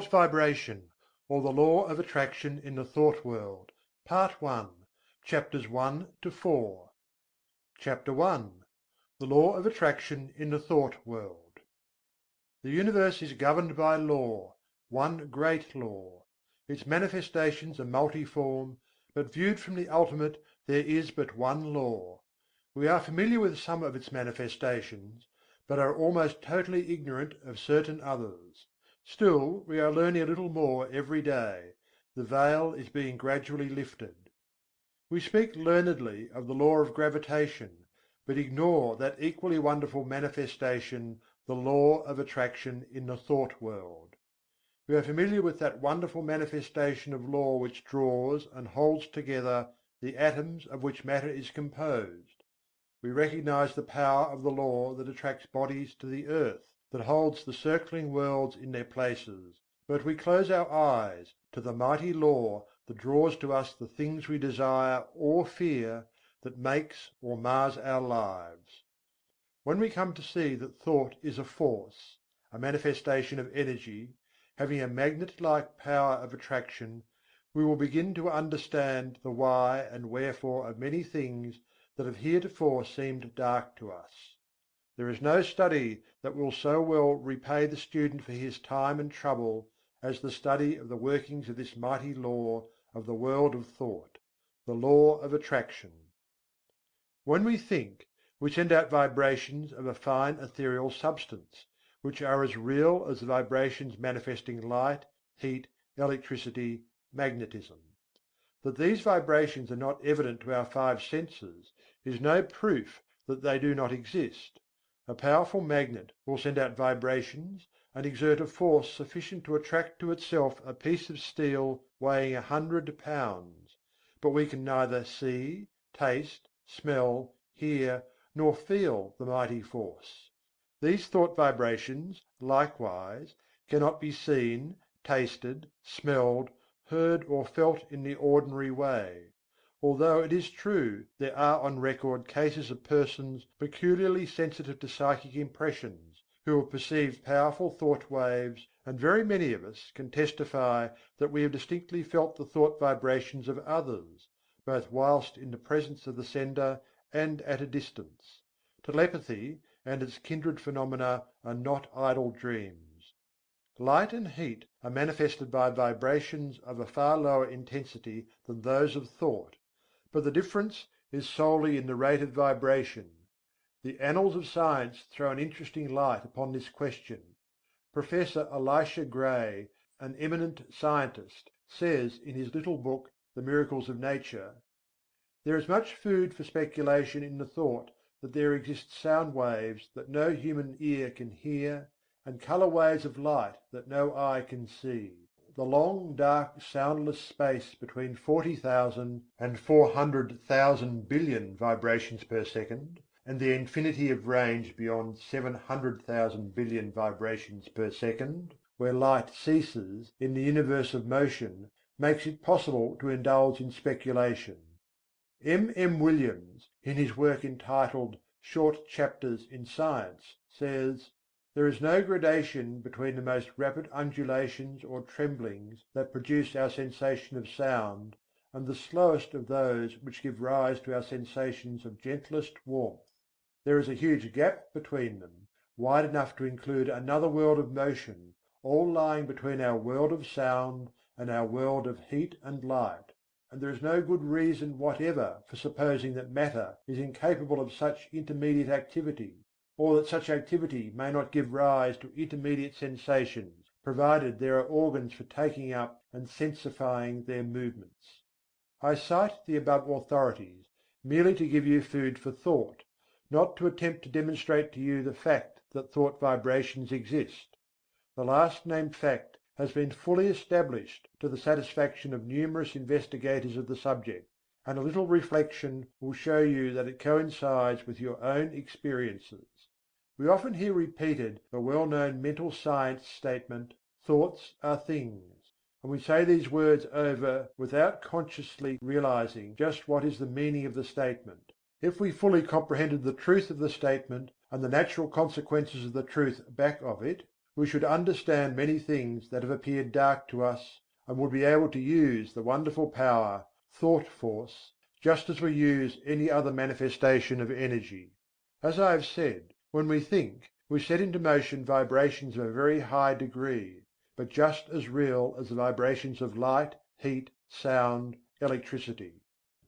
Thought Vibration, or the Law of Attraction in the Thought World. Part I. Chapters 1 to 4. Chapter I. The Law of Attraction in the Thought World. The universe is governed by law, one great law. Its manifestations are multiform, but viewed from the ultimate there is but one law. We are familiar with some of its manifestations, but are almost totally ignorant of certain others. Still, we are learning a little more every day; the veil is being gradually lifted. We speak learnedly of the law of gravitation, but ignore that equally wonderful manifestation, the law of attraction in the thought world. We are familiar with that wonderful manifestation of law which draws and holds together the atoms of which matter is composed. We recognize the power of the law that attracts bodies to the earth, that holds the circling worlds in their places, but we close our eyes to the mighty law that draws to us the things we desire or fear, that makes or mars our lives. When we come to see that thought is a force, a manifestation of energy, having a magnet-like power of attraction, we will begin to understand the why and wherefore of many things that have heretofore seemed dark to us. There is no study that will so well repay the student for his time and trouble as the study of the workings of this mighty law of the world of thought, the law of attraction. When we think, we send out vibrations of a fine ethereal substance, which are as real as the vibrations manifesting light, heat, electricity, magnetism. That these vibrations are not evident to our five senses is no proof that they do not exist. A powerful magnet will send out vibrations and exert a force sufficient to attract to itself a piece of steel weighing 100 pounds, but we can neither see, taste, smell, hear, nor feel the mighty force. These thought vibrations, likewise, cannot be seen, tasted, smelled, heard or felt in the ordinary way, although it is true there are on record cases of persons peculiarly sensitive to psychic impressions, who have perceived powerful thought waves, and very many of us can testify that we have distinctly felt the thought vibrations of others, both whilst in the presence of the sender and at a distance. Telepathy and its kindred phenomena are not idle dreams. Light and heat are manifested by vibrations of a far lower intensity than those of thought, but the difference is solely in the rate of vibration. The annals of science throw an interesting light upon this question. Professor Elisha Gray, an eminent scientist, says in his little book The Miracles of Nature: "There is much food for speculation in the thought that there exist sound waves that no human ear can hear, and colour waves of light that no eye can see. The long, dark, soundless space between 40,000 and 400,000 billion vibrations per second, and the infinity of range beyond 700,000 billion vibrations per second, where light ceases in the universe of motion, makes it possible to indulge in speculation." M. Williams, in his work entitled Short Chapters in Science, says: "There is no gradation between the most rapid undulations or tremblings that produce our sensation of sound, and the slowest of those which give rise to our sensations of gentlest warmth. There is a huge gap between them, wide enough to include another world of motion, all lying between our world of sound and our world of heat and light. And there is no good reason whatever for supposing that matter is incapable of such intermediate activity, or that such activity may not give rise to intermediate sensations, provided there are organs for taking up and sensifying their movements." I cite the above authorities merely to give you food for thought, not to attempt to demonstrate to you the fact that thought vibrations exist. The last named fact has been fully established to the satisfaction of numerous investigators of the subject, and a little reflection will show you that it coincides with your own experiences. We often hear repeated the well-known mental science statement, "Thoughts are things," and we say these words over without consciously realizing just what is the meaning of the statement. If we fully comprehended the truth of the statement and the natural consequences of the truth back of it, we should understand many things that have appeared dark to us, and would be able to use the wonderful power, thought force, just as we use any other manifestation of energy. As I have said, when we think, we set into motion vibrations of a very high degree, but just as real as the vibrations of light, heat, sound, electricity.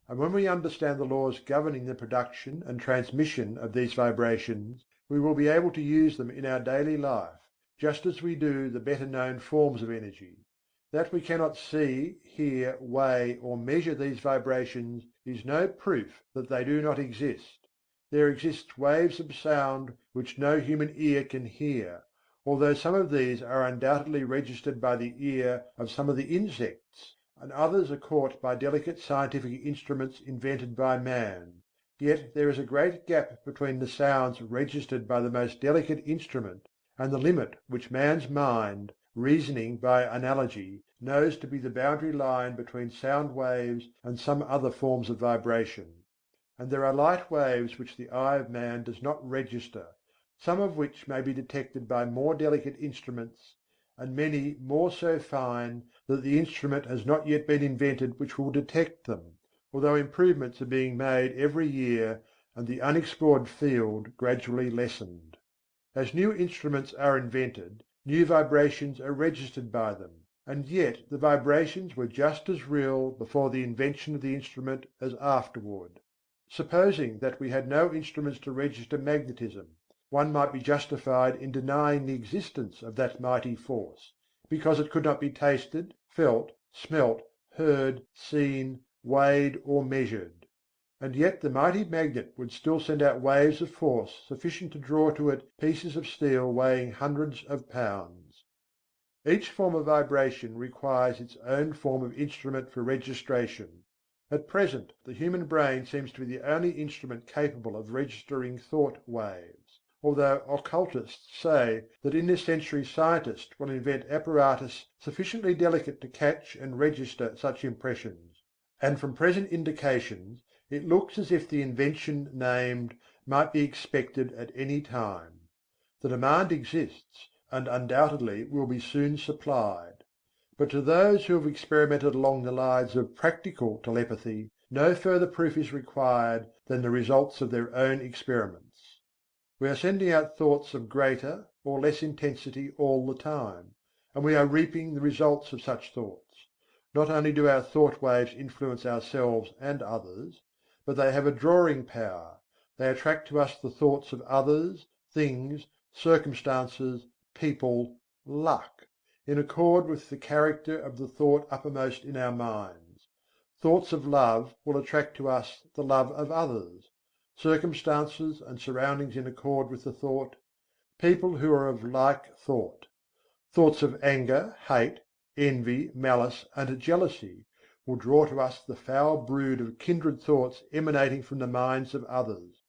And when we understand the laws governing the production and transmission of these vibrations, we will be able to use them in our daily life, just as we do the better known forms of energy. That we cannot see, hear, weigh, or measure these vibrations is no proof that they do not exist. There exist waves of sound which no human ear can hear, although some of these are undoubtedly registered by the ear of some of the insects, and others are caught by delicate scientific instruments invented by man. Yet there is a great gap between the sounds registered by the most delicate instrument and the limit which man's mind, reasoning by analogy, knows to be the boundary line between sound waves and some other forms of vibration. And there are light waves which the eye of man does not register, some of which may be detected by more delicate instruments, and many more so fine that the instrument has not yet been invented which will detect them, although improvements are being made every year and the unexplored field gradually lessened. As new instruments are invented, new vibrations are registered by them, and yet the vibrations were just as real before the invention of the instrument as afterward. Supposing that we had no instruments to register magnetism, one might be justified in denying the existence of that mighty force, because it could not be tasted, felt, smelt, heard, seen, weighed, or measured. And yet the mighty magnet would still send out waves of force sufficient to draw to it pieces of steel weighing hundreds of pounds. Each form of vibration requires its own form of instrument for registration. At present the human brain seems to be the only instrument capable of registering thought waves, although occultists say that in this century scientists will invent apparatus sufficiently delicate to catch and register such impressions. And from present indications it looks as if the invention named might be expected at any time. The demand exists, and undoubtedly will be soon supplied. But to those who have experimented along the lines of practical telepathy, no further proof is required than the results of their own experiments. We are sending out thoughts of greater or less intensity all the time, and we are reaping the results of such thoughts. Not only do our thought waves influence ourselves and others, but they have a drawing power, they attract to us the thoughts of others, things, circumstances, people, luck, in accord with the character of the thought uppermost in our minds. Thoughts of love will attract to us the love of others, circumstances and surroundings in accord with the thought, people who are of like thought. Thoughts of anger, hate, envy, malice, and jealousy will draw to us the foul brood of kindred thoughts emanating from the minds of others,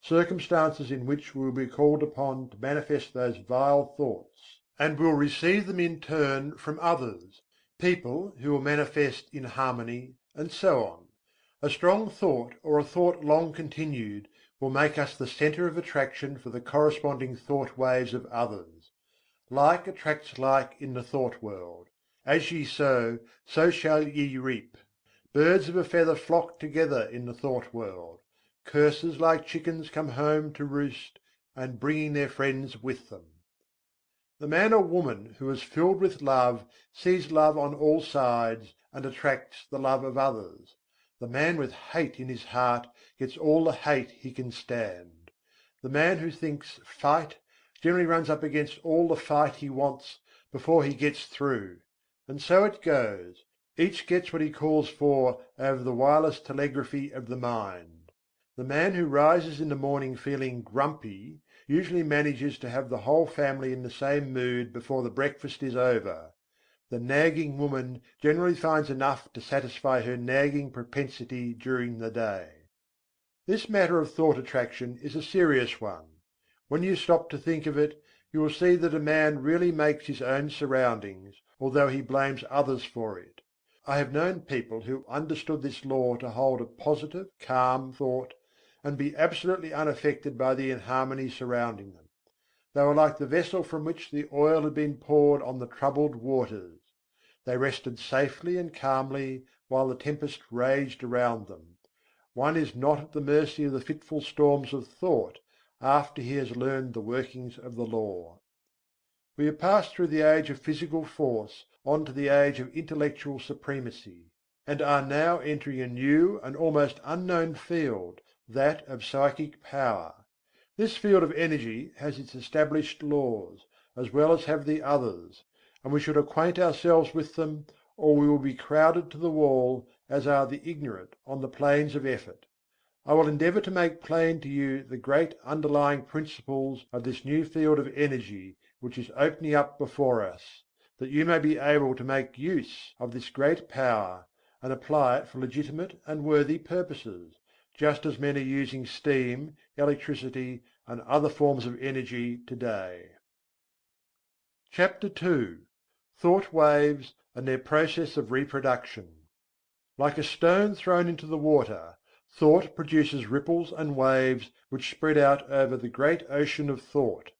circumstances in which we will be called upon to manifest those vile thoughts, and will receive them in turn from others, people who will manifest in harmony, and so on. A strong thought or a thought long continued will make us the centre of attraction for the corresponding thought waves of others. Like attracts like in the thought world. As ye sow, so shall ye reap. Birds of a feather flock together in the thought world. Curses like chickens come home to roost, and bringing their friends with them. The man or woman who is filled with love sees love on all sides and attracts the love of others. The man with hate in his heart gets all the hate he can stand. The man who thinks fight generally runs up against all the fight he wants before he gets through. And so it goes. Each gets what he calls for over the wireless telegraphy of the mind. The man who rises in the morning feeling grumpy usually manages to have the whole family in the same mood before the breakfast is over. The nagging woman generally finds enough to satisfy her nagging propensity during the day. This matter of thought attraction is a serious one. When you stop to think of it, you will see that a man really makes his own surroundings, although he blames others for it. I have known people who understood this law to hold a positive, calm thought, and be absolutely unaffected by the inharmony surrounding them. They were like the vessel from which the oil had been poured on the troubled waters. They rested safely and calmly while the tempest raged around them. One is not at the mercy of the fitful storms of thought after he has learned the workings of the law. We have passed through the age of physical force on to the age of intellectual supremacy, and are now entering a new and almost unknown field, that of psychic power. This field of energy has its established laws, as well as have the others, and we should acquaint ourselves with them, or we will be crowded to the wall, as are the ignorant on the plains of effort. I will endeavour to make plain to you the great underlying principles of this new field of energy which is opening up before us, that you may be able to make use of this great power, and apply it for legitimate and worthy purposes, just as men are using steam, electricity, and other forms of energy today. CHAPTER II. Thought waves and their process of reproduction. Like a stone thrown into the water, thought produces ripples and waves which spread out over the great ocean of thought.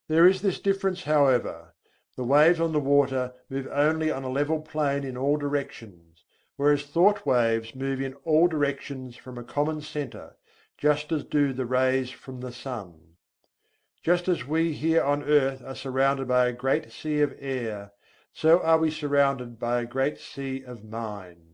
There is this difference, however: the waves on the water move only on a level plane in all directions, whereas thought waves move in all directions from a common centre, just as do the rays from the sun. Just as we here on earth are surrounded by a great sea of air, so are we surrounded by a great sea of mind.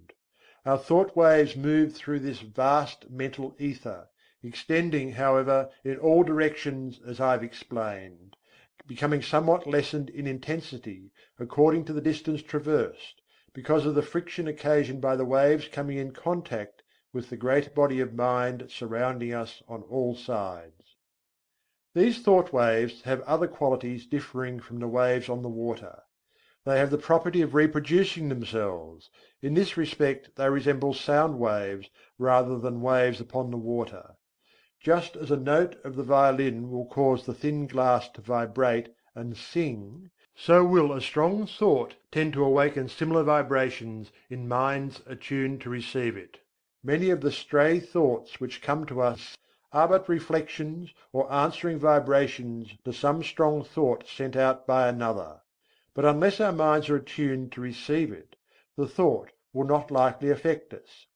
Our thought waves move through this vast mental ether, extending, however, in all directions as I have explained, becoming somewhat lessened in intensity according to the distance traversed, because of the friction occasioned by the waves coming in contact with the great body of mind surrounding us on all sides. These thought waves have other qualities differing from the waves on the water. They have the property of reproducing themselves. In this respect they resemble sound waves rather than waves upon the water. Just as a note of the violin will cause the thin glass to vibrate and sing, so will a strong thought tend to awaken similar vibrations in minds attuned to receive it. Many of the stray thoughts which come to us are but reflections or answering vibrations to some strong thought sent out by another. But unless our minds are attuned to receive it, the thought will not likely affect us.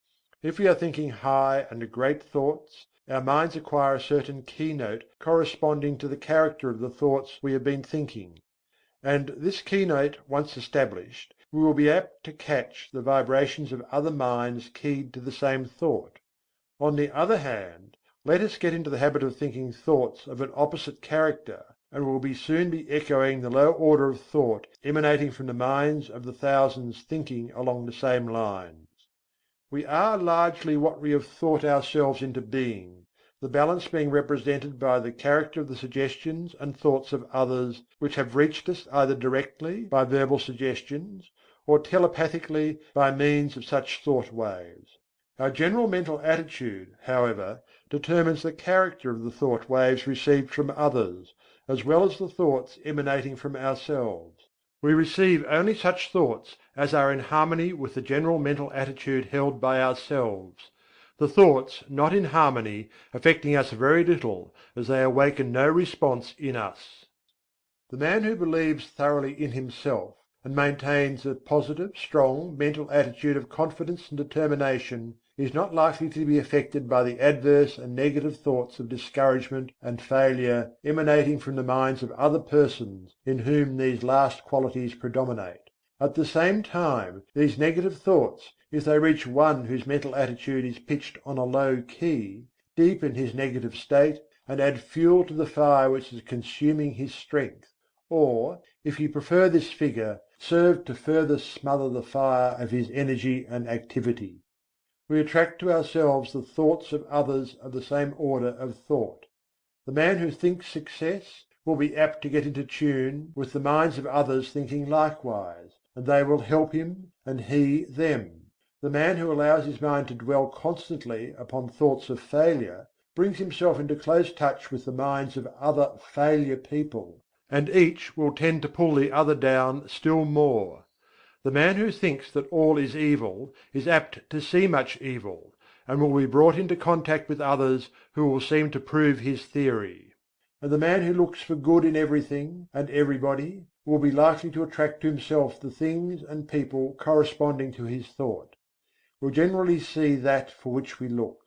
If we are thinking high and great thoughts, our minds acquire a certain keynote corresponding to the character of the thoughts we have been thinking; and this keynote once established, we will be apt to catch the vibrations of other minds keyed to the same thought. On the other hand, let us get into the habit of thinking thoughts of an opposite character, and we will soon be echoing the low order of thought emanating from the minds of the thousands thinking along the same lines. We are largely what we have thought ourselves into being, the balance being represented by the character of the suggestions and thoughts of others which have reached us either directly by verbal suggestions, or telepathically by means of such thought waves. Our general mental attitude, however, determines the character of the thought waves received from others, as well as the thoughts emanating from ourselves. We receive only such thoughts as are in harmony with the general mental attitude held by ourselves; the thoughts not in harmony affecting us very little, as they awaken no response in us. The man who believes thoroughly in himself, and maintains a positive, strong mental attitude of confidence and determination, is not likely to be affected by the adverse and negative thoughts of discouragement and failure emanating from the minds of other persons in whom these last qualities predominate. At the same time, these negative thoughts, if they reach one whose mental attitude is pitched on a low key, deepen his negative state and add fuel to the fire which is consuming his strength, or, if you prefer this figure, serve to further smother the fire of his energy and activity. We attract to ourselves the thoughts of others of the same order of thought. The man who thinks success will be apt to get into tune with the minds of others thinking likewise, and they will help him and he them. The man who allows his mind to dwell constantly upon thoughts of failure brings himself into close touch with the minds of other failure people, and each will tend to pull the other down still more. The man who thinks that all is evil is apt to see much evil, and will be brought into contact with others who will seem to prove his theory. And the man who looks for good in everything and everybody will be likely to attract to himself the things and people corresponding to his thought. We will generally see that for which we look.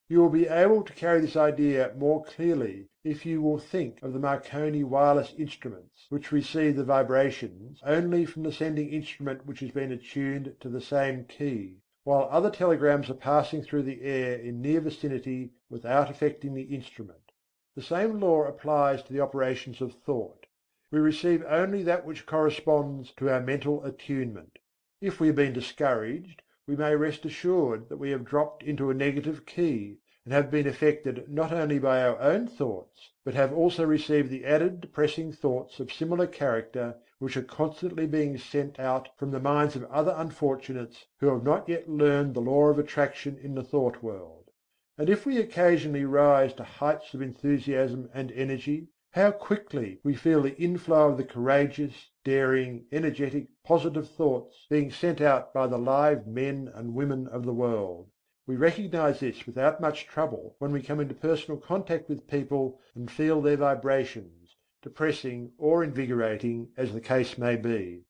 You will be able to carry this idea more clearly if you will think of the Marconi wireless instruments, which receive the vibrations only from the sending instrument which has been attuned to the same key, while other telegrams are passing through the air in near vicinity without affecting the instrument. The same law applies to the operations of thought. We receive only that which corresponds to our mental attunement. If we have been discouraged, we may rest assured that we have dropped into a negative key, and have been affected not only by our own thoughts, but have also received the added depressing thoughts of similar character which are constantly being sent out from the minds of other unfortunates who have not yet learned the law of attraction in the thought world. And if we occasionally rise to heights of enthusiasm and energy, how quickly we feel the inflow of the courageous, daring, energetic, positive thoughts being sent out by the live men and women of the world. We recognize this without much trouble when we come into personal contact with people and feel their vibrations, depressing or invigorating as the case may be.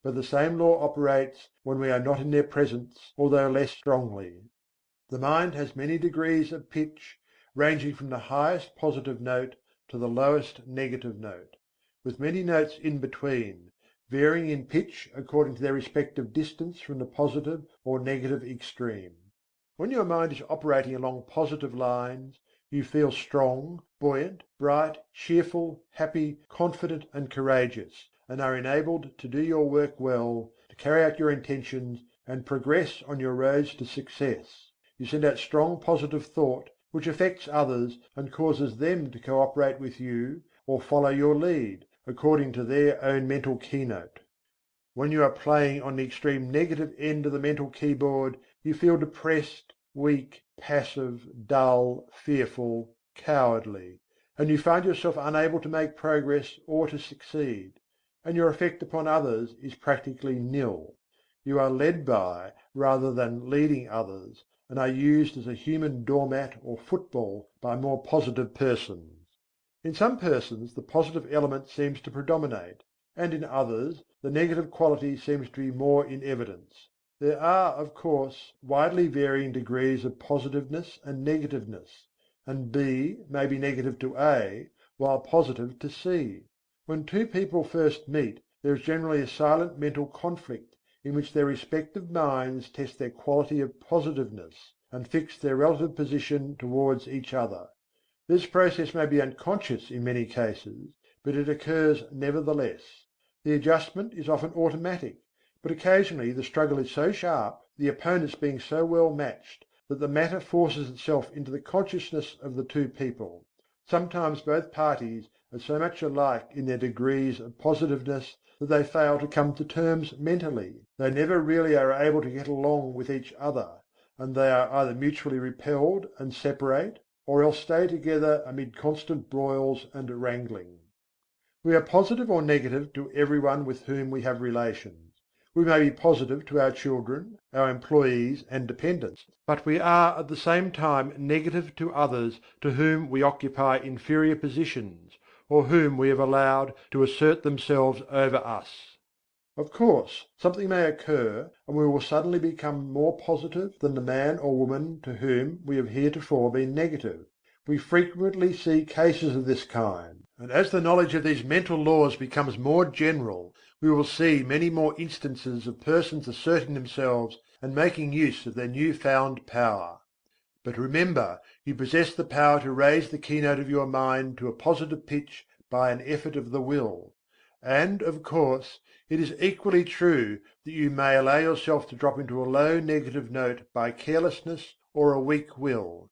But the same law operates when we are not in their presence, although less strongly. The mind has many degrees of pitch, ranging from the highest positive note to the lowest negative note, with many notes in between, varying in pitch according to their respective distance from the positive or negative extreme. When your mind is operating along positive lines, you feel strong, buoyant, bright, cheerful, happy, confident and courageous, and are enabled to do your work well, to carry out your intentions, and progress on your roads to success. You send out strong positive thought, which affects others and causes them to cooperate with you or follow your lead, according to their own mental keynote. When you are playing on the extreme negative end of the mental keyboard, you feel depressed, weak, passive, dull, fearful, cowardly, and you find yourself unable to make progress or to succeed, and your effect upon others is practically nil. You are led by rather than leading others, and are used as a human doormat or football by more positive persons. In some persons the positive element seems to predominate, and in others the negative quality seems to be more in evidence. There are, of course, widely varying degrees of positiveness and negativeness, and B may be negative to A, while positive to C. When two people first meet, there is generally a silent mental conflict in which their respective minds test their quality of positiveness, and fix their relative position towards each other. This process may be unconscious in many cases, but it occurs nevertheless. The adjustment is often automatic, but occasionally the struggle is so sharp, the opponents being so well matched, that the matter forces itself into the consciousness of the two people. Sometimes both parties are so much alike in their degrees of positiveness that they fail to come to terms mentally. They never really are able to get along with each other, and they are either mutually repelled and separate, or else stay together amid constant broils and wrangling. We are positive or negative to every one with whom we have relations. We may be positive to our children, our employees and dependents, but we are at the same time negative to others to whom we occupy inferior positions, or whom we have allowed to assert themselves over us. Of course, something may occur and we will suddenly become more positive than the man or woman to whom we have heretofore been negative. We frequently see cases of this kind, and as the knowledge of these mental laws becomes more general, we will see many more instances of persons asserting themselves and making use of their new found power. But remember, you possess the power to raise the keynote of your mind to a positive pitch by an effort of the will. And, of course, it is equally true that you may allow yourself to drop into a low negative note by carelessness or a weak will.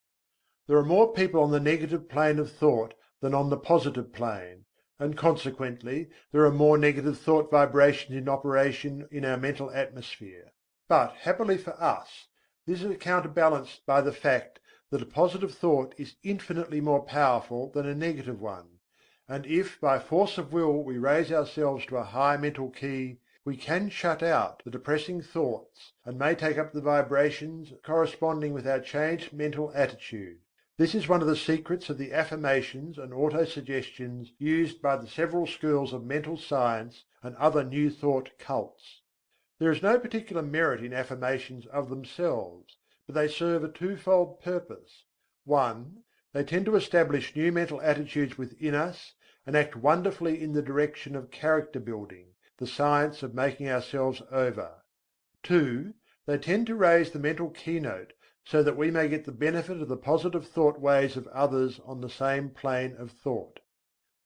There are more people on the negative plane of thought than on the positive plane, and consequently there are more negative thought vibrations in operation in our mental atmosphere. But happily for us, this is counterbalanced by the fact that a positive thought is infinitely more powerful than a negative one, and if by force of will we raise ourselves to a high mental key, we can shut out the depressing thoughts and may take up the vibrations corresponding with our changed mental attitude. This is one of the secrets of the affirmations and autosuggestions used by the several schools of mental science and other new thought cults. There is no particular merit in affirmations of themselves, but they serve a twofold purpose. One, they tend to establish new mental attitudes within us and act wonderfully in the direction of character building, the science of making ourselves over. Two, they tend to raise the mental keynote so that we may get the benefit of the positive thought waves of others on the same plane of thought.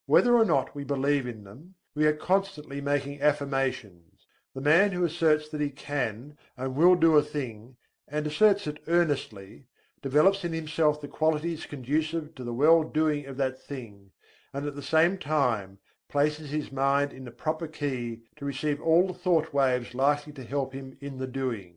Whether or not we believe in them, we are constantly making affirmations. The man who asserts that he can and will do a thing, and asserts it earnestly, develops in himself the qualities conducive to the well-doing of that thing, and at the same time places his mind in the proper key to receive all the thought waves likely to help him in the doing.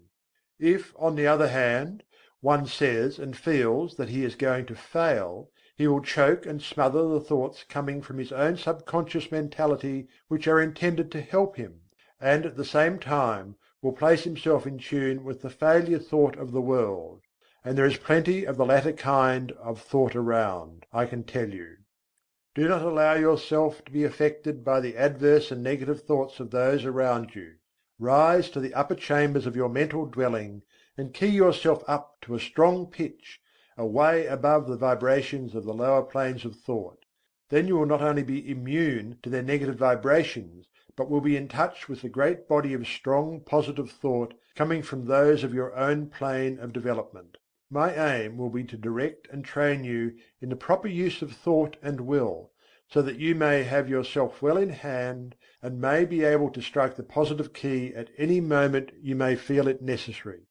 If, on the other hand, one says and feels that he is going to fail, he will choke and smother the thoughts coming from his own subconscious mentality which are intended to help him, and at the same time will place himself in tune with the failure thought of the world. And there is plenty of the latter kind of thought around, I can tell you. Do not allow yourself to be affected by the adverse and negative thoughts of those around you. Rise to the upper chambers of your mental dwelling, and key yourself up to a strong pitch, away above the vibrations of the lower planes of thought. Then you will not only be immune to their negative vibrations, but will be in touch with the great body of strong positive thought coming from those of your own plane of development. My aim will be to direct and train you in the proper use of thought and will, so that you may have yourself well in hand, and may be able to strike the positive key at any moment you may feel it necessary.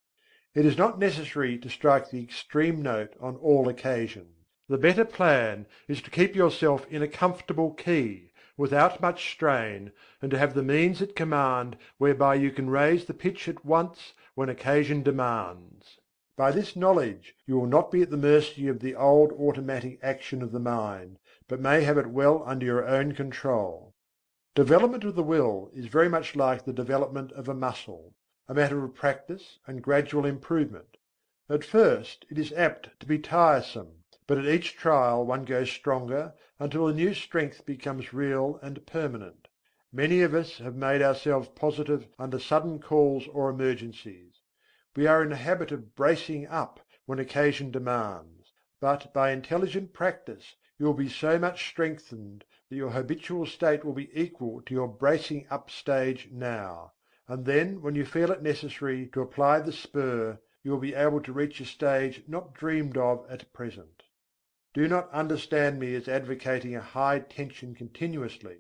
It is not necessary to strike the extreme note on all occasions. The better plan is to keep yourself in a comfortable key, without much strain, and to have the means at command whereby you can raise the pitch at once when occasion demands. By this knowledge you will not be at the mercy of the old automatic action of the mind, but may have it well under your own control. Development of the will is very much like the development of a muscle, a matter of practice and gradual improvement. At first it is apt to be tiresome, but at each trial one goes stronger until the new strength becomes real and permanent. Many of us have made ourselves positive under sudden calls or emergencies. We are in the habit of bracing up when occasion demands, but by intelligent practice you will be so much strengthened that your habitual state will be equal to your bracing up stage now, and then when you feel it necessary to apply the spur, you will be able to reach a stage not dreamed of at present. Do not understand me as advocating a high tension continuously.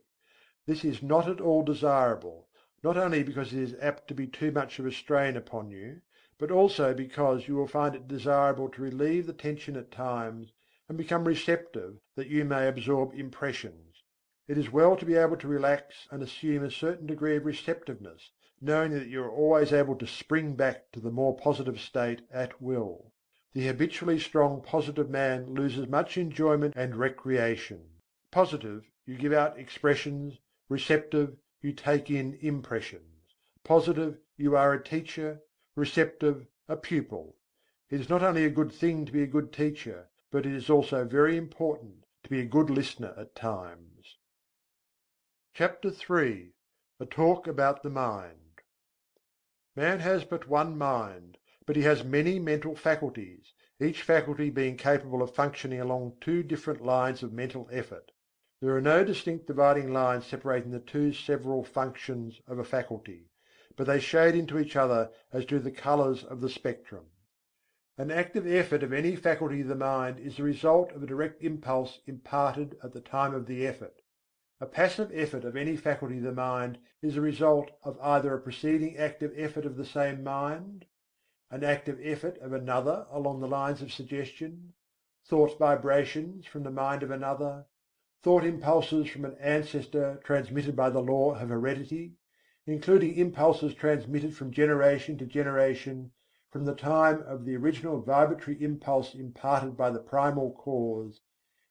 This is not at all desirable, not only because it is apt to be too much of a strain upon you, but also because you will find it desirable to relieve the tension at times and become receptive that you may absorb impressions. It is well to be able to relax and assume a certain degree of receptiveness, knowing that you are always able to spring back to the more positive state at will. The habitually strong positive man loses much enjoyment and recreation. Positive, you give out expressions; receptive, you take in impressions. Positive, you are a teacher; receptive, a pupil. It is not only a good thing to be a good teacher, but it is also very important to be a good listener at times. CHAPTER III. A talk about the mind. Man has but one mind, but he has many mental faculties, each faculty being capable of functioning along two different lines of mental effort. There are no distinct dividing lines separating the two several functions of a faculty, but they shade into each other as do the colours of the spectrum. An active effort of any faculty of the mind is the result of a direct impulse imparted at the time of the effort. A passive effort of any faculty of the mind is the result of either a preceding active effort of the same mind, an active effort of another along the lines of suggestion, thought vibrations from the mind of another, thought impulses from an ancestor transmitted by the law of heredity, including impulses transmitted from generation to generation from the time of the original vibratory impulse imparted by the primal cause,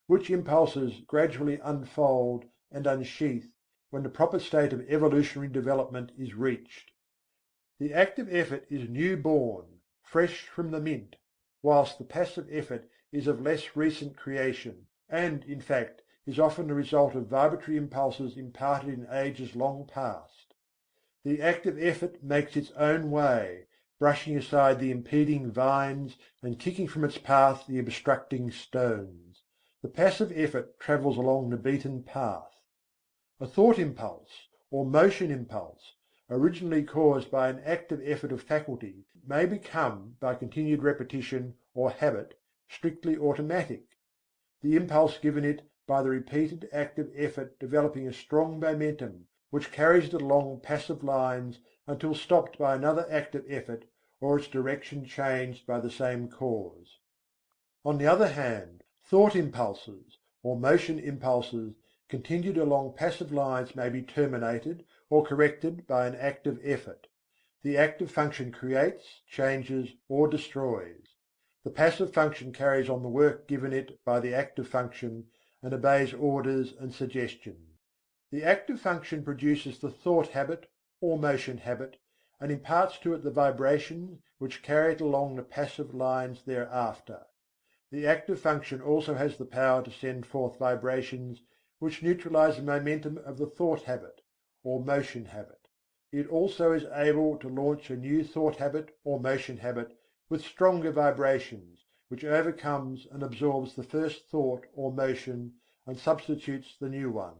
which impulses gradually unfold and unsheath when the proper state of evolutionary development is reached. The active effort is new born, fresh from the mint, whilst the passive effort is of less recent creation, and, in fact, is often the result of vibratory impulses imparted in ages long past. The active effort makes its own way, brushing aside the impeding vines and kicking from its path the obstructing stones. The passive effort travels along the beaten path. A thought impulse, or motion impulse, originally caused by an active effort of faculty, may become, by continued repetition or habit, strictly automatic, the impulse given it by the repeated active effort developing a strong momentum which carries it along passive lines until stopped by another active effort or its direction changed by the same cause. On the other hand, thought impulses, or motion impulses, continued along passive lines may be terminated or corrected by an active effort. The active function creates, changes, or destroys. The passive function carries on the work given it by the active function and obeys orders and suggestions. The active function produces the thought habit or motion habit, and imparts to it the vibrations which carry it along the passive lines thereafter. The active function also has the power to send forth vibrations which neutralize the momentum of the thought habit or motion habit. It also is able to launch a new thought habit or motion habit with stronger vibrations, which overcomes and absorbs the first thought or motion and substitutes the new one.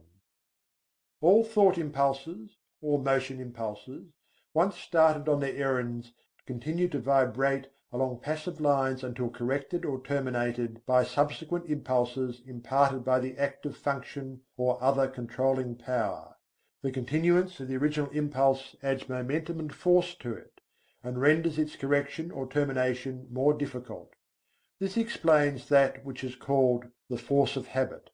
All thought impulses, or motion impulses, once started on their errands, continue to vibrate along passive lines until corrected or terminated by subsequent impulses imparted by the active function or other controlling power. The continuance of the original impulse adds momentum and force to it, and renders its correction or termination more difficult. This explains that which is called the force of habit.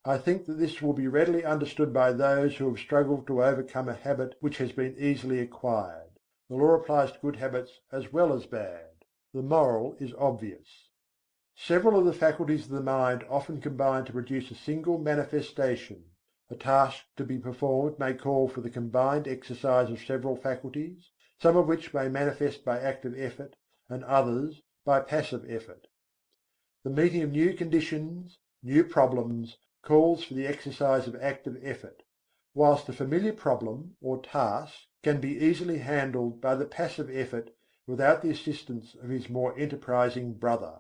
I think that this will be readily understood by those who have struggled to overcome a habit which has been easily acquired. The law applies to good habits as well as bad. The moral is obvious. Several of the faculties of the mind often combine to produce a single manifestation. A task to be performed may call for the combined exercise of several faculties, some of which may manifest by active effort, and others by passive effort. The meeting of new conditions, new problems, calls for the exercise of active effort, whilst a familiar problem or task can be easily handled by the passive effort without the assistance of his more enterprising brother.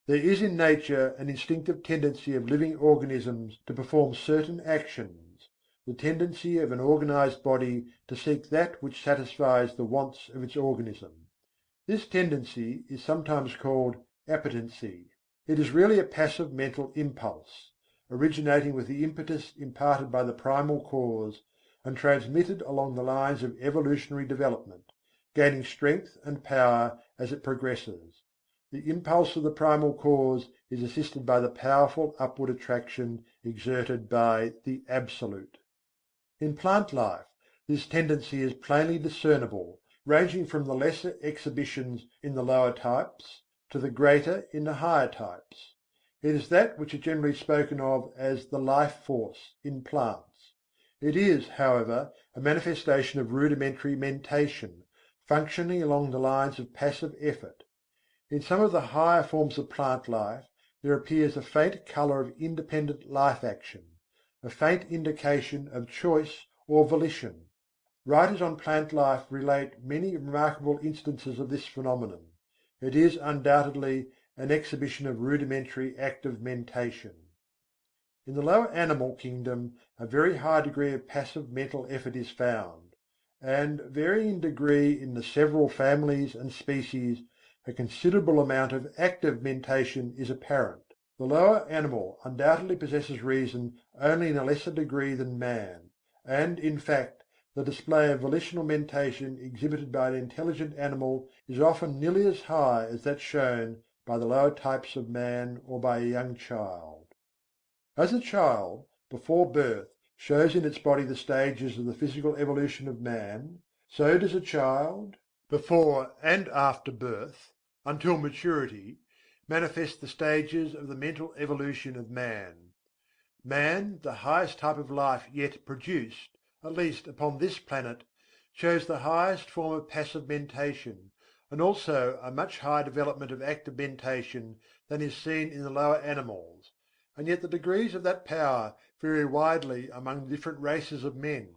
There is in nature an instinctive tendency of living organisms to perform certain actions, the tendency of an organized body to seek that which satisfies the wants of its organism. This tendency is sometimes called appetency. It is really a passive mental impulse, originating with the impetus imparted by the primal cause, and transmitted along the lines of evolutionary development, gaining strength and power as it progresses. The impulse of the primal cause is assisted by the powerful upward attraction exerted by the Absolute. In plant life, this tendency is plainly discernible, ranging from the lesser exhibitions in the lower types to the greater in the higher types. It is that which is generally spoken of as the life force in plants. It is, however, a manifestation of rudimentary mentation, functioning along the lines of passive effort. In some of the higher forms of plant life there appears a faint colour of independent life action, a faint indication of choice or volition. Writers on plant life relate many remarkable instances of this phenomenon. It is undoubtedly an exhibition of rudimentary active mentation. In the lower animal kingdom a very high degree of passive mental effort is found, and, varying in degree in the several families and species, a considerable amount of active mentation is apparent. The lower animal undoubtedly possesses reason only in a lesser degree than man, and, in fact, the display of volitional mentation exhibited by an intelligent animal is often nearly as high as that shown by the lower types of man or by a young child. As a child, before birth, shows in its body the stages of the physical evolution of man, so does a child, before and after birth, until maturity, manifest the stages of the mental evolution of man. Man, the highest type of life yet produced, at least upon this planet, shows the highest form of passive mentation, and also a much higher development of active mentation than is seen in the lower animals, and yet the degrees of that power vary widely among the different races of men.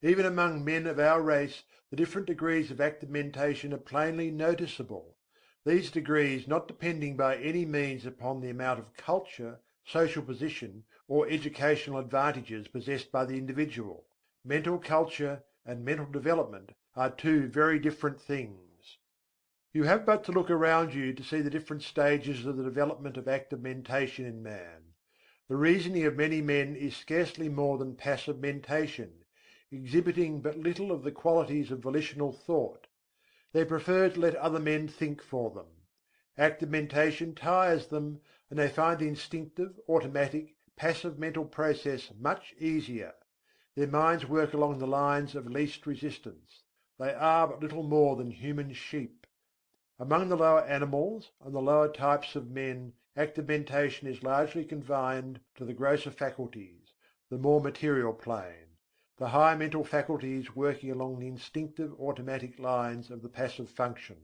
Even among men of our race the different degrees of active mentation are plainly noticeable, these degrees not depending by any means upon the amount of culture, social position, or educational advantages possessed by the individual. Mental culture and mental development are two very different things. You have but to look around you to see the different stages of the development of active mentation in man. The reasoning of many men is scarcely more than passive mentation, exhibiting but little of the qualities of volitional thought. They prefer to let other men think for them. Active mentation tires them, and they find the instinctive, automatic, passive mental process much easier. Their minds work along the lines of least resistance. They are but little more than human sheep. Among the lower animals and the lower types of men, active mentation is largely confined to the grosser faculties, the more material plane; the higher mental faculties working along the instinctive automatic lines of the passive function.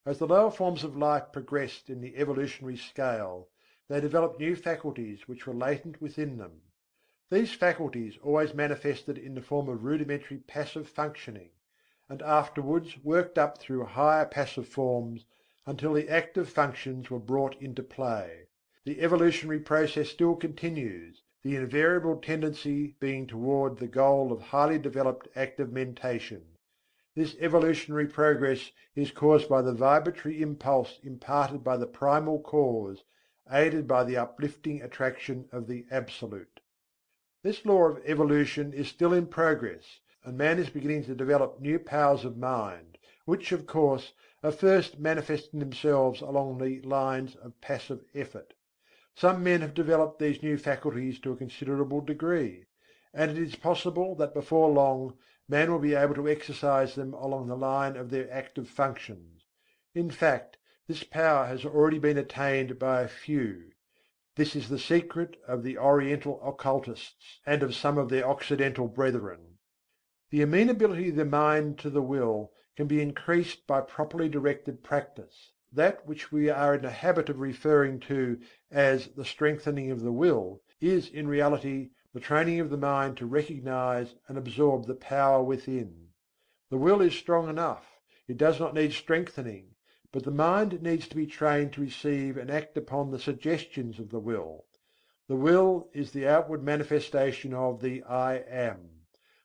As the lower forms of life progressed in the evolutionary scale, they developed new faculties which were latent within them. These faculties always manifested in the form of rudimentary passive functioning, and afterwards worked up through higher passive forms until the active functions were brought into play. The evolutionary process still continues, the invariable tendency being toward the goal of highly developed active mentation. This evolutionary progress is caused by the vibratory impulse imparted by the primal cause, aided by the uplifting attraction of the Absolute. This law of evolution is still in progress, and man is beginning to develop new powers of mind, which, of course, are first manifesting themselves along the lines of passive effort. Some men have developed these new faculties to a considerable degree, and it is possible that before long man will be able to exercise them along the line of their active functions. In fact, this power has already been attained by a few. This is the secret of the Oriental occultists and of some of their Occidental brethren. The amenability of the mind to the will can be increased by properly directed practice. That which we are in the habit of referring to as the strengthening of the will is in reality the training of the mind to recognize and absorb the power within. The will is strong enough, it does not need strengthening, but the mind needs to be trained to receive and act upon the suggestions of the will. The will is the outward manifestation of the I Am.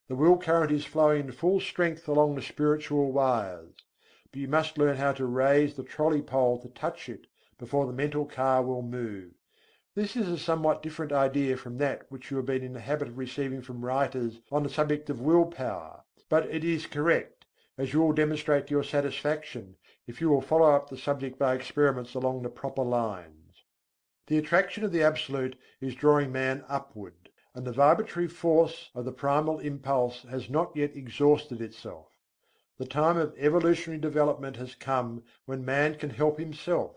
The will current is flowing in full strength along the spiritual wires, but you must learn how to raise the trolley pole to touch it before the mental car will move. This is a somewhat different idea from that which you have been in the habit of receiving from writers on the subject of will power, but it is correct, as you will demonstrate to your satisfaction if you will follow up the subject by experiments along the proper lines. The attraction of the Absolute is drawing man upward, and the vibratory force of the primal impulse has not yet exhausted itself. The time of evolutionary development has come when man can help himself.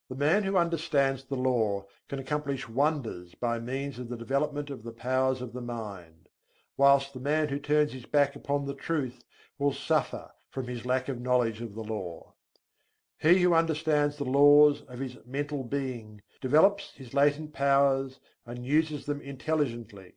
The man who understands the law can accomplish wonders by means of the development of the powers of the mind, whilst the man who turns his back upon the truth will suffer from his lack of knowledge of the law. He who understands the laws of his mental being develops his latent powers and uses them intelligently.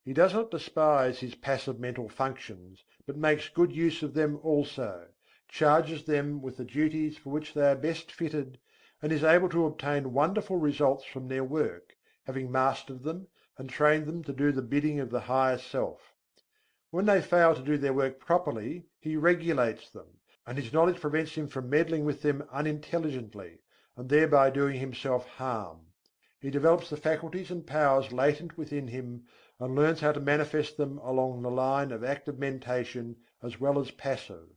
He does not despise his passive mental functions, but makes good use of them also, charges them with the duties for which they are best fitted, and is able to obtain wonderful results from their work, having mastered them and trained them to do the bidding of the higher self. When they fail to do their work properly, he regulates them, and his knowledge prevents him from meddling with them unintelligently, and thereby doing himself harm. He develops the faculties and powers latent within him, and learns how to manifest them along the line of active mentation as well as passive.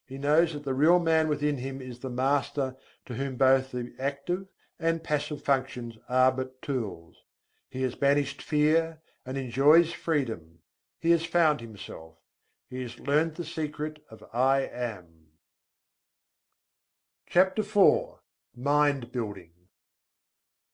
He knows that the real man within him is the master to whom both the active and passive functions are but tools. He has banished fear and enjoys freedom. He has found himself. He has learned the secret of I Am. CHAPTER IV. Mind Building.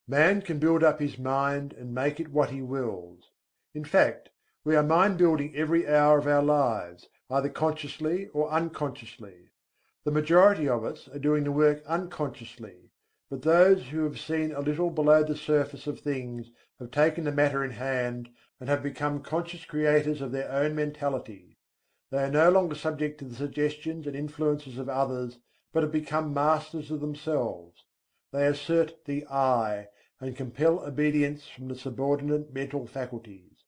Man can build up his mind and make it what he wills. In fact, we are mind building every hour of our lives, either consciously or unconsciously. The majority of us are doing the work unconsciously, but those who have seen a little below the surface of things have taken the matter in hand and have become conscious creators of their own mentality. They are no longer subject to the suggestions and influences of others, but have become masters of themselves. They assert the "I" and compel obedience from the subordinate mental faculties.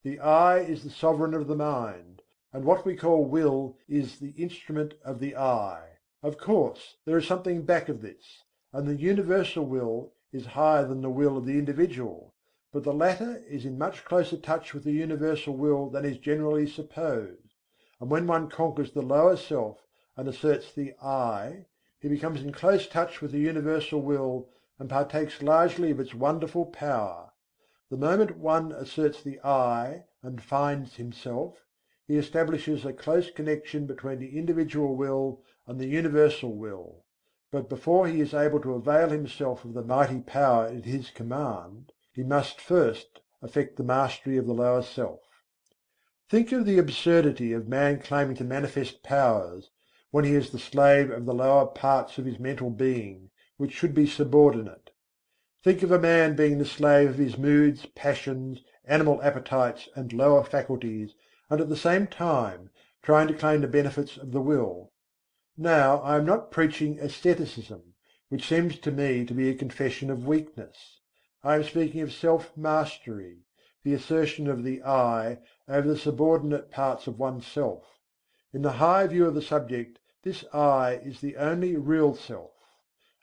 The "I" is the sovereign of the mind, and what we call will is the instrument of the "I." Of course, there is something back of this, and the universal will is higher than the will of the individual, but the latter is in much closer touch with the universal will than is generally supposed, and when one conquers the lower self and asserts the "I," he becomes in close touch with the universal will and partakes largely of its wonderful power. The moment one asserts the "I" and finds himself, he establishes a close connection between the individual will and the universal will. But before he is able to avail himself of the mighty power at his command, he must first effect the mastery of the lower self. Think of the absurdity of man claiming to manifest powers, when he is the slave of the lower parts of his mental being, which should be subordinate. Think of a man being the slave of his moods, passions, animal appetites and lower faculties, and at the same time trying to claim the benefits of the will. Now I am not preaching asceticism, which seems to me to be a confession of weakness. I am speaking of self-mastery, the assertion of the "I" over the subordinate parts of oneself. In the high view of the subject, this "I" is the only real self,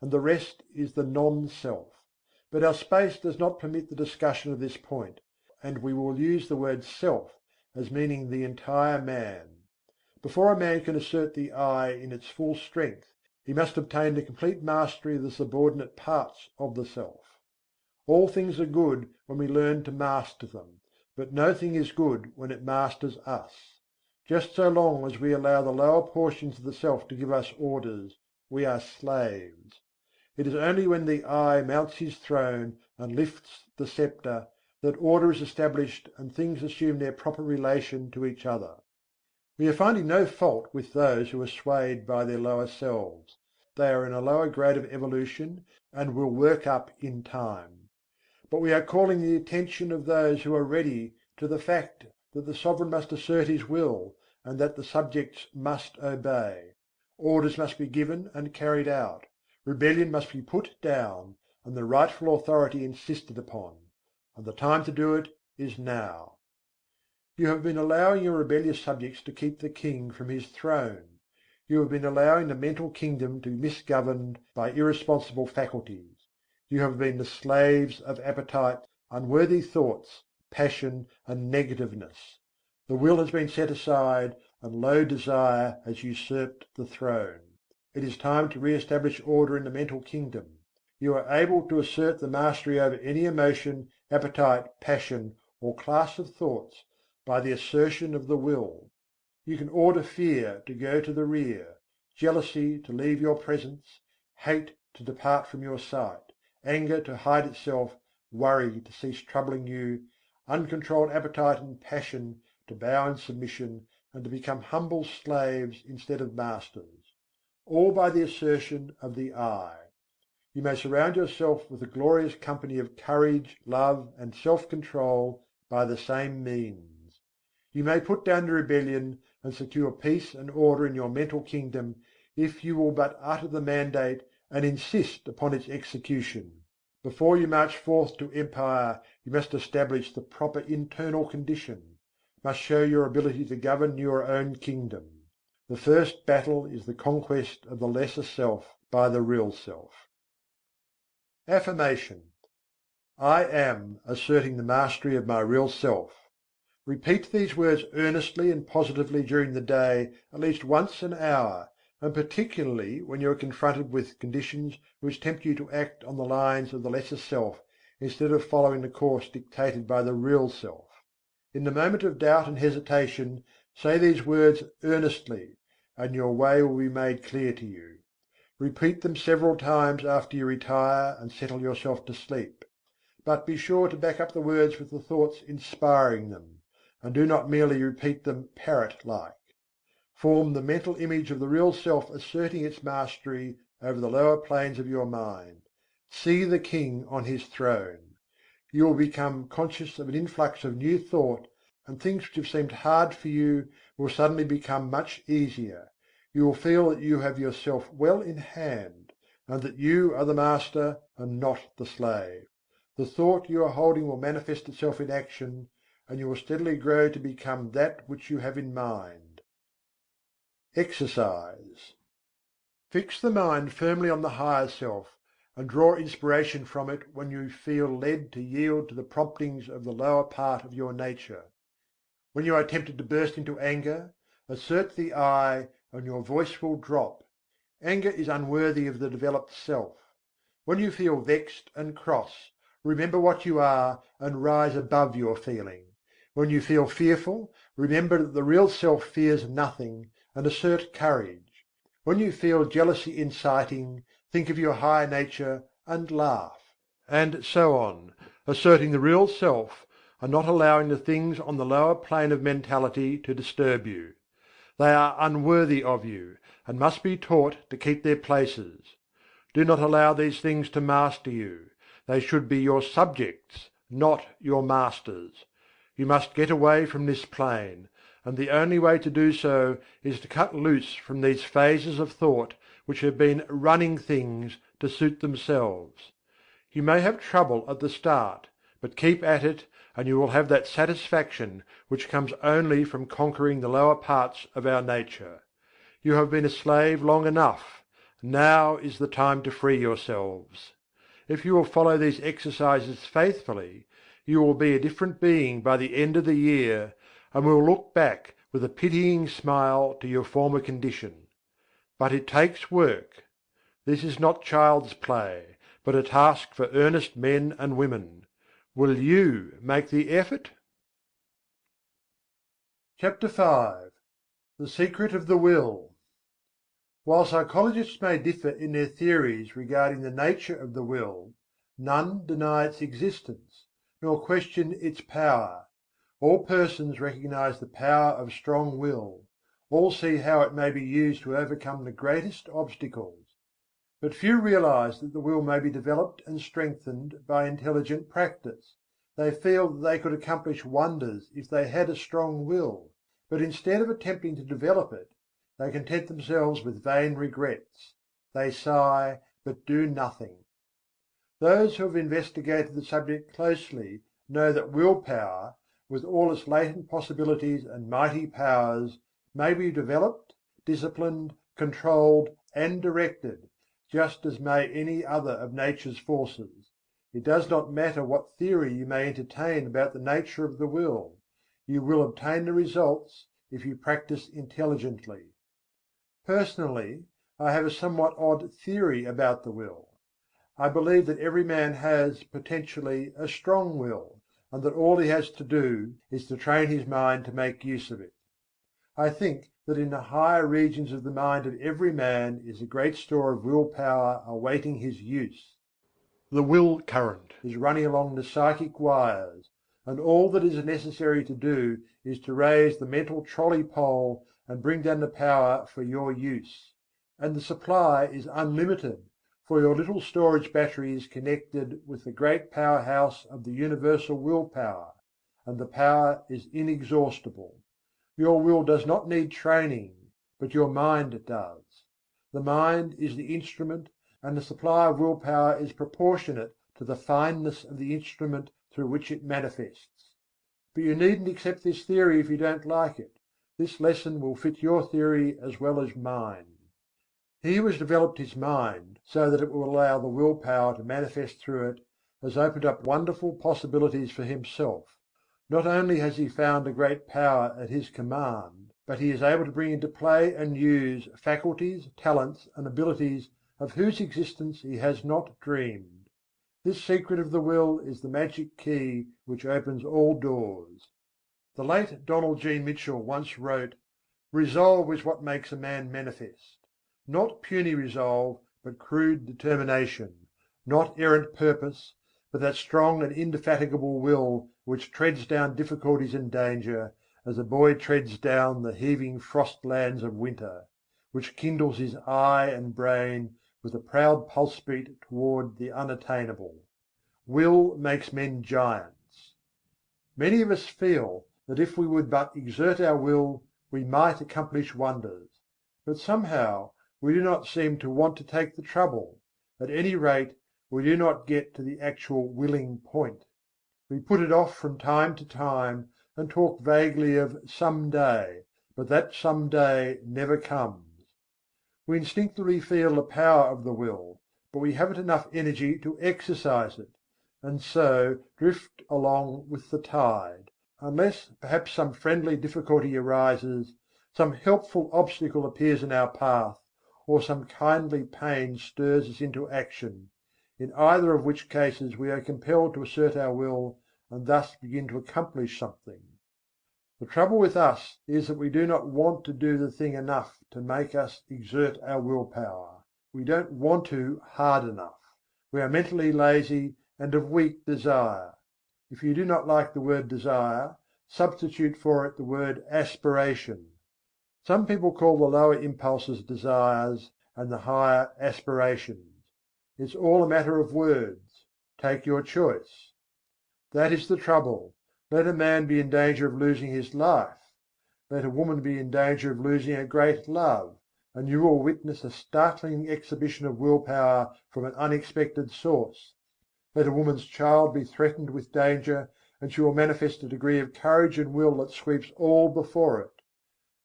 and the rest is the non-self. But our space does not permit the discussion of this point, and we will use the word "self" as meaning the entire man. Before a man can assert the "I" in its full strength, he must obtain the complete mastery of the subordinate parts of the self. All things are good when we learn to master them, but no thing is good when it masters us. Just so long as we allow the lower portions of the self to give us orders, we are slaves. It is only when the "I" mounts his throne and lifts the sceptre, that order is established and things assume their proper relation to each other. We are finding no fault with those who are swayed by their lower selves. They are in a lower grade of evolution and will work up in time. But we are calling the attention of those who are ready to the fact that the sovereign must assert his will, and that the subjects must obey. Orders must be given and carried out. Rebellion must be put down, and the rightful authority insisted upon. And the time to do it is now. You have been allowing your rebellious subjects to keep the king from his throne. You have been allowing the mental kingdom to be misgoverned by irresponsible faculties. You have been the slaves of appetite, unworthy thoughts, passion and negativeness. The will has been set aside, and low desire has usurped the throne. It is time to re establish order in the mental kingdom. You are able to assert the mastery over any emotion, appetite, passion, or class of thoughts by the assertion of the will. You can order fear to go to the rear, jealousy to leave your presence, hate to depart from your sight, anger to hide itself, worry to cease troubling you, uncontrolled appetite and passion to bow in submission and to become humble slaves instead of masters. All by the assertion of the "I." You may surround yourself with a glorious company of courage, love and self-control by the same means. You may put down the rebellion and secure peace and order in your mental kingdom, if you will but utter the mandate and insist upon its execution. Before you march forth to empire, you must establish the proper internal condition, must show your ability to govern your own kingdom. The first battle is the conquest of the lesser self by the real self. Affirmation: I am asserting the mastery of my real self. Repeat these words earnestly and positively during the day at least once an hour, and particularly when you are confronted with conditions which tempt you to act on the lines of the lesser self instead of following the course dictated by the real self. In the moment of doubt and hesitation, say these words earnestly, and your way will be made clear to you. Repeat them several times after you retire and settle yourself to sleep. But be sure to back up the words with the thoughts inspiring them, and do not merely repeat them parrot-like. form the mental image of the real self asserting its mastery over the lower planes of your mind. See the king on his throne. You will become conscious of an influx of new thought, and things which have seemed hard for you will suddenly become much easier. You will feel that you have yourself well in hand, and that you are the master and not the slave. The thought you are holding will manifest itself in action, and you will steadily grow to become that which you have in mind. Exercise. Fix the mind firmly on the higher self, and draw inspiration from it when you feel led to yield to the promptings of the lower part of your nature. When you are tempted to burst into anger, assert the "I," and your voice will drop. Anger is unworthy of the developed self. When you feel vexed and cross, remember what you are, and rise above your feeling. When you feel fearful, remember that the real self fears nothing, and assert courage. When you feel jealousy inciting, think of your higher nature and laugh. And so on, asserting the real self, and not allowing the things on the lower plane of mentality to disturb you. They are unworthy of you, and must be taught to keep their places. Do not allow these things to master you. They should be your subjects, not your masters. You must get away from this plane, and the only way to do so is to cut loose from these phases of thought which have been running things to suit themselves. You may have trouble at the start, but keep at it, and you will have that satisfaction which comes only from conquering the lower parts of our nature. You have been a slave long enough; now is the time to free yourselves. If you will follow these exercises faithfully, you will be a different being by the end of the year, and will look back with a pitying smile to your former condition. But it takes work. This is not child's play, but a task for earnest men and women. Will you make the effort? Chapter V. The Secret of the Will. While psychologists may differ in their theories regarding the nature of the will, none deny its existence, nor question its power. All persons recognize the power of strong will; all see how it may be used to overcome the greatest obstacles. But few realize that the will may be developed and strengthened by intelligent practice. They feel that they could accomplish wonders if they had a strong will, but instead of attempting to develop it, they content themselves with vain regrets. They sigh, but do nothing. Those who have investigated the subject closely know that will power, with all its latent possibilities and mighty powers, may be developed, disciplined, controlled, and directed, just as may any other of nature's forces. It does not matter what theory you may entertain about the nature of the will, you will obtain the results if you practice intelligently. Personally, I have a somewhat odd theory about the will. I believe that every man has, potentially, a strong will, and that all he has to do is to train his mind to make use of it. I think that in the higher regions of the mind of every man is a great store of will power awaiting his use. The will current is running along the psychic wires, and all that is necessary to do is to raise the mental trolley pole and bring down the power for your use. And the supply is unlimited, for your little storage battery is connected with the great power house of the universal will power, and the power is inexhaustible. Your will does not need training, but your mind does. The mind is the instrument, and the supply of will power is proportionate to the fineness of the instrument through which it manifests. But you needn't accept this theory if you don't like it. This lesson will fit your theory as well as mine. He who has developed his mind so that it will allow the will power to manifest through it has opened up wonderful possibilities for himself. Not only has he found a great power at his command, but he is able to bring into play and use faculties, talents, and abilities of whose existence he has not dreamed. This secret of the will is the magic key which opens all doors. The late Donald G. Mitchell once wrote, "Resolve is what makes a man manifest. Not puny resolve, but crude determination; not errant purpose, but that strong and indefatigable will which treads down difficulties and danger, as a boy treads down the heaving frost lands of winter, which kindles his eye and brain with a proud pulse beat toward the unattainable. Will makes men giants. Many of us feel that if we would but exert our will, we might accomplish wonders. But somehow we do not seem to want to take the trouble. At any rate, we do not get to the actual willing point. We put it off from time to time, and talk vaguely of "some day," but that some day never comes. We instinctively feel the power of the will, but we haven't enough energy to exercise it, and so drift along with the tide, unless perhaps some friendly difficulty arises, some helpful obstacle appears in our path, or some kindly pain stirs us into action, in either of which cases we are compelled to assert our will and thus begin to accomplish something. The trouble with us is that we do not want to do the thing enough to make us exert our will power. We don't want to hard enough. We are mentally lazy and of weak desire. If you do not like the word desire, substitute for it the word aspiration. Some people call the lower impulses desires and the higher aspirations. It's all a matter of words. Take your choice. That is the trouble. Let a man be in danger of losing his life, let a woman be in danger of losing a great love, and you will witness a startling exhibition of will power from an unexpected source. Let a woman's child be threatened with danger, and she will manifest a degree of courage and will that sweeps all before it.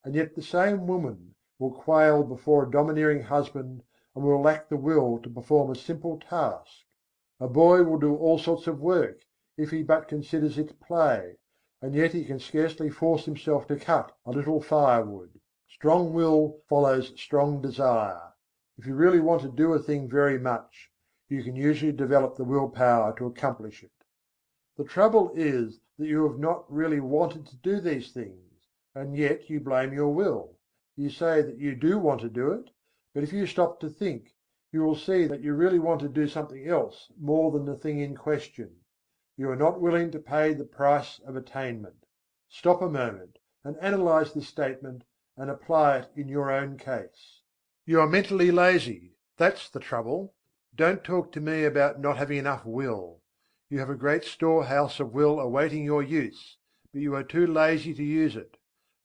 And yet the same woman will quail before a domineering husband, and will lack the will to perform a simple task. A boy will do all sorts of work, if he but considers it play, and yet he can scarcely force himself to cut a little firewood. Strong will follows strong desire. If you really want to do a thing very much, you can usually develop the will power to accomplish it. The trouble is that you have not really wanted to do these things, and yet you blame your will. You say that you do want to do it, but if you stop to think, you will see that you really want to do something else more than the thing in question. You are not willing to pay the price of attainment. Stop a moment and analyze this statement and apply it in your own case. You are mentally lazy, that's the trouble. Don't talk to me about not having enough will. You have a great storehouse of will awaiting your use, but you are too lazy to use it.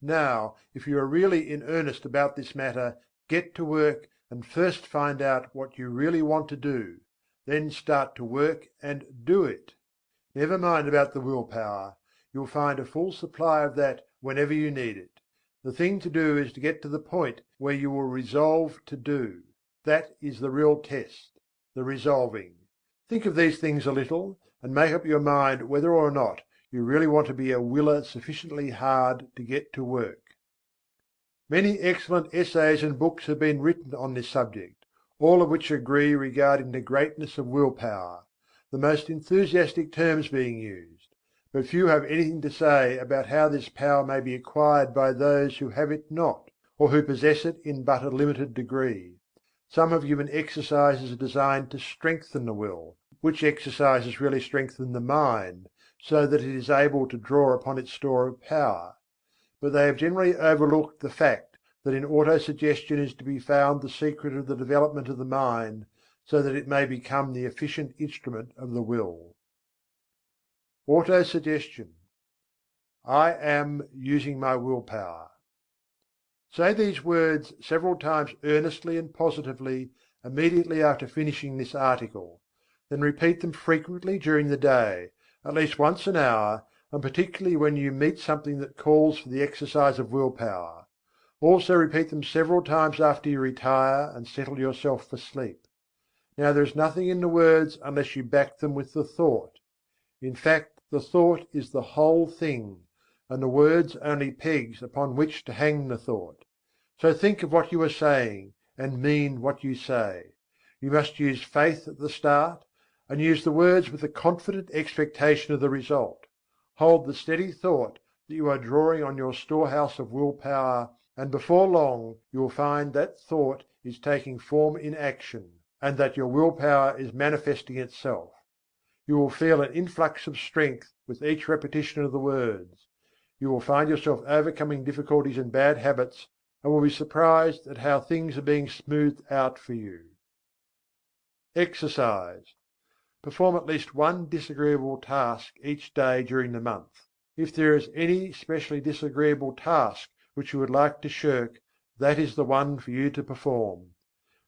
Now, if you are really in earnest about this matter, get to work and first find out what you really want to do. Then start to work and do it. Never mind about the will power. You'll find a full supply of that whenever you need it. The thing to do is to get to the point where you will resolve to do. That is the real test, the resolving. Think of these things a little, and make up your mind whether or not you really want to be a willer sufficiently hard to get to work. Many excellent essays and books have been written on this subject, all of which agree regarding the greatness of will power, the most enthusiastic terms being used, but few have anything to say about how this power may be acquired by those who have it not, or who possess it in but a limited degree. Some have given exercises designed to strengthen the will, which exercises really strengthen the mind, so that it is able to draw upon its store of power. But they have generally overlooked the fact that in autosuggestion is to be found the secret of the development of the mind, so that it may become the efficient instrument of the will. Autosuggestion. I am using my will power. Say these words several times earnestly and positively immediately after finishing this article. Then repeat them frequently during the day, at least once an hour, and particularly when you meet something that calls for the exercise of will power. Also repeat them several times after you retire and settle yourself for sleep. Now there is nothing in the words unless you back them with the thought. In fact, the thought is the whole thing, and the words only pegs upon which to hang the thought. So think of what you are saying, and mean what you say. You must use faith at the start, and use the words with a confident expectation of the result. Hold the steady thought that you are drawing on your storehouse of will power, and before long you will find that thought is taking form in action, and that your will power is manifesting itself. You will feel an influx of strength with each repetition of the words. you will find yourself overcoming difficulties and bad habits, and will be surprised at how things are being smoothed out for you. Exercise. Perform at least one disagreeable task each day during the month. If there is any specially disagreeable task which you would like to shirk, that is the one for you to perform.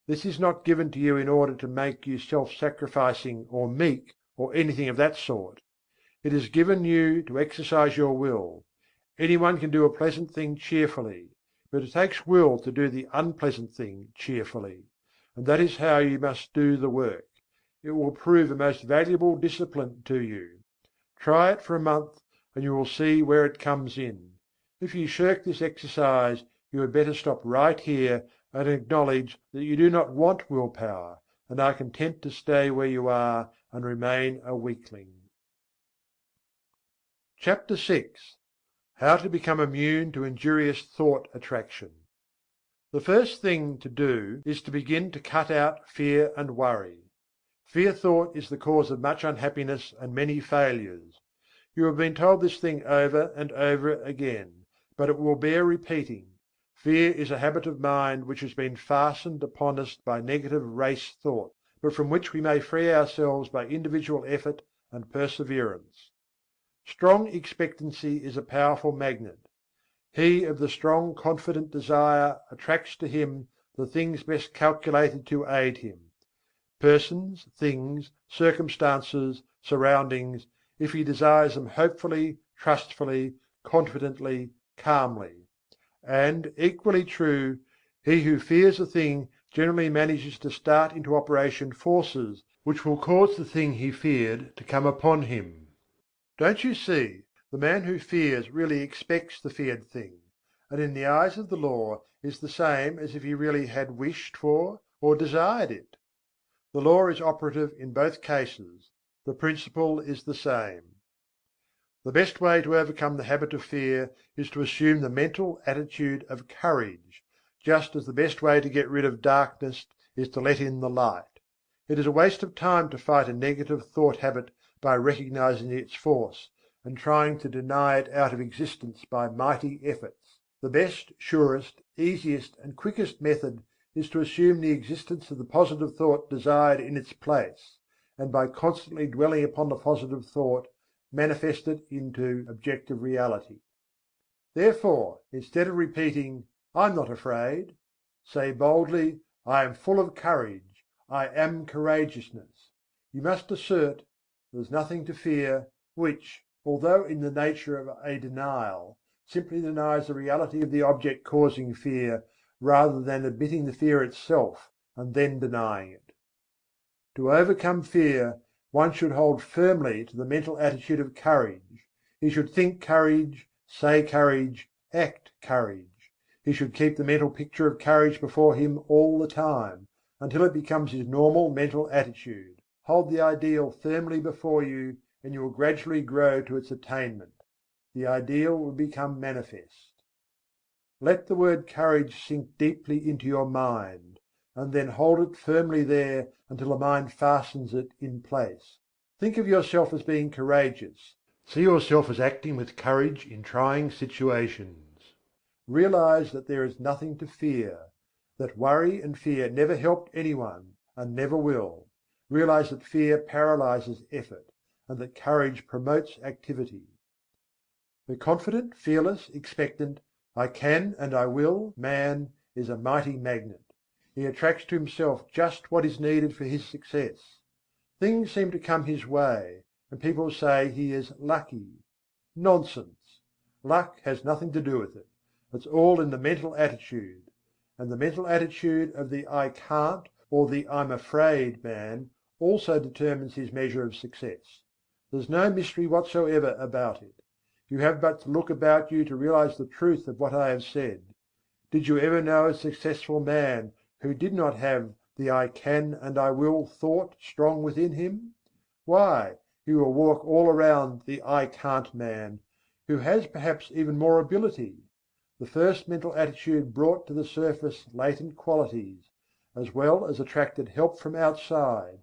This is not given to you in order to make you self-sacrificing or meek or anything of that sort. It is given you to exercise your will. Anyone can do a pleasant thing cheerfully, but it takes will to do the unpleasant thing cheerfully, and that is how you must do the work. It will prove a most valuable discipline to you. Try it for a month, and you will see where it comes in. If you shirk this exercise, you had better stop right here and acknowledge that you do not want will power, and are content to stay where you are and remain a weakling. Chapter 6. How to become immune to injurious thought attraction. The first thing to do is to begin to cut out fear and worry. Fear thought is the cause of much unhappiness and many failures. You have been told this thing over and over again, but it will bear repeating. Fear is a habit of mind which has been fastened upon us by negative race thought, but from which we may free ourselves by individual effort and perseverance. Strong expectancy is a powerful magnet. He of the strong confident desire attracts to him the things best calculated to aid him: persons, things, circumstances, surroundings, if he desires them hopefully, trustfully, confidently, calmly. And, equally true, he who fears a thing generally manages to start into operation forces which will cause the thing he feared to come upon him. Don't you see, the man who fears really expects the feared thing, and in the eyes of the law is the same as if he really had wished for or desired it. The law is operative in both cases, the principle is the same. The best way to overcome the habit of fear is to assume the mental attitude of courage, just as the best way to get rid of darkness is to let in the light. It is a waste of time to fight a negative thought habit by recognizing its force, and trying to deny it out of existence by mighty efforts. The best, surest, easiest and quickest method is to assume the existence of the positive thought desired in its place, and by constantly dwelling upon the positive thought, manifest it into objective reality. Therefore, instead of repeating, "I'm not afraid," say boldly, "I am full of courage, I am courageousness." You must assert, "There's nothing to fear," which, although in the nature of a denial, simply denies the reality of the object causing fear, rather than admitting the fear itself and then denying it. To overcome fear, one should hold firmly to the mental attitude of courage. He should think courage, say courage, act courage. He should keep the mental picture of courage before him all the time, until it becomes his normal mental attitude. Hold the ideal firmly before you, and you will gradually grow to its attainment. The ideal will become manifest. Let the word courage sink deeply into your mind, and then hold it firmly there until the mind fastens it in place. Think of yourself as being courageous. See yourself as acting with courage in trying situations. Realize that there is nothing to fear, that worry and fear never helped anyone and never will. Realize that fear paralyzes effort, and that courage promotes activity. The confident, fearless, expectant, "I can and I will" man is a mighty magnet. He attracts to himself just what is needed for his success. Things seem to come his way, and people say he is lucky. Nonsense! Luck has nothing to do with it. It's all in the mental attitude. And the mental attitude of the "I can't" or the "I'm afraid" man also determines his measure of success. There's no mystery whatsoever about it. You have but to look about you to realize the truth of what I have said. Did you ever know a successful man who did not have the "I can and I will" thought strong within him? Why, he will walk all around the "I can't" man, who has perhaps even more ability. The first mental attitude brought to the surface latent qualities, as well as attracted help from outside,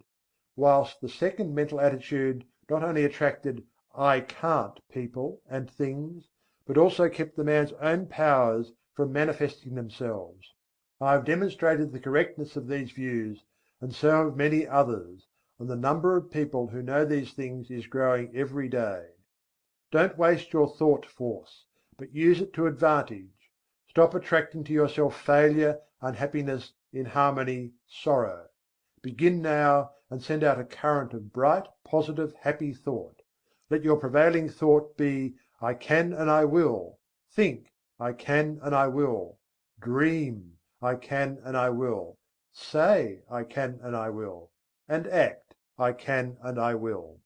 whilst the second mental attitude not only attracted "I can't" people and things, but also kept the man's own powers from manifesting themselves. I have demonstrated the correctness of these views, and so have many others, and the number of people who know these things is growing every day. Don't waste your thought force, but use it to advantage. Stop attracting to yourself failure, unhappiness, inharmony, sorrow. Begin now and send out a current of bright, positive, happy thought. Let your prevailing thought be, "I can and I will." Think, "I can and I will." Dream, "I can and I will." Say, "I can and I will." And act, "I can and I will."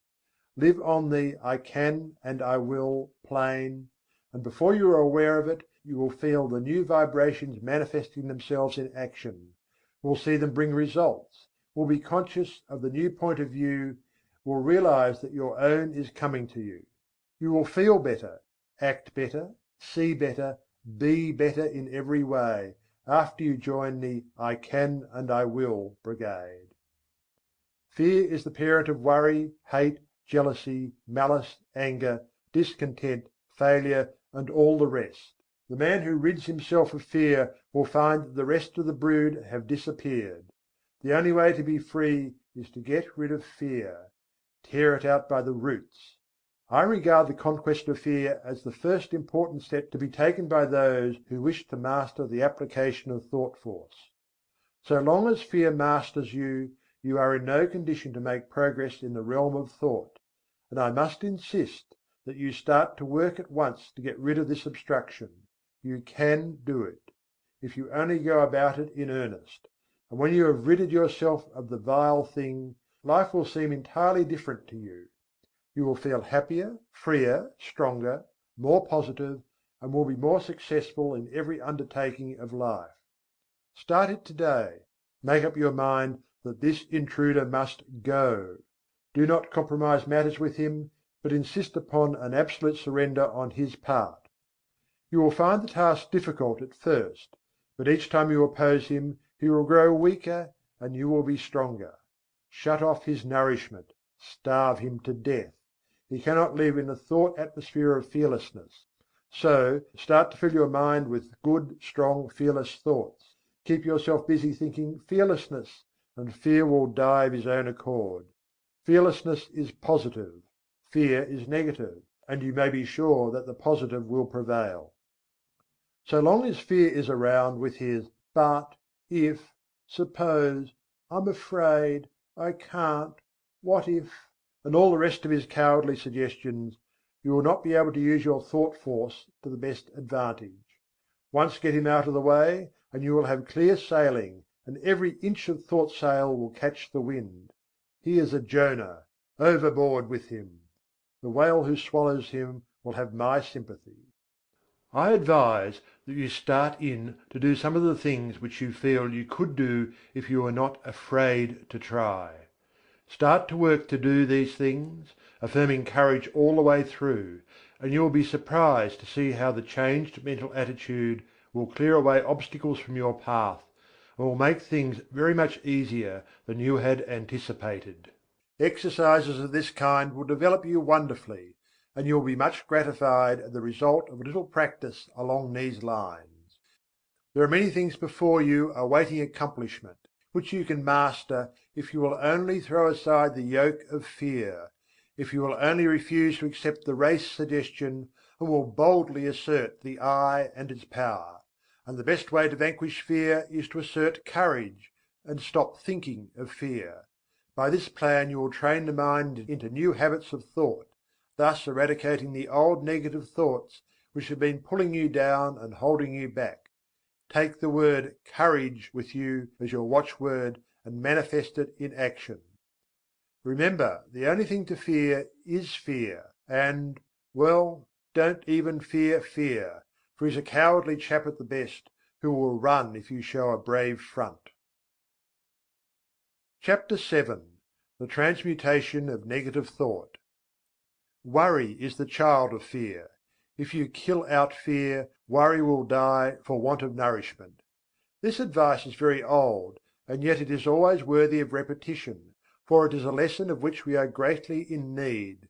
Live on the "I can and I will" plane, and before you are aware of it, you will feel the new vibrations manifesting themselves in action, will see them bring results, will be conscious of the new point of view, will realize that your own is coming to you. You will feel better, act better, see better, be better in every way, after you join the "I can and I will" brigade. Fear is the parent of worry, hate, jealousy, malice, anger, discontent, failure, and all the rest. The man who rids himself of fear will find that the rest of the brood have disappeared. The only way to be free is to get rid of fear. Tear it out by the roots. I regard the conquest of fear as the first important step to be taken by those who wish to master the application of thought force. So long as fear masters you, you are in no condition to make progress in the realm of thought, and I must insist that you start to work at once to get rid of this obstruction. You can do it, if you only go about it in earnest, and when you have ridded yourself of the vile thing, life will seem entirely different to you. You will feel happier, freer, stronger, more positive, and will be more successful in every undertaking of life. Start it today. Make up your mind that this intruder must go. Do not compromise matters with him, but insist upon an absolute surrender on his part. You will find the task difficult at first, but each time you oppose him, he will grow weaker and you will be stronger. Shut off his nourishment, starve him to death. He cannot live in the thought atmosphere of fearlessness. So start to fill your mind with good, strong, fearless thoughts. Keep yourself busy thinking fearlessness, and fear will die of his own accord. Fearlessness is positive, fear is negative, and you may be sure that the positive will prevail. So long as fear is around with his "but," "if," "suppose," "I'm afraid," "I can't," "what if," and all the rest of his cowardly suggestions, you will not be able to use your thought force to the best advantage. Once get him out of the way, and you will have clear sailing, and every inch of thought sail will catch the wind. He is a Jonah: overboard with him! The whale who swallows him will have my sympathy. I advise that you start in to do some of the things which you feel you could do if you were not afraid to try. Start to work to do these things, affirming courage all the way through, and you will be surprised to see how the changed mental attitude will clear away obstacles from your path, and will make things very much easier than you had anticipated. Exercises of this kind will develop you wonderfully, and you will be much gratified at the result of a little practice along these lines. There are many things before you awaiting accomplishment, which you can master if you will only throw aside the yoke of fear, if you will only refuse to accept the race suggestion, and will boldly assert the "I" and its power. And the best way to vanquish fear is to assert courage, and stop thinking of fear. By this plan you will train the mind into new habits of thought, thus eradicating the old negative thoughts which have been pulling you down and holding you back. Take the word "courage" with you as your watchword and manifest it in action. Remember, the only thing to fear is fear, and, well, don't even fear fear, for he's a cowardly chap at the best, who will run if you show a brave front. CHAPTER VII. The Transmutation of Negative Thought. Worry is the child of fear. If you kill out fear, worry will die for want of nourishment. This advice is very old, and yet it is always worthy of repetition, for it is a lesson of which we are greatly in need.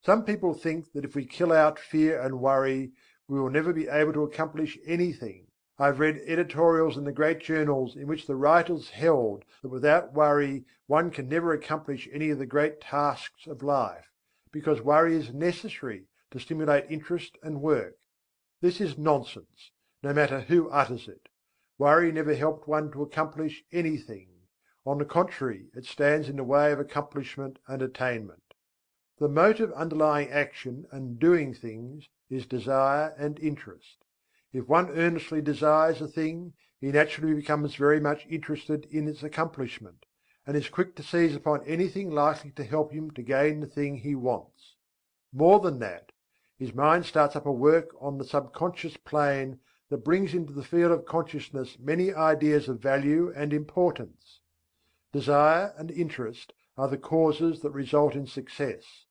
Some people think that if we kill out fear and worry, we will never be able to accomplish anything. I have read editorials in the great journals in which the writers held that without worry one can never accomplish any of the great tasks of life, because worry is necessary to stimulate interest and work. This is nonsense, no matter who utters it. Worry never helped one to accomplish anything. On the contrary, it stands in the way of accomplishment and attainment. The motive underlying action and doing things is desire and interest. If one earnestly desires a thing, he naturally becomes very much interested in its accomplishment, and is quick to seize upon anything likely to help him to gain the thing he wants. More than that, his mind starts up a work on the subconscious plane that brings into the field of consciousness many ideas of value and importance. Desire and interest are the causes that result in success.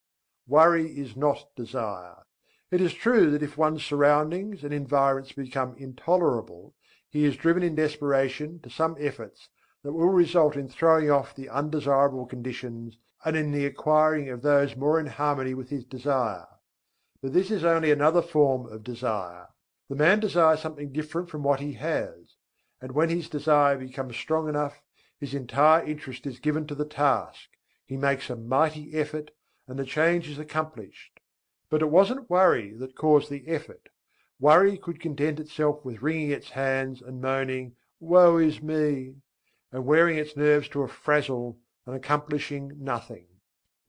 Worry is not desire. It is true that if one's surroundings and environments become intolerable, he is driven in desperation to some efforts that will result in throwing off the undesirable conditions and in the acquiring of those more in harmony with his desire. But this is only another form of desire. The man desires something different from what he has, and when his desire becomes strong enough, his entire interest is given to the task, he makes a mighty effort, and the change is accomplished. But it wasn't worry that caused the effort. Worry could content itself with wringing its hands and moaning, "Woe is me," and wearing its nerves to a frazzle and accomplishing nothing.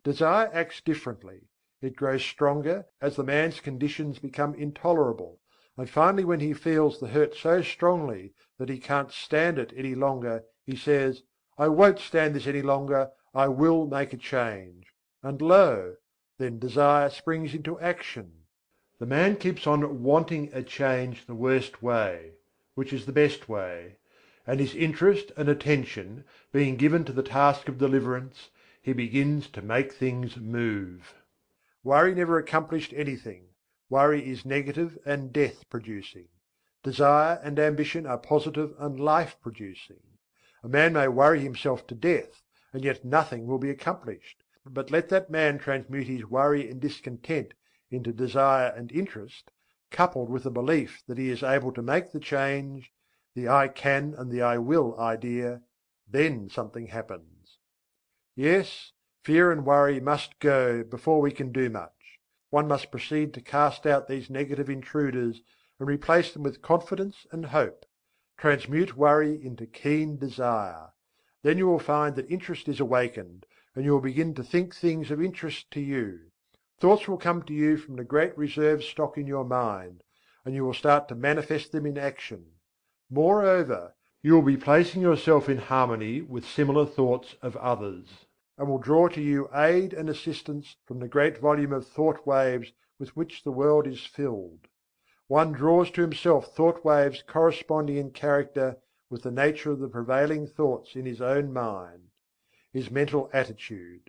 Desire acts differently. It grows stronger as the man's conditions become intolerable, and finally when he feels the hurt so strongly that he can't stand it any longer, he says, "I won't stand this any longer, I will make a change." And lo! then desire springs into action. The man keeps on wanting a change the worst way, which is the best way, and his interest and attention being given to the task of deliverance, he begins to make things move. Worry never accomplished anything. Worry is negative and death producing. Desire and ambition are positive and life producing. A man may worry himself to death, and yet nothing will be accomplished. But let that man transmute his worry and discontent into desire and interest, coupled with the belief that he is able to make the change, the "I can" and the "I will" idea, then something happens. Yes, fear and worry must go before we can do much. One must proceed to cast out these negative intruders and replace them with confidence and hope. Transmute worry into keen desire. Then you will find that interest is awakened, and you will begin to think things of interest to you. Thoughts will come to you from the great reserve stock in your mind, and you will start to manifest them in action. Moreover, you will be placing yourself in harmony with similar thoughts of others, and will draw to you aid and assistance from the great volume of thought waves with which the world is filled. One draws to himself thought waves corresponding in character with the nature of the prevailing thoughts in his own mind, his mental attitude.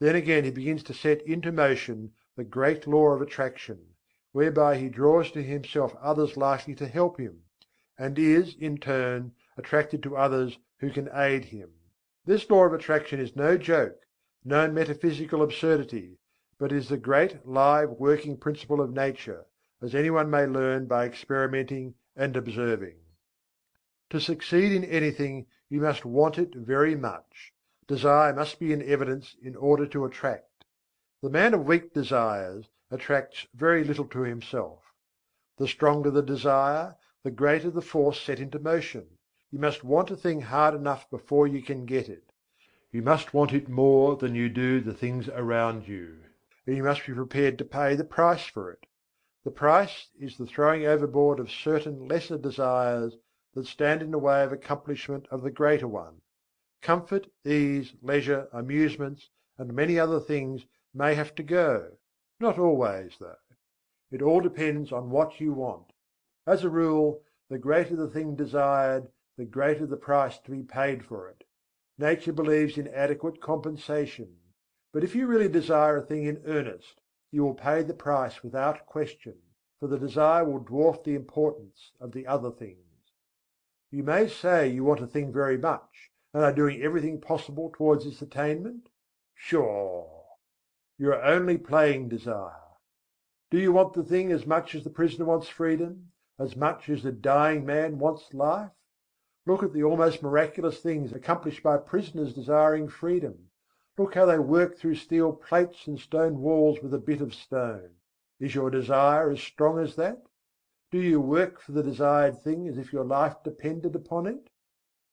Then again he begins to set into motion the great law of attraction, whereby he draws to himself others likely to help him, and is, in turn, attracted to others who can aid him. This law of attraction is no joke, no metaphysical absurdity, but is the great live working principle of nature, as anyone may learn by experimenting and observing. To succeed in anything you must want it very much. Desire must be in evidence in order to attract. The man of weak desires attracts very little to himself. The stronger the desire, the greater the force set into motion. You must want a thing hard enough before you can get it. You must want it more than you do the things around you, and you must be prepared to pay the price for it. The price is the throwing overboard of certain lesser desires that stand in the way of accomplishment of the greater one. Comfort, ease, leisure, amusements, and many other things may have to go. Not always, though. It all depends on what you want. As a rule, the greater the thing desired, the greater the price to be paid for it. Nature believes in adequate compensation. But if you really desire a thing in earnest, you will pay the price without question, for the desire will dwarf the importance of the other things. You may say you want a thing very much, and are doing everything possible towards its attainment? Sure! You are only playing desire. Do you want the thing as much as the prisoner wants freedom, as much as the dying man wants life? Look at the almost miraculous things accomplished by prisoners desiring freedom. Look how they work through steel plates and stone walls with a bit of stone. Is your desire as strong as that? Do you work for the desired thing as if your life depended upon it?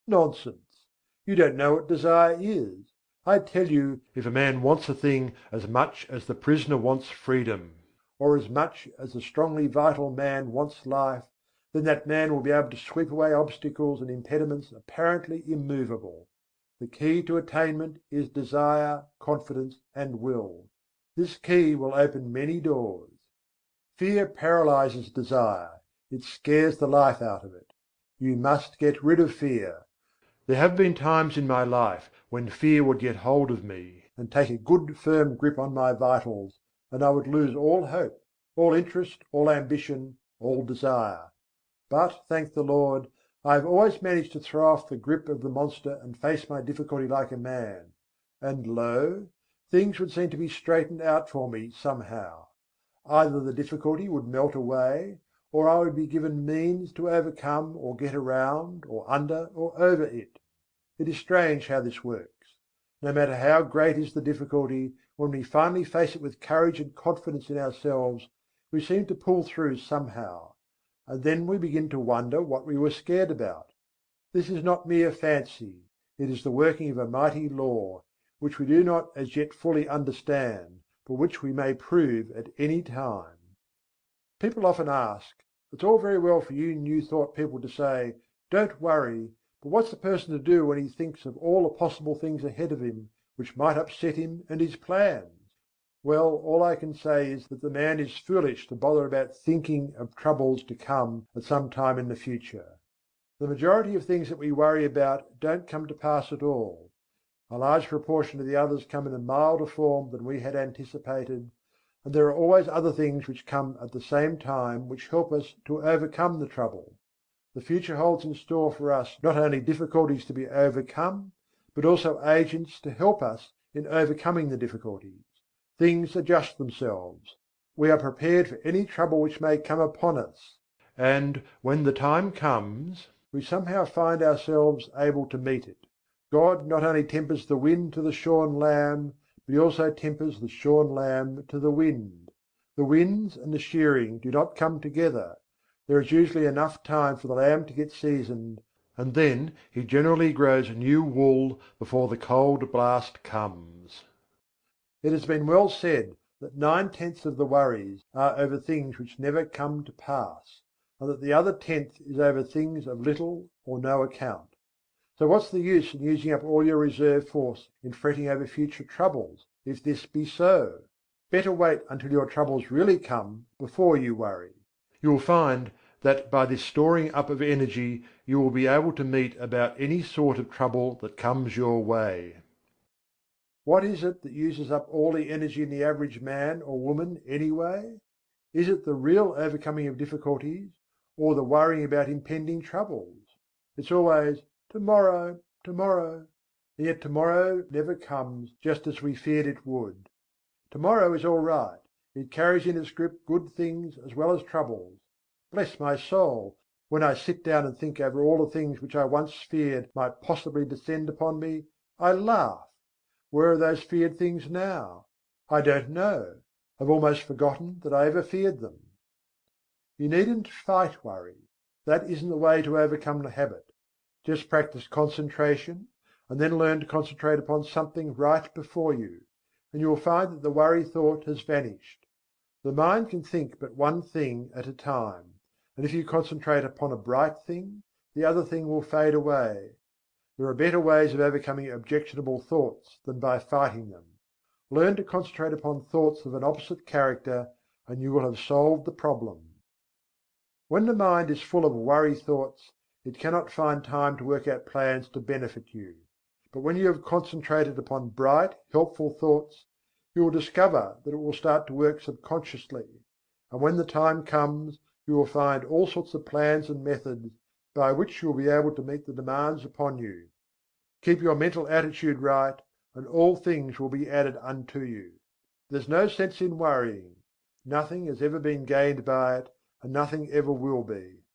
Nonsense! You don't know what desire is. I tell you, if a man wants a thing as much as the prisoner wants freedom, or as much as the strongly vital man wants life, then that man will be able to sweep away obstacles and impediments apparently immovable. The key to attainment is desire, confidence, and will. This key will open many doors. Fear paralyzes desire, it scares the life out of it. You must get rid of fear. There have been times in my life when fear would get hold of me and take a good firm grip on my vitals, and I would lose all hope, all interest, all ambition, all desire. But, thank the Lord, I have always managed to throw off the grip of the monster and face my difficulty like a man. And lo, things would seem to be straightened out for me somehow. Either the difficulty would melt away, or I would be given means to overcome or get around or under or over it. It is strange how this works. No matter how great is the difficulty, when we finally face it with courage and confidence in ourselves, we seem to pull through somehow. And then we begin to wonder what we were scared about. This is not mere fancy, it is the working of a mighty law, which we do not as yet fully understand, but which we may prove at any time. People often ask, "It's all very well for you New Thought people to say, 'Don't worry,' but what's the person to do when he thinks of all the possible things ahead of him which might upset him and his plans?" Well, all I can say is that the man is foolish to bother about thinking of troubles to come at some time in the future. The majority of things that we worry about don't come to pass at all. A large proportion of the others come in a milder form than we had anticipated, and there are always other things which come at the same time which help us to overcome the trouble. The future holds in store for us not only difficulties to be overcome, but also agents to help us in overcoming the difficulties. Things adjust themselves. We are prepared for any trouble which may come upon us, and when the time comes, we somehow find ourselves able to meet it. God not only tempers the wind to the shorn lamb, but He also tempers the shorn lamb to the wind. The winds and the shearing do not come together. There is usually enough time for the lamb to get seasoned, and then he generally grows new wool before the cold blast comes. It has been well said that 9/10 of the worries are over things which never come to pass, and that the other tenth is over things of little or no account. So what's the use in using up all your reserve force in fretting over future troubles, if this be so? Better wait until your troubles really come before you worry. You will find that by this storing up of energy you will be able to meet about any sort of trouble that comes your way. What is it that uses up all the energy in the average man or woman anyway? Is it the real overcoming of difficulties, or the worrying about impending troubles? It's always tomorrow, tomorrow, and yet tomorrow never comes just as we feared it would. Tomorrow is all right, it carries in its grip good things as well as troubles. Bless my soul, when I sit down and think over all the things which I once feared might possibly descend upon me, I laugh. Where are those feared things now? I don't know. I've almost forgotten that I ever feared them. You needn't fight worry. That isn't the way to overcome the habit. Just practice concentration, and then learn to concentrate upon something right before you, and you will find that the worry thought has vanished. The mind can think but one thing at a time, and if you concentrate upon a bright thing, the other thing will fade away. There are better ways of overcoming objectionable thoughts than by fighting them. Learn to concentrate upon thoughts of an opposite character, and you will have solved the problem. When the mind is full of worry thoughts, it cannot find time to work out plans to benefit you. But when you have concentrated upon bright, helpful thoughts, you will discover that it will start to work subconsciously, and when the time comes, you will find all sorts of plans and methods by which you will be able to meet the demands upon you. Keep your mental attitude right, and all things will be added unto you. There's no sense in worrying. Nothing has ever been gained by it, and nothing ever will be.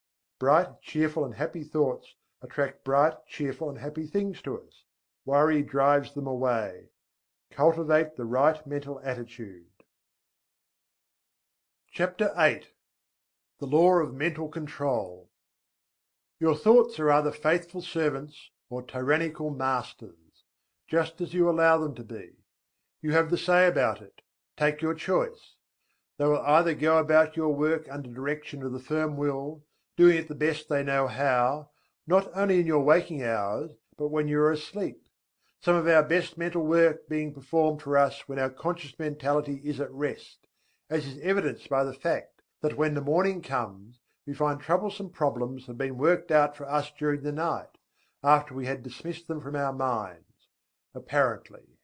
Bright, cheerful and happy thoughts attract bright, cheerful and happy things to us. Worry drives them away. Cultivate the right mental attitude. CHAPTER VIII. The Law of Mental Control. Your thoughts are either faithful servants or tyrannical masters, just as you allow them to be. You have the say about it. Take your choice. They will either go about your work under direction of the firm will, doing it the best they know how, not only in your waking hours, but when you are asleep. Some of our best mental work being performed for us when our conscious mentality is at rest, as is evidenced by the fact that when the morning comes, we find troublesome problems have been worked out for us during the night, after we had dismissed them from our minds, apparently.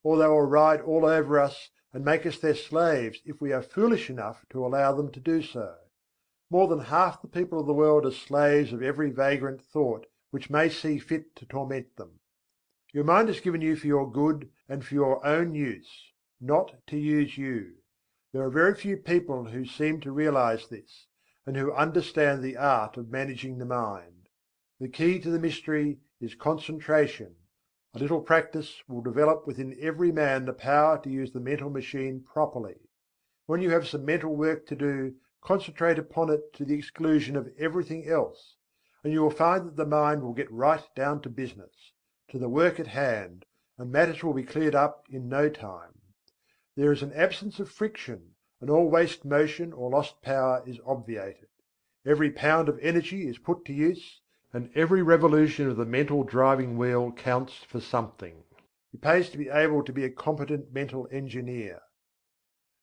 Or they will ride all over us and make us their slaves if we are foolish enough to allow them to do so. More than half the people of the world are slaves of every vagrant thought which may see fit to torment them. Your mind is given you for your good and for your own use, not to use you. There are very few people who seem to realize this, and who understand the art of managing the mind. The key to the mystery is concentration. A little practice will develop within every man the power to use the mental machine properly. When you have some mental work to do, concentrate upon it to the exclusion of everything else, and you will find that the mind will get right down to business, to the work at hand, and matters will be cleared up in no time. There is an absence of friction, and all waste motion or lost power is obviated. Every pound of energy is put to use, and every revolution of the mental driving wheel counts for something. It pays to be able to be a competent mental engineer.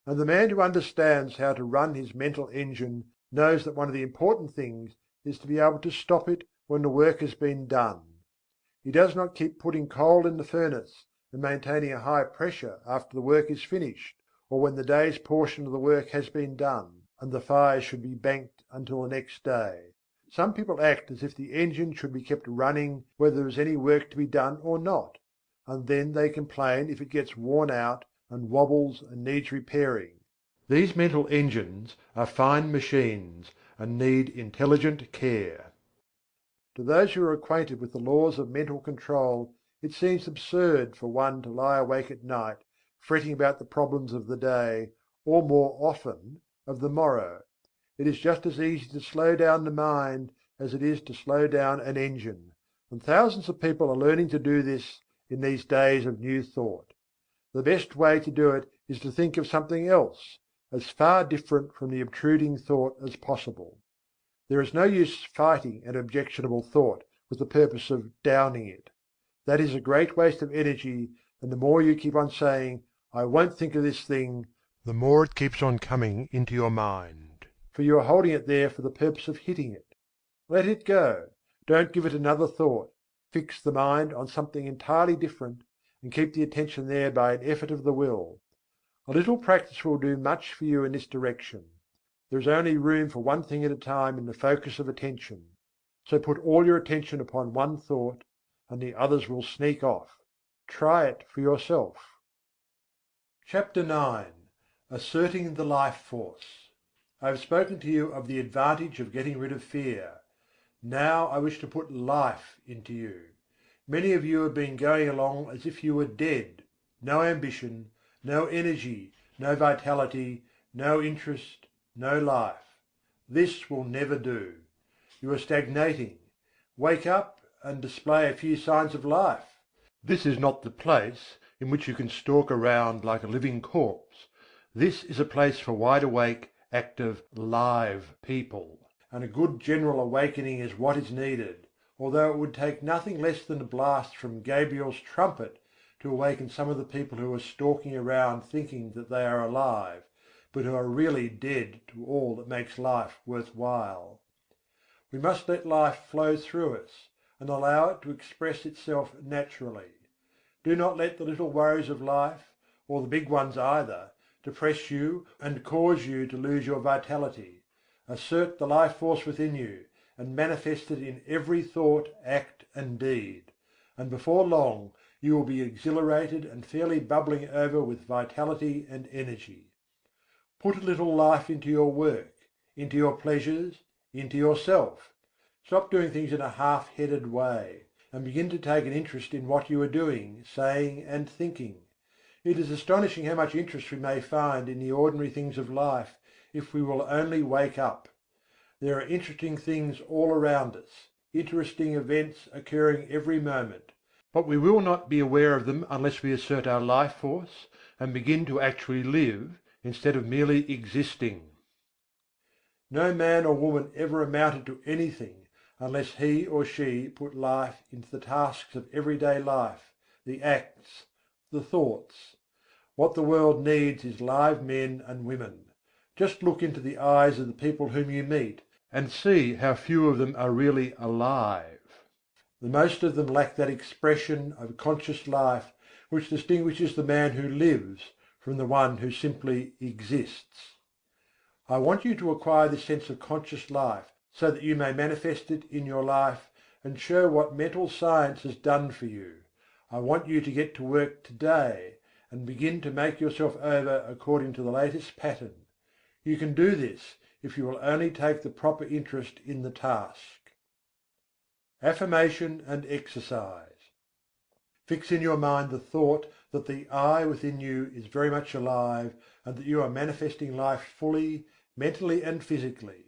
And the man who understands how to run his mental engine knows that one of the important things is to be able to stop it when the work has been done. He does not keep putting coal in the furnace and maintaining a high pressure after the work is finished, or when the day's portion of the work has been done, and the fire should be banked until the next day. Some people act as if the engine should be kept running whether there is any work to be done or not, and then they complain if it gets worn out and wobbles and needs repairing. These mental engines are fine machines and need intelligent care. To those who are acquainted with the laws of mental control, it seems absurd for one to lie awake at night fretting about the problems of the day, or more often, of the morrow. It is just as easy to slow down the mind as it is to slow down an engine, and thousands of people are learning to do this in these days of new thought. The best way to do it is to think of something else, as far different from the obtruding thought as possible. There is no use fighting an objectionable thought with the purpose of downing it. That is a great waste of energy, and the more you keep on saying, "I won't think of this thing," the more it keeps on coming into your mind, for you are holding it there for the purpose of hitting it. Let it go. Don't give it another thought. Fix the mind on something entirely different, and keep the attention there by an effort of the will. A little practice will do much for you in this direction. There is only room for one thing at a time in the focus of attention. So put all your attention upon one thought, and the others will sneak off. Try it for yourself. CHAPTER IX. Asserting the Life Force. I have spoken to you of the advantage of getting rid of fear. Now I wish to put life into you. Many of you have been going along as if you were dead: no ambition, no energy, no vitality, no interest, no life. This will never do. You are stagnating. Wake up and display a few signs of life. This is not the place in which you can stalk around like a living corpse. This is a place for wide awake, active, live people. And a good general awakening is what is needed, although it would take nothing less than a blast from Gabriel's trumpet to awaken some of the people who are stalking around thinking that they are alive, but who are really dead to all that makes life worth while. We must let life flow through us, and allow it to express itself naturally. Do not let the little worries of life, or the big ones either, depress you and cause you to lose your vitality. Assert the life force within you, and manifest it in every thought, act and deed, and before long you will be exhilarated and fairly bubbling over with vitality and energy. Put a little life into your work, into your pleasures, into yourself. Stop doing things in a half-headed way, and begin to take an interest in what you are doing, saying, and thinking. It is astonishing how much interest we may find in the ordinary things of life if we will only wake up. There are interesting things all around us, interesting events occurring every moment, but we will not be aware of them unless we assert our life force and begin to actually live instead of merely existing. No man or woman ever amounted to anything unless he or she put life into the tasks of everyday life, the acts, the thoughts. What the world needs is live men and women. Just look into the eyes of the people whom you meet, and see how few of them are really alive. The most of them lack that expression of conscious life which distinguishes the man who lives from the one who simply exists. I want you to acquire this sense of conscious life, so that you may manifest it in your life and show what mental science has done for you. I want you to get to work today, and begin to make yourself over according to the latest pattern. You can do this if you will only take the proper interest in the task. Affirmation and exercise. Fix in your mind the thought that the I within you is very much alive, and that you are manifesting life fully, mentally and physically.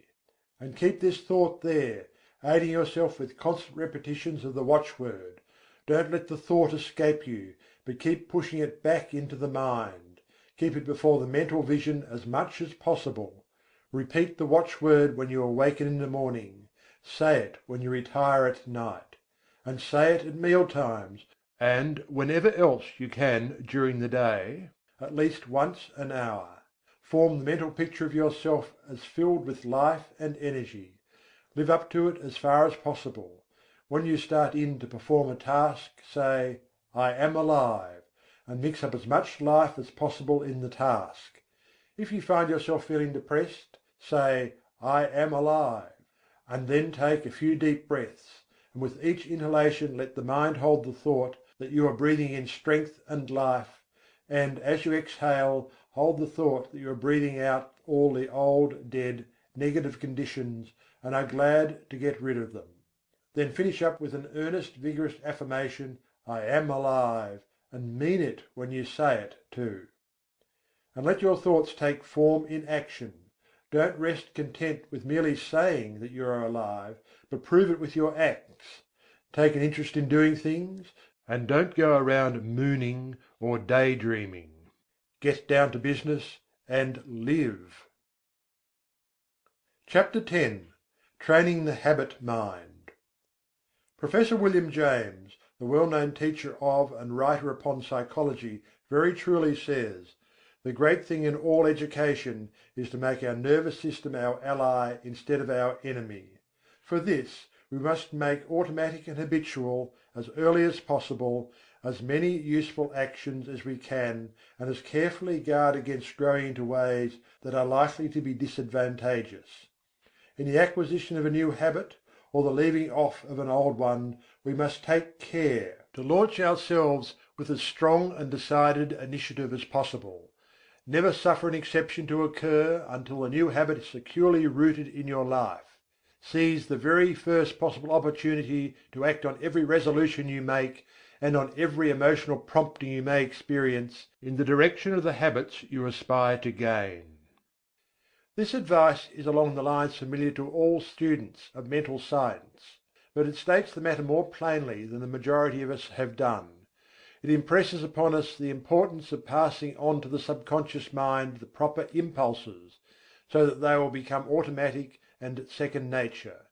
And keep this thought there, aiding yourself with constant repetitions of the watchword. Don't let the thought escape you, but keep pushing it back into the mind. Keep it before the mental vision as much as possible. Repeat the watchword when you awaken in the morning. Say it when you retire at night. And say it at meal times, and whenever else you can during the day, at least once an hour. Form the mental picture of yourself as filled with life and energy. Live up to it as far as possible. When you start in to perform a task, say, "I am alive," and mix up as much life as possible in the task. If you find yourself feeling depressed, say, "I am alive," and then take a few deep breaths, and with each inhalation let the mind hold the thought that you are breathing in strength and life, and as you exhale, hold the thought that you are breathing out all the old, dead, negative conditions and are glad to get rid of them. Then finish up with an earnest, vigorous affirmation, "I am alive," and mean it when you say it too. And let your thoughts take form in action. Don't rest content with merely saying that you are alive, but prove it with your acts. Take an interest in doing things, and don't go around mooning or daydreaming. Get down to business and live. CHAPTER X. Training the Habit Mind. Professor William James, the well-known teacher of and writer upon psychology, very truly says, "The great thing in all education is to make our nervous system our ally instead of our enemy. For this we must make automatic and habitual, as early as possible, as many useful actions as we can, and as carefully guard against growing into ways that are likely to be disadvantageous. In the acquisition of a new habit, or the leaving off of an old one, we must take care to launch ourselves with as strong and decided initiative as possible. Never suffer an exception to occur until the new habit is securely rooted in your life. Seize the very first possible opportunity to act on every resolution you make, and on every emotional prompting you may experience, in the direction of the habits you aspire to gain." This advice is along the lines familiar to all students of mental science, but it states the matter more plainly than the majority of us have done. It impresses upon us the importance of passing on to the subconscious mind the proper impulses, so that they will become automatic and second nature.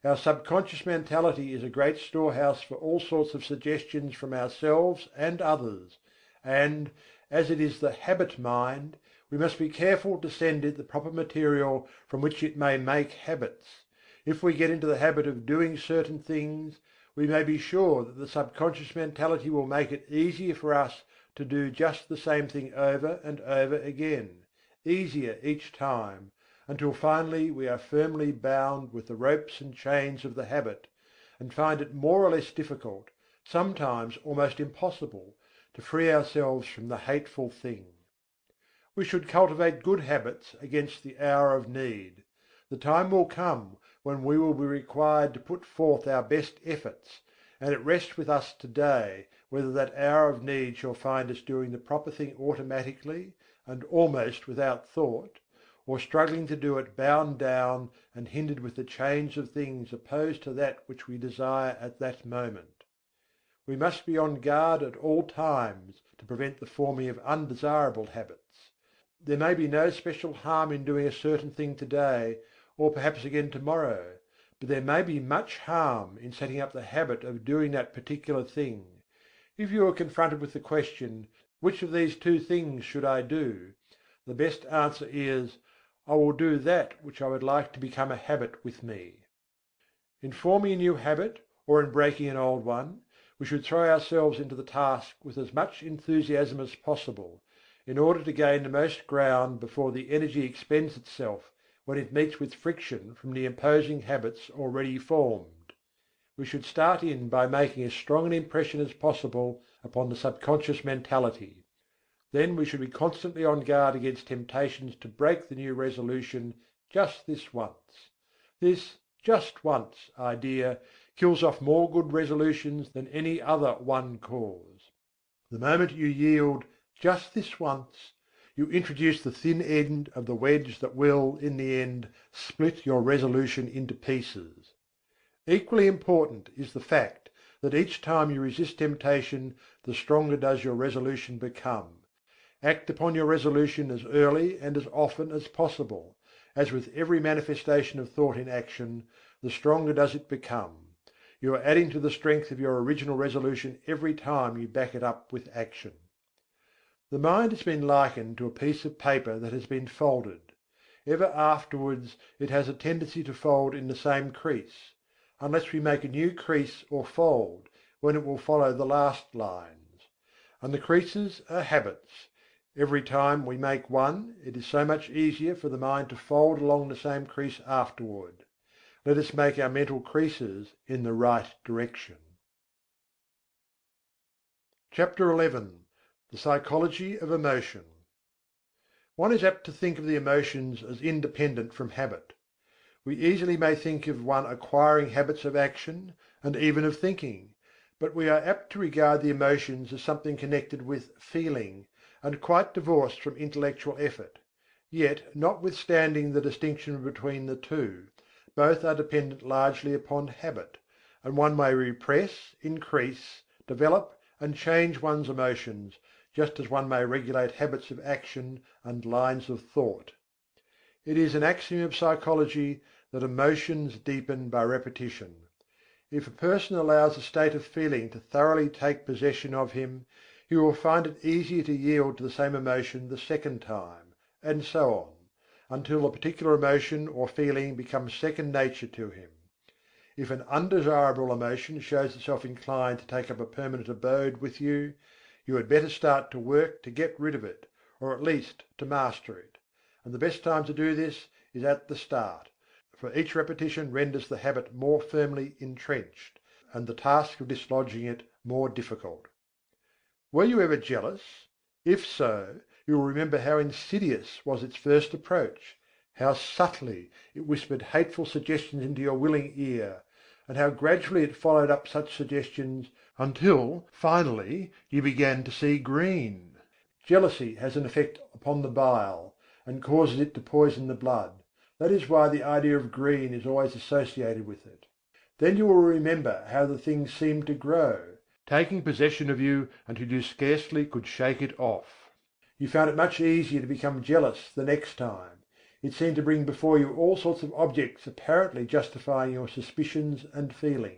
Our subconscious mentality is a great storehouse for all sorts of suggestions from ourselves and others, and, as it is the habit mind, we must be careful to send it the proper material from which it may make habits. If we get into the habit of doing certain things, we may be sure that the subconscious mentality will make it easier for us to do just the same thing over and over again, easier each time, until finally we are firmly bound with the ropes and chains of the habit, and find it more or less difficult, sometimes almost impossible, to free ourselves from the hateful thing. We should cultivate good habits against the hour of need. The time will come when we will be required to put forth our best efforts, and it rests with us today whether that hour of need shall find us doing the proper thing automatically and almost without thought, or struggling to do it bound down and hindered with the chains of things opposed to that which we desire at that moment. We must be on guard at all times to prevent the forming of undesirable habits. There may be no special harm in doing a certain thing today, or perhaps again tomorrow, but there may be much harm in setting up the habit of doing that particular thing. If you are confronted with the question, "Which of these two things should I do?" the best answer is, "I will do that which I would like to become a habit with me." In forming a new habit, or in breaking an old one, we should throw ourselves into the task with as much enthusiasm as possible, in order to gain the most ground before the energy expends itself when it meets with friction from the imposing habits already formed. We should start in by making as strong an impression as possible upon the subconscious mentality. Then we should be constantly on guard against temptations to break the new resolution just this once. This "just once" idea kills off more good resolutions than any other one cause. The moment you yield "just this once," you introduce the thin end of the wedge that will, in the end, split your resolution into pieces. Equally important is the fact that each time you resist temptation, the stronger does your resolution become. Act upon your resolution as early and as often as possible. As with every manifestation of thought in action, the stronger does it become. You are adding to the strength of your original resolution every time you back it up with action. The mind has been likened to a piece of paper that has been folded. Ever afterwards it has a tendency to fold in the same crease, unless we make a new crease or fold, when it will follow the last lines. And the creases are habits. Every time we make one, it is so much easier for the mind to fold along the same crease afterward. Let us make our mental creases in the right direction. CHAPTER XI. The Psychology of Emotion. One is apt to think of the emotions as independent from habit. We easily may think of one acquiring habits of action, and even of thinking, but we are apt to regard the emotions as something connected with feeling, and quite divorced from intellectual effort. Yet, notwithstanding the distinction between the two, both are dependent largely upon habit, and one may repress, increase, develop and change one's emotions, just as one may regulate habits of action and lines of thought. It is an axiom of psychology that emotions deepen by repetition. If a person allows a state of feeling to thoroughly take possession of him, he will find it easier to yield to the same emotion the second time, and so on, until the particular emotion or feeling becomes second nature to him. If an undesirable emotion shows itself inclined to take up a permanent abode with you, you had better start to work to get rid of it, or at least to master it. And the best time to do this is at the start, for each repetition renders the habit more firmly entrenched, and the task of dislodging it more difficult. Were you ever jealous? If so, you will remember how insidious was its first approach, how subtly it whispered hateful suggestions into your willing ear, and how gradually it followed up such suggestions until finally you began to see green. Jealousy has an effect upon the bile, and causes it to poison the blood. That is why the idea of green is always associated with it. Then you will remember how the thing seemed to grow, taking possession of you until you scarcely could shake it off. You found it much easier to become jealous the next time. It seemed to bring before you all sorts of objects apparently justifying your suspicions and feeling.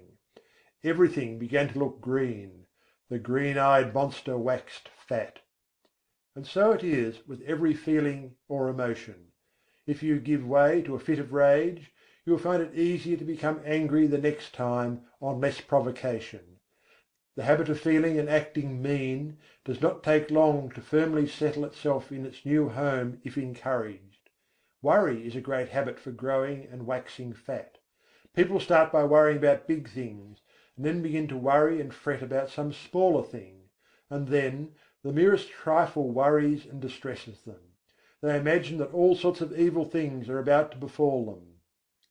Everything began to look green. The green-eyed monster waxed fat. And so it is with every feeling or emotion. If you give way to a fit of rage, you will find it easier to become angry the next time on less provocation. The habit of feeling and acting mean does not take long to firmly settle itself in its new home if encouraged. Worry is a great habit for growing and waxing fat. People start by worrying about big things, and then begin to worry and fret about some smaller thing, and then the merest trifle worries and distresses them. they imagine that all sorts of evil things are about to befall them.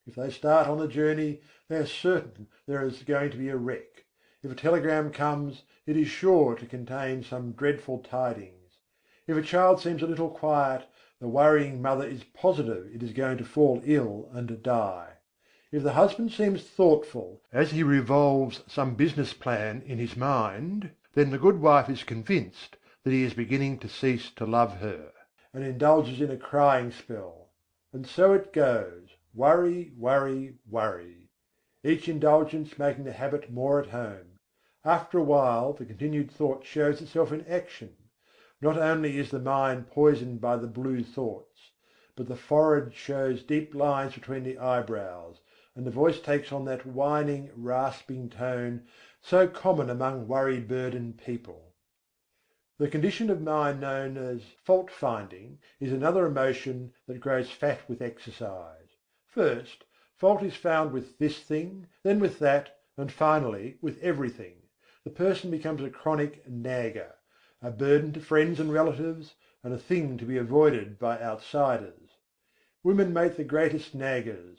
If they start on a journey, they are certain there is going to be a wreck. If a telegram comes, it is sure to contain some dreadful tidings. If a child seems a little quiet, the worrying mother is positive it is going to fall ill and die. If the husband seems thoughtful as he revolves some business plan in his mind, then the good wife is convinced that he is beginning to cease to love her, and indulges in a crying spell. And so it goes, worry, worry, worry, each indulgence making the habit more at home. After a while the continued thought shows itself in action. Not only is the mind poisoned by the blue thoughts, but the forehead shows deep lines between the eyebrows, and the voice takes on that whining, rasping tone so common among worry-burdened people. The condition of mind known as fault-finding is another emotion that grows fat with exercise. First, fault is found with this thing, then with that, and finally with everything. The person becomes a chronic nagger, a burden to friends and relatives, and a thing to be avoided by outsiders. Women make the greatest naggers,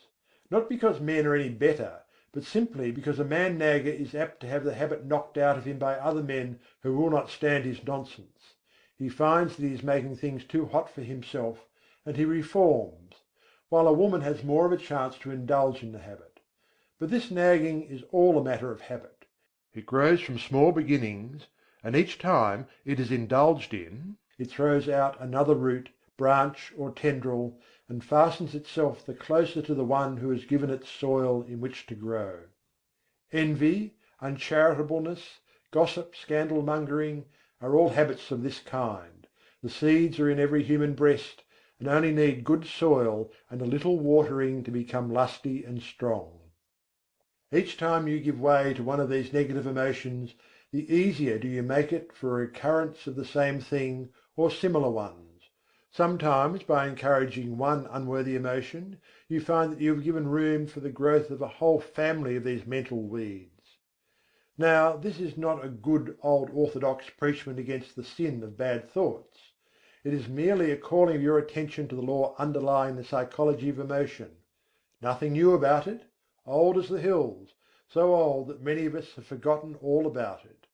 not because men are any better, but simply because a man nagger is apt to have the habit knocked out of him by other men who will not stand his nonsense. He finds that he is making things too hot for himself, and he reforms, while a woman has more of a chance to indulge in the habit. But this nagging is all a matter of habit. It grows from small beginnings, and each time it is indulged in, it throws out another root, branch, or tendril, and fastens itself the closer to the one who has given it soil in which to grow. Envy, uncharitableness, gossip, scandal-mongering are all habits of this kind. The seeds are in every human breast, and only need good soil and a little watering to become lusty and strong. Each time you give way to one of these negative emotions, the easier do you make it for a recurrence of the same thing or similar ones. Sometimes by encouraging one unworthy emotion, you find that you have given room for the growth of a whole family of these mental weeds. Now this is not a good old orthodox preachment against the sin of bad thoughts. It is merely a calling of your attention to the law underlying the psychology of emotion. Nothing new about it, old as the hills, so old that many of us have forgotten all about it.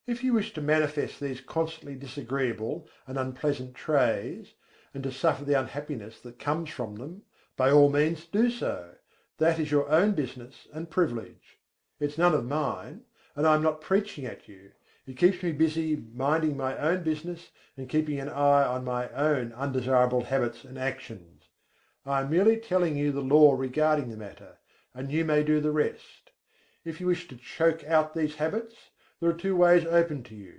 If you wish to manifest these constantly disagreeable and unpleasant traits, and to suffer the unhappiness that comes from them, by all means do so. That is your own business and privilege. It's none of mine, and I am not preaching at you. It keeps me busy minding my own business and keeping an eye on my own undesirable habits and actions. I am merely telling you the law regarding the matter, and you may do the rest. If you wish to choke out these habits, there are two ways open to you.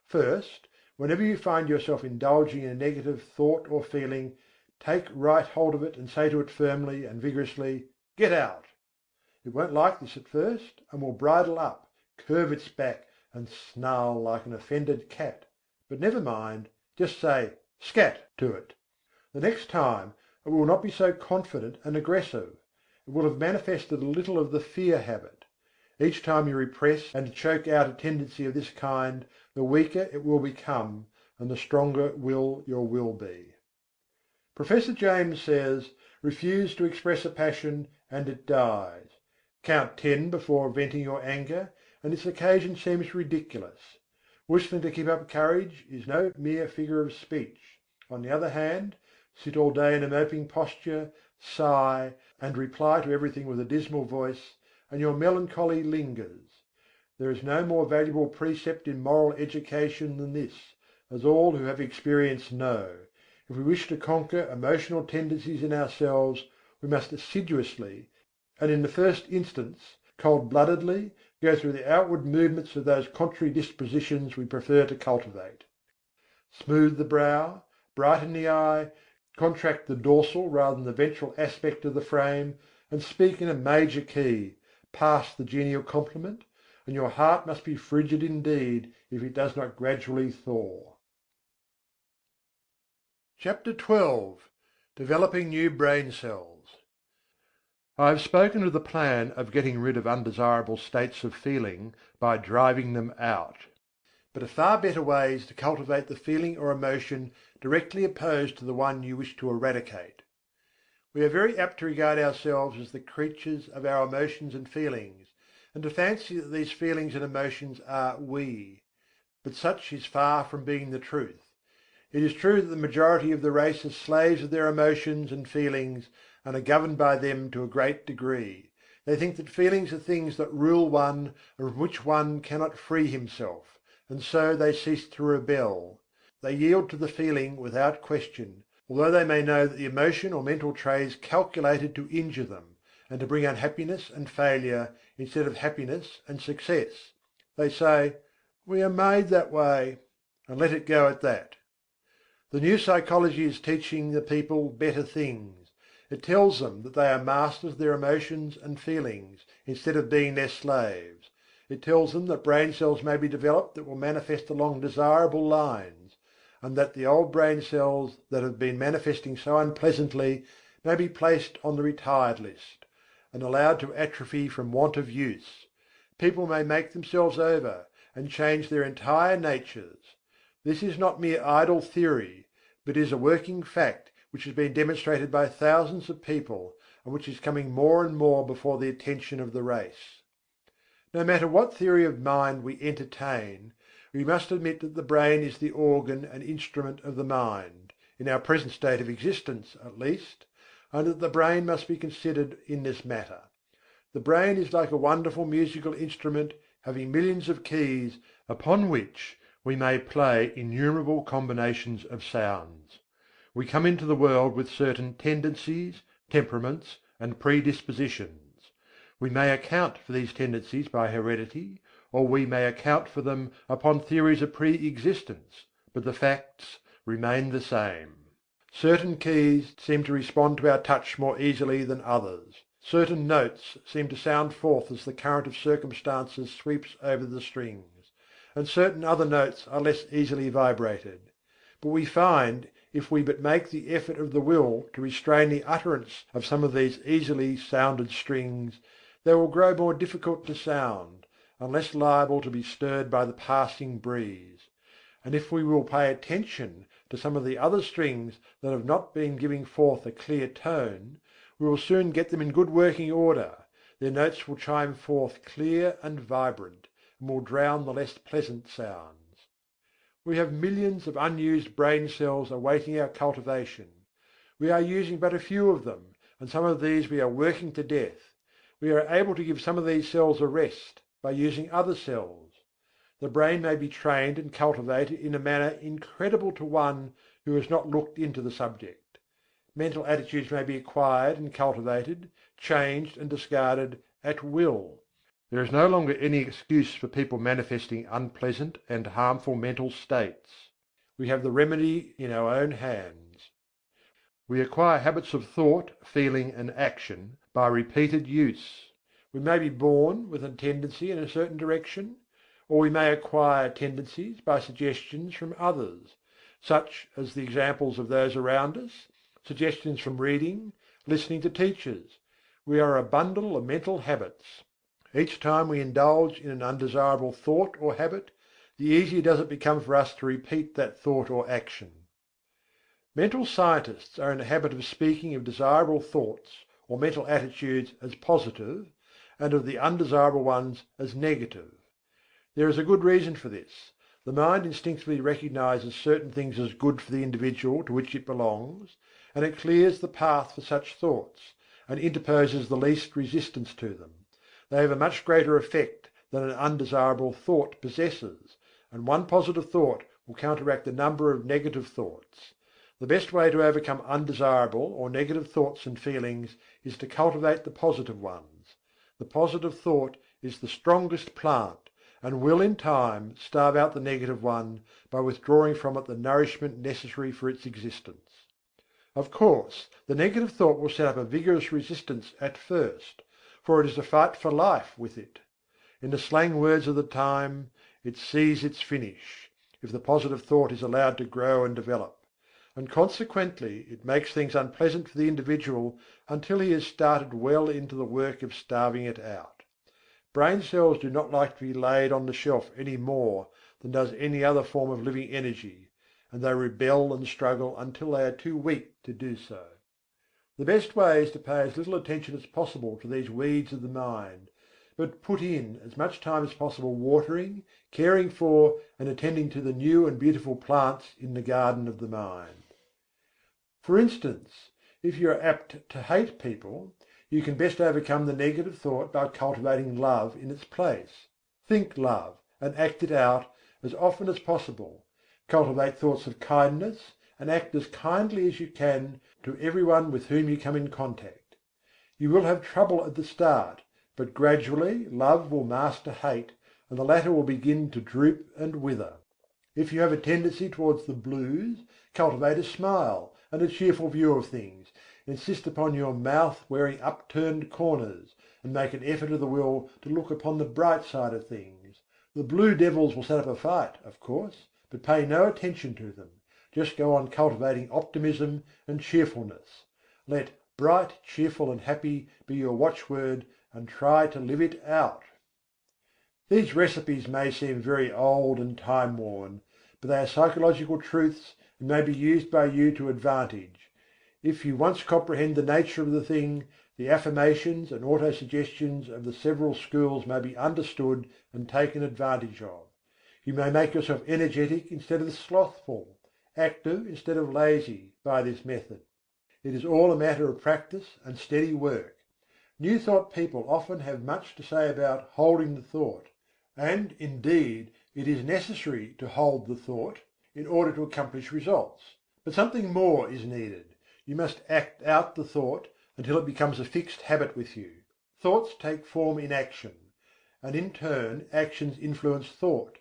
First, whenever you find yourself indulging in a negative thought or feeling, take right hold of it and say to it firmly and vigorously, "Get out!" It won't like this at first, and will bridle up, curve its back, and snarl like an offended cat. But never mind, just say "Scat" to it. The next time it will not be so confident and aggressive. It will have manifested a little of the fear habit. Each time you repress and choke out a tendency of this kind, the weaker it will become, and the stronger will your will be. Professor James says, refuse to express a passion and it dies. Count 10 before venting your anger, and this occasion seems ridiculous. Whistling to keep up courage is no mere figure of speech. On the other hand, sit all day in a moping posture, sigh, and reply to everything with a dismal voice, and your melancholy lingers. There is no more valuable precept in moral education than this, as all who have experience know. If we wish to conquer emotional tendencies in ourselves, we must assiduously, and in the first instance cold-bloodedly, go through the outward movements of those contrary dispositions we prefer to cultivate. Smooth the brow, brighten the eye, contract the dorsal rather than the ventral aspect of the frame, and speak in a major key. Pass the genial compliment, and your heart must be frigid indeed if it does not gradually thaw. CHAPTER XII. Developing New Brain Cells. I have spoken of the plan of getting rid of undesirable states of feeling by driving them out. but a far better way is to cultivate the feeling or emotion directly opposed to the one you wish to eradicate. We are very apt to regard ourselves as the creatures of our emotions and feelings, and to fancy that these feelings and emotions are we. But such is far from being the truth. It is true that the majority of the race are slaves of their emotions and feelings and are governed by them to a great degree. They think that feelings are things that rule one and from which one cannot free himself, and so they cease to rebel. They yield to the feeling without question, although they may know that the emotion or mental trait is calculated to injure them, and to bring unhappiness and failure instead of happiness and success. They say, "We are made that way," and let it go at that. The new psychology is teaching the people better things. It tells them that they are masters of their emotions and feelings, instead of being their slaves. It tells them that brain cells may be developed that will manifest along desirable lines, and that the old brain cells that have been manifesting so unpleasantly may be placed on the retired list, and allowed to atrophy from want of use. People may make themselves over, and change their entire natures. This is not mere idle theory, but is a working fact which has been demonstrated by thousands of people, and which is coming more and more before the attention of the race. No matter what theory of mind we entertain, we must admit that the brain is the organ and instrument of the mind, in our present state of existence at least, and that the brain must be considered in this matter. The brain is like a wonderful musical instrument having millions of keys, upon which we may play innumerable combinations of sounds. We come into the world with certain tendencies, temperaments, and predispositions. We may account for these tendencies by heredity, or we may account for them upon theories of pre-existence, but the facts remain the same. Certain keys seem to respond to our touch more easily than others. Certain notes seem to sound forth as the current of circumstances sweeps over the strings, and certain other notes are less easily vibrated. But we find, if we but make the effort of the will to restrain the utterance of some of these easily sounded strings, they will grow more difficult to sound, and less liable to be stirred by the passing breeze. And if we will pay attention to some of the other strings that have not been giving forth a clear tone, we will soon get them in good working order. Their notes will chime forth clear and vibrant, and will drown the less pleasant sounds. We have millions of unused brain cells awaiting our cultivation. We are using but a few of them, and some of these we are working to death. We are able to give some of these cells a rest by using other cells. The brain may be trained and cultivated in a manner incredible to one who has not looked into the subject. Mental attitudes may be acquired and cultivated, changed and discarded at will. There is no longer any excuse for people manifesting unpleasant and harmful mental states. We have the remedy in our own hands. We acquire habits of thought, feeling and action by repeated use. We may be born with a tendency in a certain direction, or we may acquire tendencies by suggestions from others, such as the examples of those around us, suggestions from reading, listening to teachers. We are a bundle of mental habits. Each time we indulge in an undesirable thought or habit, the easier does it become for us to repeat that thought or action. Mental scientists are in the habit of speaking of desirable thoughts or mental attitudes as positive, and of the undesirable ones as negative. There is a good reason for this. The mind instinctively recognizes certain things as good for the individual to which it belongs, and it clears the path for such thoughts, and interposes the least resistance to them. They have a much greater effect than an undesirable thought possesses, and one positive thought will counteract a number of negative thoughts. The best way to overcome undesirable or negative thoughts and feelings is to cultivate the positive ones. The positive thought is the strongest plant, and will in time starve out the negative one by withdrawing from it the nourishment necessary for its existence. Of course, the negative thought will set up a vigorous resistance at first, for it is a fight for life with it. In the slang words of the time, it sees its finish, if the positive thought is allowed to grow and develop. And consequently it makes things unpleasant for the individual until he has started well into the work of starving it out. Brain cells do not like to be laid on the shelf any more than does any other form of living energy, and they rebel and struggle until they are too weak to do so. The best way is to pay as little attention as possible to these weeds of the mind, but put in as much time as possible watering, caring for, and attending to the new and beautiful plants in the garden of the mind. For instance, if you are apt to hate people, you can best overcome the negative thought by cultivating love in its place. Think love, and act it out as often as possible. Cultivate thoughts of kindness, and act as kindly as you can to everyone with whom you come in contact. You will have trouble at the start, but gradually love will master hate, and the latter will begin to droop and wither. If you have a tendency towards the blues, cultivate a smile and a cheerful view of things. Insist upon your mouth wearing upturned corners, and make an effort of the will to look upon the bright side of things. The blue devils will set up a fight, of course, but pay no attention to them. Just go on cultivating optimism and cheerfulness. Let bright, cheerful and happy be your watchword, and try to live it out. These recipes may seem very old and time-worn, but they are psychological truths and may be used by you to advantage. If you once comprehend the nature of the thing, the affirmations and auto-suggestions of the several schools may be understood and taken advantage of. You may make yourself energetic instead of slothful, active instead of lazy, by this method. It is all a matter of practice and steady work. New thought people often have much to say about holding the thought, and indeed it is necessary to hold the thought in order to accomplish results. But something more is needed. You must act out the thought until it becomes a fixed habit with you. Thoughts take form in action, and in turn actions influence thought.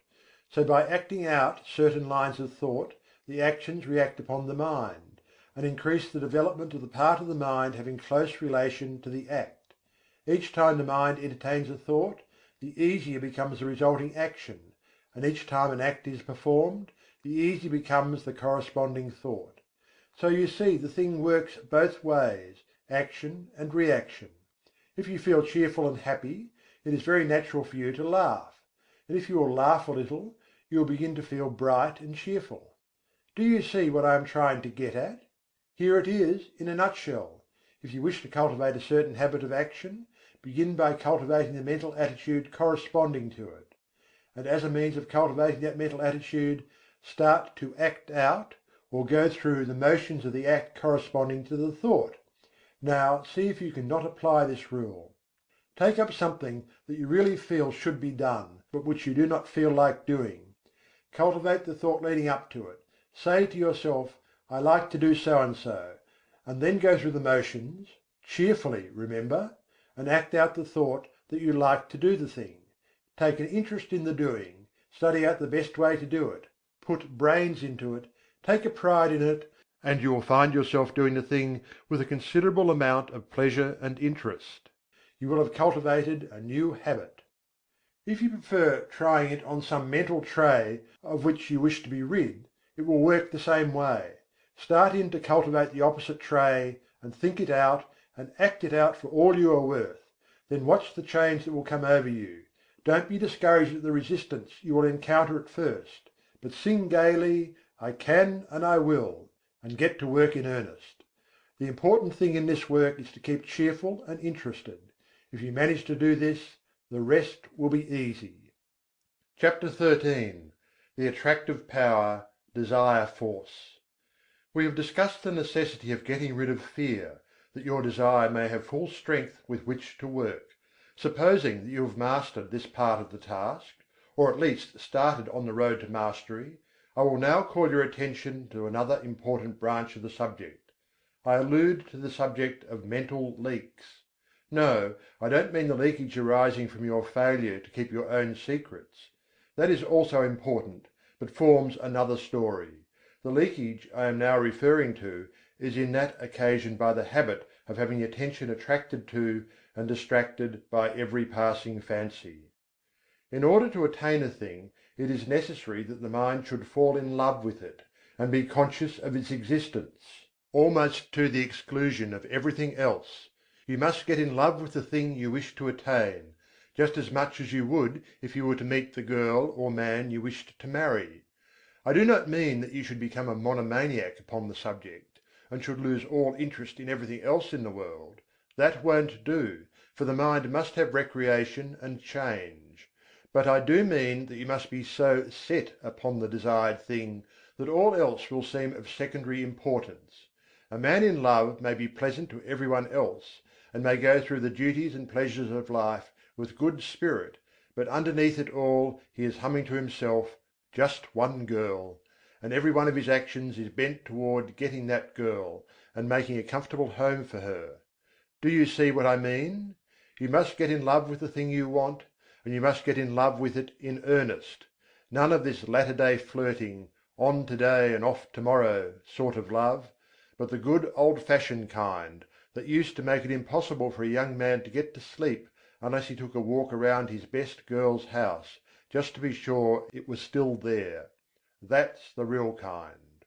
So by acting out certain lines of thought, the actions react upon the mind, and increase the development of the part of the mind having close relation to the act. Each time the mind entertains a thought, the easier becomes the resulting action, and each time an act is performed, the easier becomes the corresponding thought. So you see the thing works both ways, action and reaction. If you feel cheerful and happy, it is very natural for you to laugh, and if you will laugh a little, you will begin to feel bright and cheerful. Do you see what I am trying to get at? Here it is in a nutshell. If you wish to cultivate a certain habit of action, begin by cultivating the mental attitude corresponding to it. And as a means of cultivating that mental attitude, start to act out, or go through the motions of the act corresponding to the thought. Now see if you can not apply this rule. Take up something that you really feel should be done, but which you do not feel like doing. Cultivate the thought leading up to it. Say to yourself, I like to do so and so, and then go through the motions, cheerfully remember, and act out the thought that you like to do the thing. Take an interest in the doing, study out the best way to do it, put brains into it, take a pride in it, and you will find yourself doing the thing with a considerable amount of pleasure and interest. You will have cultivated a new habit. If you prefer trying it on some mental tray of which you wish to be rid, it will work the same way. Start in to cultivate the opposite tray, and think it out, and act it out for all you are worth. Then watch the change that will come over you. Don't be discouraged at the resistance you will encounter at first, but sing gaily, I can and I will, and get to work in earnest. The important thing in this work is to keep cheerful and interested. If you manage to do this, the rest will be easy. Chapter 13. The Attractive Power, Desire Force. We have discussed the necessity of getting rid of fear, that your desire may have full strength with which to work. Supposing that you have mastered this part of the task, or at least started on the road to mastery, I will now call your attention to another important branch of the subject. I allude to the subject of mental leaks. No, I don't mean the leakage arising from your failure to keep your own secrets. That is also important, but forms another story. The leakage I am now referring to is in that occasioned by the habit of having attention attracted to and distracted by every passing fancy. In order to attain a thing, it is necessary that the mind should fall in love with it, and be conscious of its existence, almost to the exclusion of everything else. You must get in love with the thing you wish to attain, just as much as you would if you were to meet the girl or man you wished to marry. I do not mean that you should become a monomaniac upon the subject, and should lose all interest in everything else in the world. That won't do, for the mind must have recreation and change. But I do mean that you must be so set upon the desired thing that all else will seem of secondary importance. A man in love may be pleasant to every one else, and may go through the duties and pleasures of life with good spirit, but underneath it all he is humming to himself, "Just one girl," and every one of his actions is bent toward getting that girl, and making a comfortable home for her. Do you see what I mean? You must get in love with the thing you want, and you must get in love with it in earnest. None of this latter day flirting, on to day and off to morrow sort of love, but the good old fashioned kind, that used to make it impossible for a young man to get to sleep unless he took a walk around his best girl's house, just to be sure it was still there. That's the real kind.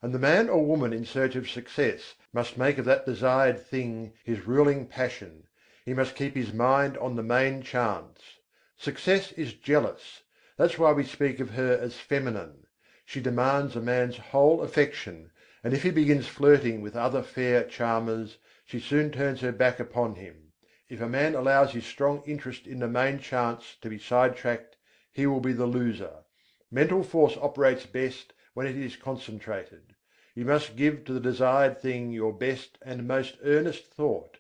And the man or woman in search of success must make of that desired thing his ruling passion. He must keep his mind on the main chance. Success is jealous. That's why we speak of her as feminine. She demands a man's whole affection, and if he begins flirting with other fair charmers, she soon turns her back upon him. If a man allows his strong interest in the main chance to be sidetracked, he will be the loser. Mental force operates best when it is concentrated. You must give to the desired thing your best and most earnest thought.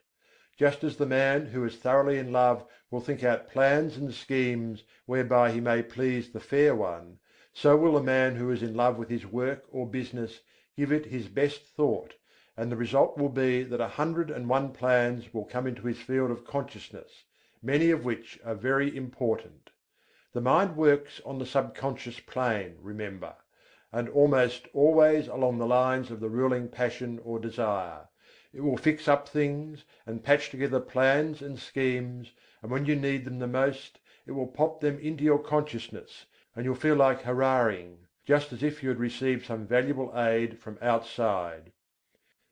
Just as the man who is thoroughly in love will think out plans and schemes whereby he may please the fair one, so will the man who is in love with his work or business give it his best thought, and the result will be that 101 plans will come into his field of consciousness, many of which are very important. The mind works on the subconscious plane, remember, and almost always along the lines of the ruling passion or desire. It will fix up things, and patch together plans and schemes, and when you need them the most, it will pop them into your consciousness, and you'll feel like hurrahing, just as if you had received some valuable aid from outside.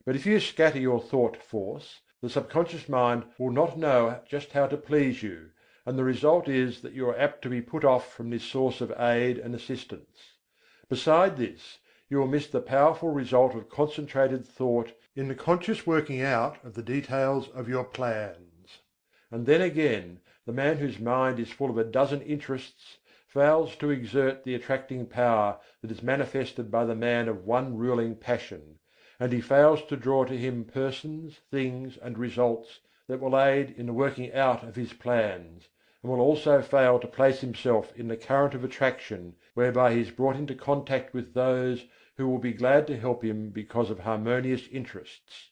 But if you scatter your thought force, the subconscious mind will not know just how to please you, and the result is that you are apt to be put off from this source of aid and assistance. Beside this, you will miss the powerful result of concentrated thought in the conscious working out of the details of your plans. And then again, the man whose mind is full of a dozen interests fails to exert the attracting power that is manifested by the man of one ruling passion, and he fails to draw to him persons, things, and results that will aid in the working out of his plans, and will also fail to place himself in the current of attraction whereby he is brought into contact with those who will be glad to help him because of harmonious interests.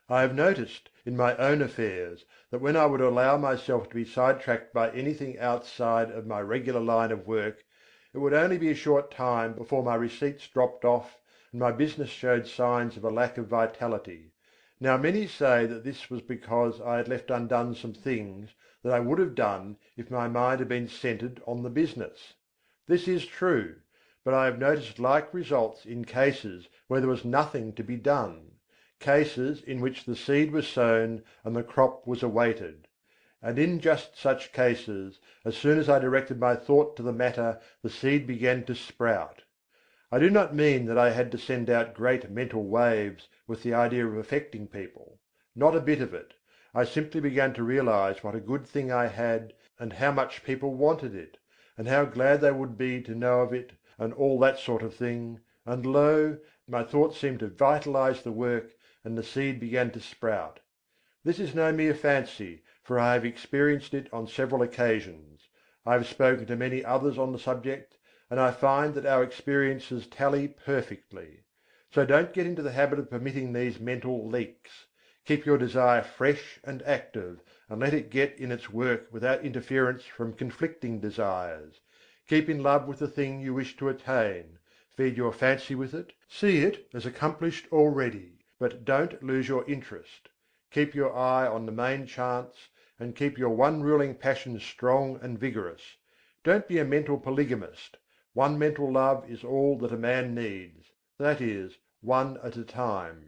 I have noticed in my own affairs that when I would allow myself to be sidetracked by anything outside of my regular line of work, it would only be a short time before my receipts dropped off and my business showed signs of a lack of vitality. Now many say that this was because I had left undone some things that I would have done if my mind had been centered on the business. This is true, but I have noticed like results in cases where there was nothing to be done, cases in which the seed was sown and the crop was awaited. And in just such cases, as soon as I directed my thought to the matter, the seed began to sprout. I do not mean that I had to send out great mental waves with the idea of affecting people. Not a bit of it. I simply began to realize what a good thing I had, and how much people wanted it, and how glad they would be to know of it, and all that sort of thing, and lo, my thoughts seemed to vitalize the work, and the seed began to sprout. This is no mere fancy, for I have experienced it on several occasions. I have spoken to many others on the subject, and I find that our experiences tally perfectly. So don't get into the habit of permitting these mental leaks. Keep your desire fresh and active, and let it get in its work without interference from conflicting desires. Keep in love with the thing you wish to attain. Feed your fancy with it, see it as accomplished already, but don't lose your interest. Keep your eye on the main chance, and keep your one ruling passion strong and vigorous. Don't be a mental polygamist. One mental love is all that a man needs, that is, one at a time.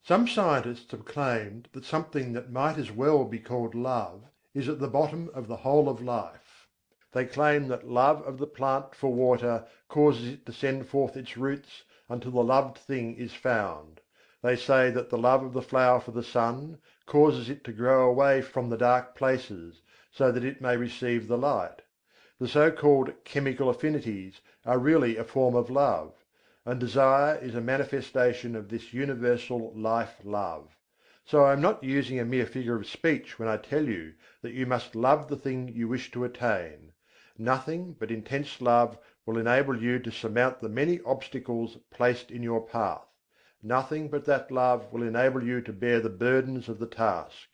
Some scientists have claimed that something that might as well be called love is at the bottom of the whole of life. They claim that love of the plant for water causes it to send forth its roots until the loved thing is found. They say that the love of the flower for the sun causes it to grow away from the dark places, so that it may receive the light. The so called chemical affinities are really a form of love, and desire is a manifestation of this universal life love. So I am not using a mere figure of speech when I tell you that you must love the thing you wish to attain. Nothing but intense love will enable you to surmount the many obstacles placed in your path. Nothing but that love will enable you to bear the burdens of the task.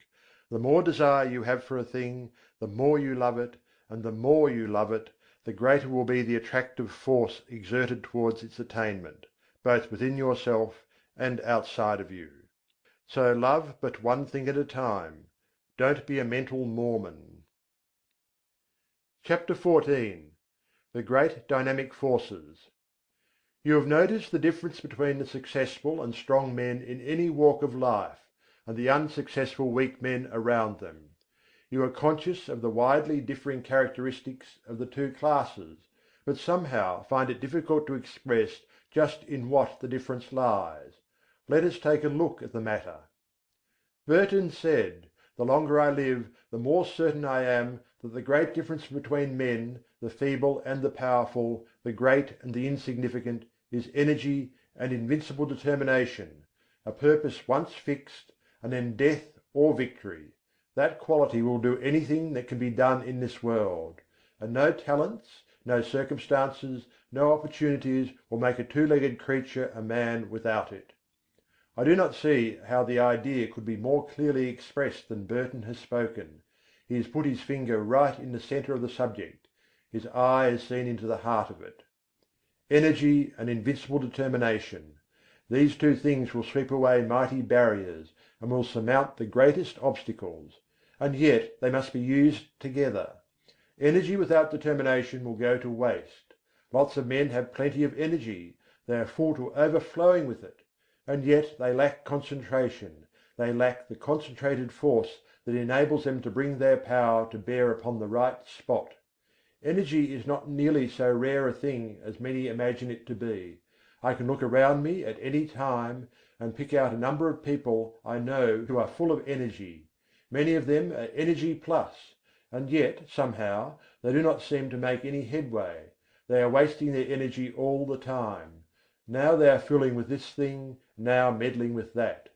The more desire you have for a thing, the more you love it, and the more you love it, the greater will be the attractive force exerted towards its attainment, both within yourself and outside of you. So love but one thing at a time. Don't be a mental Mormon. CHAPTER XIV. The Great Dynamic Forces. You have noticed the difference between the successful and strong men in any walk of life, and the unsuccessful weak men around them. You are conscious of the widely differing characteristics of the two classes, but somehow find it difficult to express just in what the difference lies. Let us take a look at the matter. Burton said, "The longer I live, the more certain I am that the great difference between men, the feeble and the powerful, the great and the insignificant, is energy and invincible determination, a purpose once fixed, and then death or victory. That quality will do anything that can be done in this world; and no talents, no circumstances, no opportunities will make a two-legged creature a man without it." I do not see how the idea could be more clearly expressed than Burton has spoken. He has put his finger right in the centre of the subject; his eye has seen into the heart of it. Energy and invincible determination: these two things will sweep away mighty barriers, and will surmount the greatest obstacles. And yet they must be used together. Energy without determination will go to waste. Lots of men have plenty of energy, they are full to overflowing with it, and yet they lack concentration, they lack the concentrated force that enables them to bring their power to bear upon the right spot. Energy is not nearly so rare a thing as many imagine it to be. I can look around me at any time, and pick out a number of people I know who are full of energy. Many of them are energy plus, and yet, somehow, they do not seem to make any headway. They are wasting their energy all the time. Now they are fooling with this thing, now meddling with that.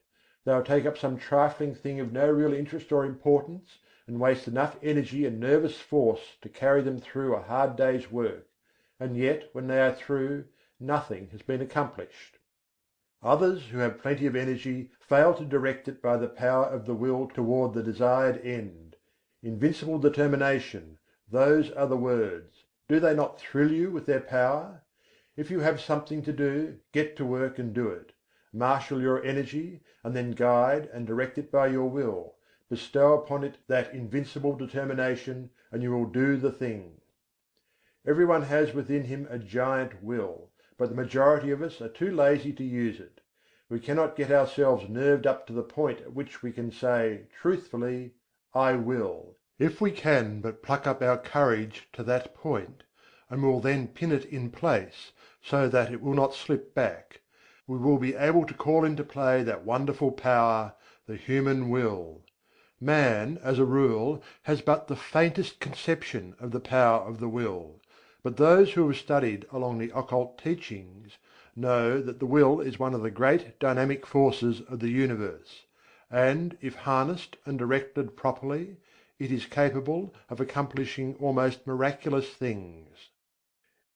They will take up some trifling thing of no real interest or importance, and waste enough energy and nervous force to carry them through a hard day's work, and yet when they are through, nothing has been accomplished. Others who have plenty of energy fail to direct it by the power of the will toward the desired end. Invincible determination: those are the words. Do they not thrill you with their power? If you have something to do, get to work and do it. Marshal your energy, and then guide and direct it by your will. Bestow upon it that invincible determination, and you will do the thing. Everyone has within him a giant will, but the majority of us are too lazy to use it. We cannot get ourselves nerved up to the point at which we can say truthfully, "I will." If we can but pluck up our courage to that point, and will then pin it in place so that it will not slip back, we will be able to call into play that wonderful power, the human will. Man, as a rule, has but the faintest conception of the power of the will, but those who have studied along the occult teachings know that the will is one of the great dynamic forces of the universe, and if harnessed and directed properly, it is capable of accomplishing almost miraculous things.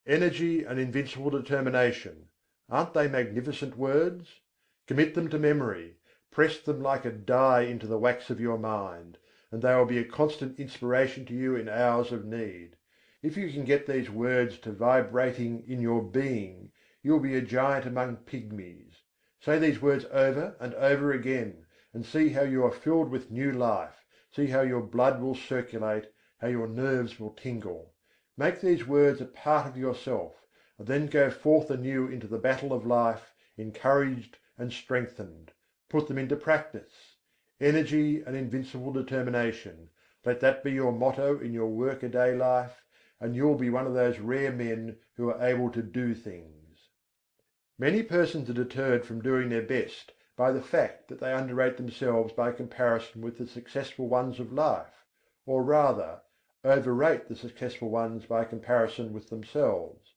Energy and invincible determination: aren't they magnificent words? Commit them to memory, press them like a die into the wax of your mind, and they will be a constant inspiration to you in hours of need. If you can get these words to vibrating in your being, you will be a giant among pygmies. Say these words over and over again, and see how you are filled with new life, see how your blood will circulate, how your nerves will tingle. Make these words a part of yourself, and then go forth anew into the battle of life, encouraged and strengthened. Put them into practice. Energy and invincible determination: Let that be your motto in your work-a-day life, and you'll be one of those rare men who are able to do things. Many persons are deterred from doing their best by the fact that they underrate themselves by comparison with the successful ones of life, or rather, overrate the successful ones by comparison with themselves.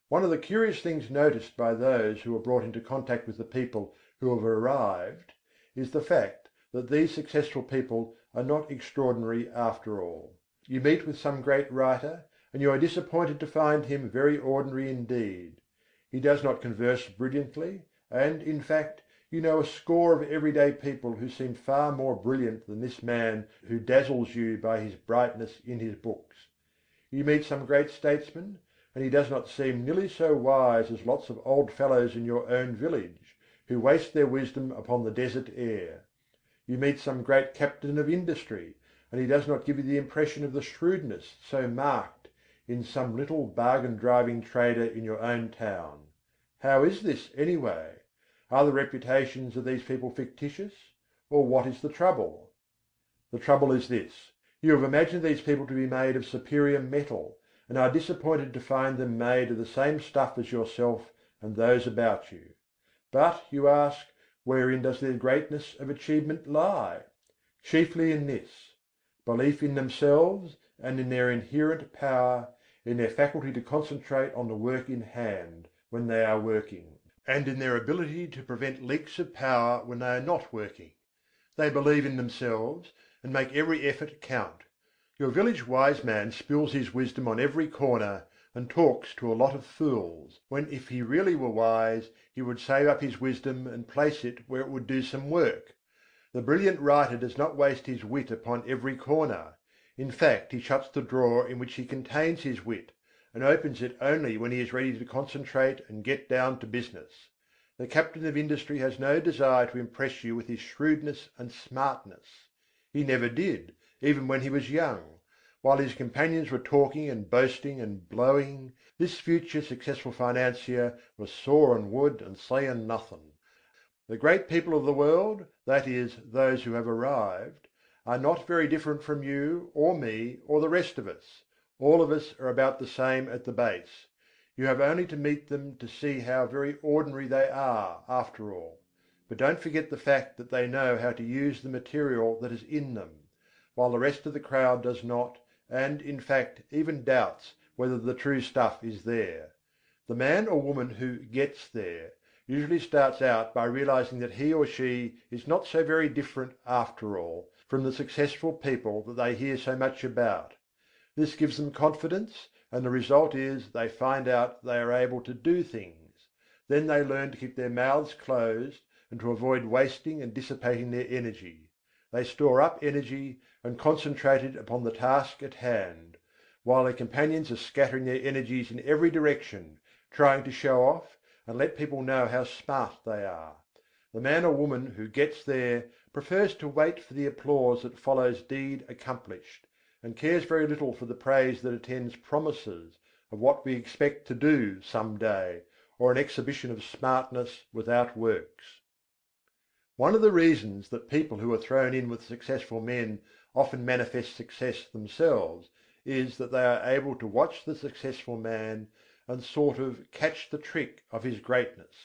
One of the curious things noticed by those who are brought into contact with the people who have arrived is the fact that these successful people are not extraordinary after all. You meet with some great writer, and you are disappointed to find him very ordinary indeed. He does not converse brilliantly, and, in fact, you know a score of everyday people who seem far more brilliant than this man who dazzles you by his brightness in his books. You meet some great statesman, and he does not seem nearly so wise as lots of old fellows in your own village, who waste their wisdom upon the desert air. You meet some great captain of industry, and he does not give you the impression of the shrewdness so marked in some little bargain-driving trader in your own town. How is this, anyway? Are the reputations of these people fictitious, or what is the trouble? The trouble is this: you have imagined these people to be made of superior metal, and are disappointed to find them made of the same stuff as yourself and those about you. But, you ask, wherein does their greatness of achievement lie? Chiefly in this: belief in themselves and in their inherent power, in their faculty to concentrate on the work in hand, when they are working, and in their ability to prevent leaks of power when they are not working. They believe in themselves, and make every effort count. Your village wise man spills his wisdom on every corner, and talks to a lot of fools, when if he really were wise, he would save up his wisdom and place it where it would do some work. The brilliant writer does not waste his wit upon every corner. In fact, he shuts the drawer in which he contains his wit, and opens it only when he is ready to concentrate and get down to business. The captain of industry has no desire to impress you with his shrewdness and smartness. He never did, even when he was young. While his companions were talking and boasting and blowing, this future successful financier was sawing wood and saying nothing. The great people of the world, that is, those who have arrived, are not very different from you or me or the rest of us. All of us are about the same at the base. You have only to meet them to see how very ordinary they are, after all. But don't forget the fact that they know how to use the material that is in them, while the rest of the crowd does not, and, in fact, even doubts whether the true stuff is there. The man or woman who "gets there" usually starts out by realizing that he or she is not so very different, after all, from the successful people that they hear so much about. This gives them confidence, and the result is they find out they are able to do things. Then they learn to keep their mouths closed and to avoid wasting and dissipating their energy. They store up energy and concentrate it upon the task at hand, while their companions are scattering their energies in every direction, trying to show off and let people know how smart they are. The man or woman who "gets there" prefers to wait for the applause that follows deed accomplished, and cares very little for the praise that attends promises of what we expect to do some day, or an exhibition of smartness without works. One of the reasons that people who are thrown in with successful men often manifest success themselves is that they are able to watch the successful man and sort of catch the trick of his greatness.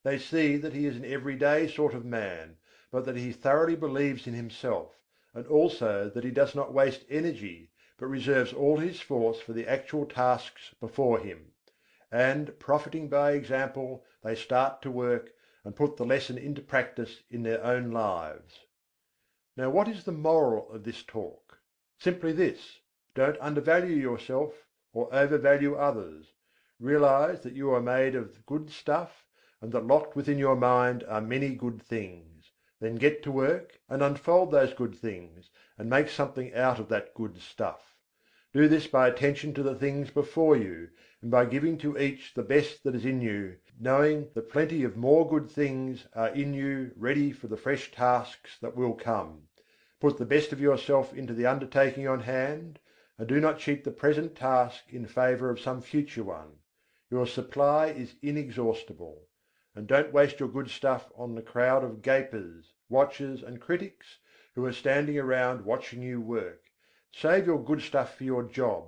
They see that he is an everyday sort of man, but that he thoroughly believes in himself, and also that he does not waste energy, but reserves all his force for the actual tasks before him. And, profiting by example, they start to work, and put the lesson into practice in their own lives. Now what is the moral of this talk? Simply this: don't undervalue yourself, or overvalue others. Realize that you are made of good stuff, and that locked within your mind are many good things. Then get to work and unfold those good things, and make something out of that good stuff. Do this by attention to the things before you, and by giving to each the best that is in you, knowing that plenty of more good things are in you ready for the fresh tasks that will come. Put the best of yourself into the undertaking on hand, and do not cheat the present task in favour of some future one. Your supply is inexhaustible. And don't waste your good stuff on the crowd of gapers, watchers, and critics, who are standing around watching you work. Save your good stuff for your job,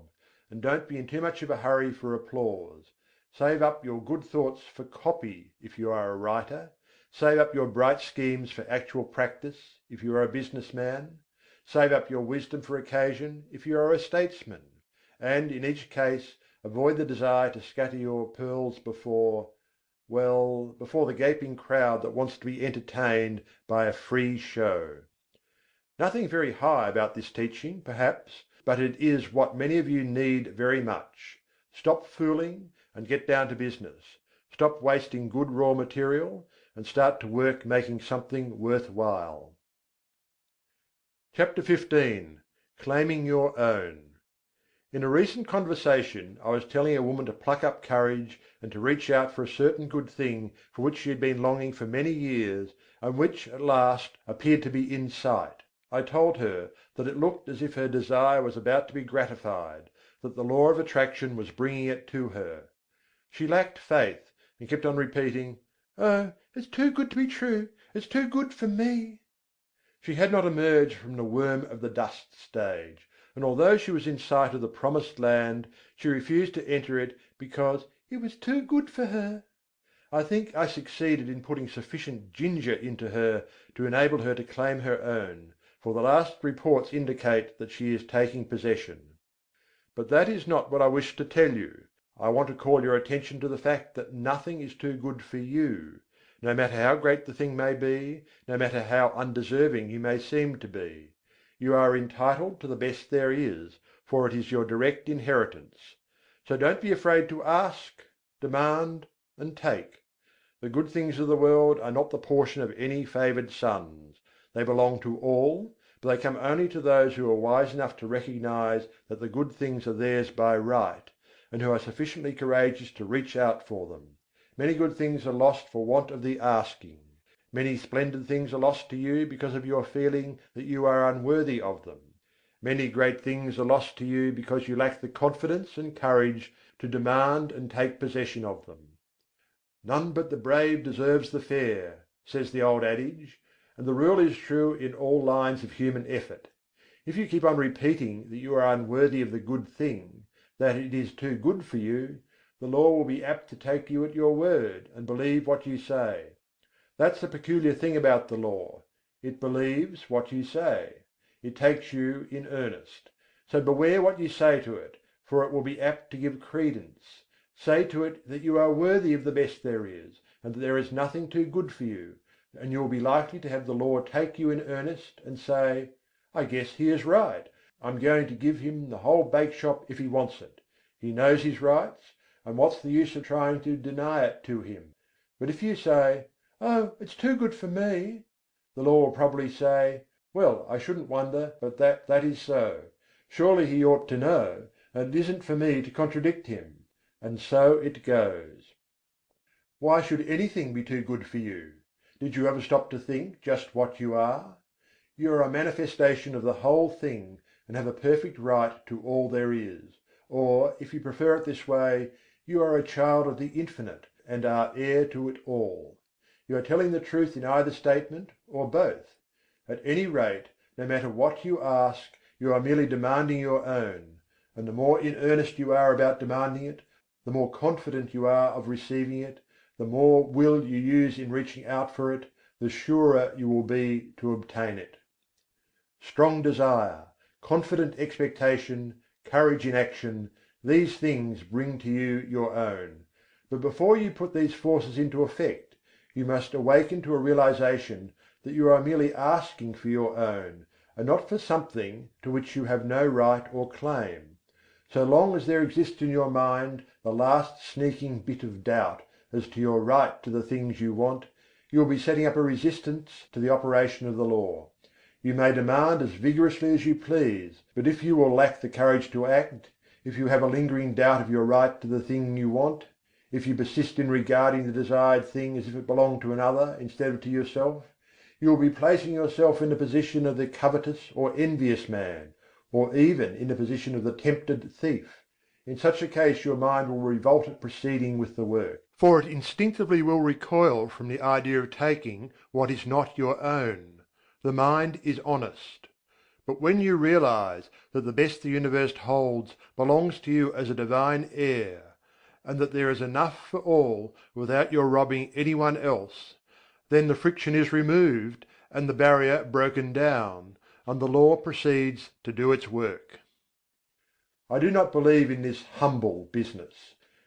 and don't be in too much of a hurry for applause. Save up your good thoughts for copy if you are a writer. Save up your bright schemes for actual practice if you are a businessman. Save up your wisdom for occasion if you are a statesman. And in each case, avoid the desire to scatter your pearls before the gaping crowd that wants to be entertained by a free show. Nothing very high about this teaching, perhaps, but it is what many of you need very much. Stop fooling and get down to business. Stop wasting good raw material and start to work making something worth while. Chapter 15. Claiming Your Own. In a recent conversation I was telling a woman to pluck up courage and to reach out for a certain good thing for which she had been longing for many years and which at last appeared to be in sight. I told her that it looked as if her desire was about to be gratified, that the law of attraction was bringing it to her. She lacked faith and kept on repeating, "Oh, it's too good to be true, it's too good for me." She had not emerged from the worm of the dust stage, and although she was in sight of the promised land, she refused to enter it because "it was too good for her." I think I succeeded in putting sufficient ginger into her to enable her to claim her own, for the last reports indicate that she is taking possession. But that is not what I wish to tell you. I want to call your attention to the fact that nothing is too good for you, no matter how great the thing may be, no matter how undeserving you may seem to be. You are entitled to the best there is, for it is your direct inheritance. So don't be afraid to ask, demand, and take. The good things of the world are not the portion of any favoured sons. They belong to all, but they come only to those who are wise enough to recognize that the good things are theirs by right, and who are sufficiently courageous to reach out for them. Many good things are lost for want of the asking. Many splendid things are lost to you because of your feeling that you are unworthy of them. Many great things are lost to you because you lack the confidence and courage to demand and take possession of them. "None but the brave deserves the fair," says the old adage, and the rule is true in all lines of human effort. If you keep on repeating that you are unworthy of the good thing, that it is too good for you, the law will be apt to take you at your word and believe what you say. That's the peculiar thing about the law: it believes what you say. It takes you in earnest. So beware what you say to it, for it will be apt to give credence. Say to it that you are worthy of the best there is, and that there is nothing too good for you, and you will be likely to have the law take you in earnest and say, "I guess he is right. I'm going to give him the whole bake shop if he wants it. He knows his rights, and what's the use of trying to deny it to him?" But if you say, "Oh, it's too good for me," the law will probably say, "Well, I shouldn't wonder but that is so. Surely he ought to know, and it isn't for me to contradict him." And so it goes. Why should anything be too good for you? Did you ever stop to think just what you are? You are a manifestation of the whole thing, and have a perfect right to all there is. Or, if you prefer it this way, you are a child of the Infinite, and are heir to it all. You are telling the truth in either statement, or both. At any rate, no matter what you ask, you are merely demanding your own; and the more in earnest you are about demanding it, the more confident you are of receiving it, the more will you use in reaching out for it, the surer you will be to obtain it. Strong desire, confident expectation, courage in action, these things bring to you your own. But before you put these forces into effect, you must awaken to a realization that you are merely asking for your own, and not for something to which you have no right or claim. So long as there exists in your mind the last sneaking bit of doubt as to your right to the things you want, you will be setting up a resistance to the operation of the law. You may demand as vigorously as you please, but if you will lack the courage to act, if you have a lingering doubt of your right to the thing you want, if you persist in regarding the desired thing as if it belonged to another instead of to yourself, you will be placing yourself in the position of the covetous or envious man, or even in the position of the tempted thief. In such a case your mind will revolt at proceeding with the work, for it instinctively will recoil from the idea of taking what is not your own. The mind is honest. But when you realize that the best the universe holds belongs to you as a divine heir, and that there is enough for all without your robbing any one else, then the friction is removed and the barrier broken down, and the law proceeds to do its work. I do not believe in this humble business.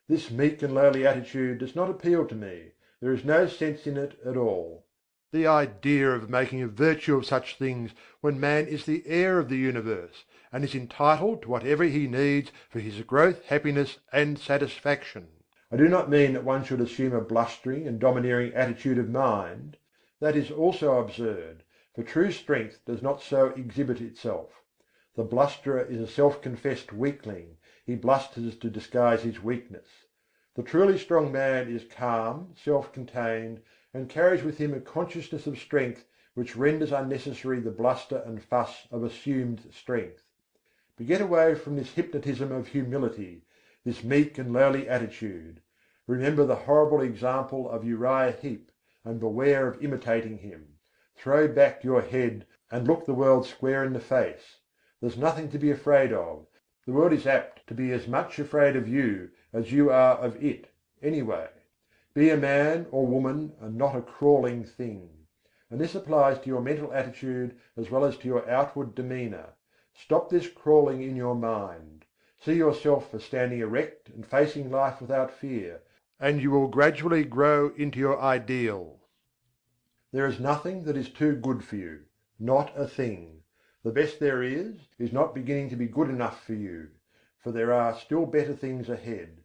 This meek and lowly attitude does not appeal to me, there is no sense in it at all. The idea of making a virtue of such things when man is the heir of the universe, and is entitled to whatever he needs for his growth, happiness, and satisfaction. I do not mean that one should assume a blustering and domineering attitude of mind. That is also absurd, for true strength does not so exhibit itself. The blusterer is a self-confessed weakling, he blusters to disguise his weakness. The truly strong man is calm, self-contained, and carries with him a consciousness of strength which renders unnecessary the bluster and fuss of assumed strength. But get away from this hypnotism of humility, this meek and lowly attitude. Remember the horrible example of Uriah Heep, and beware of imitating him. Throw back your head and look the world square in the face. There's nothing to be afraid of. The world is apt to be as much afraid of you as you are of it, anyway. Be a man or woman and not a crawling thing. And this applies to your mental attitude as well as to your outward demeanour. Stop this crawling in your mind. See yourself as standing erect and facing life without fear, and you will gradually grow into your ideal. There is nothing that is too good for you, not a thing. The best there is not beginning to be good enough for you, for there are still better things ahead.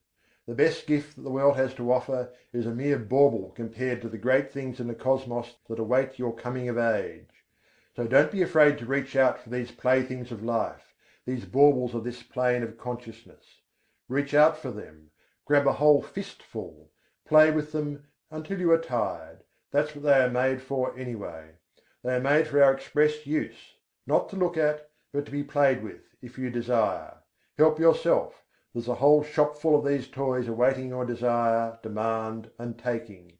The best gift that the world has to offer is a mere bauble compared to the great things in the cosmos that await your coming of age. So don't be afraid to reach out for these playthings of life, these baubles of this plane of consciousness. Reach out for them, grab a whole fistful, play with them until you are tired. That's what they are made for anyway. They are made for our express use, not to look at, but to be played with, if you desire. Help yourself. There's a whole shop full of these toys awaiting your desire, demand, and taking.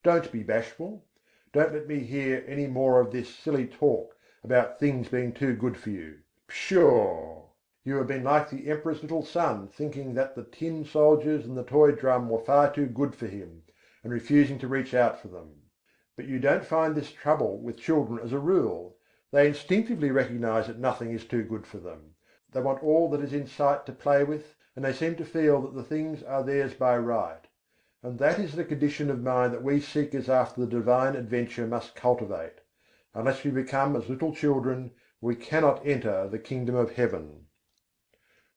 Don't be bashful. Don't let me hear any more of this silly talk about things being too good for you. Pshaw! You have been like the emperor's little son, thinking that the tin soldiers and the toy drum were far too good for him, and refusing to reach out for them. But you don't find this trouble with children as a rule. They instinctively recognize that nothing is too good for them. They want all that is in sight to play with, and they seem to feel that the things are theirs by right. And that is the condition of mind that we seekers after the divine adventure must cultivate. Unless we become as little children, we cannot enter the kingdom of heaven.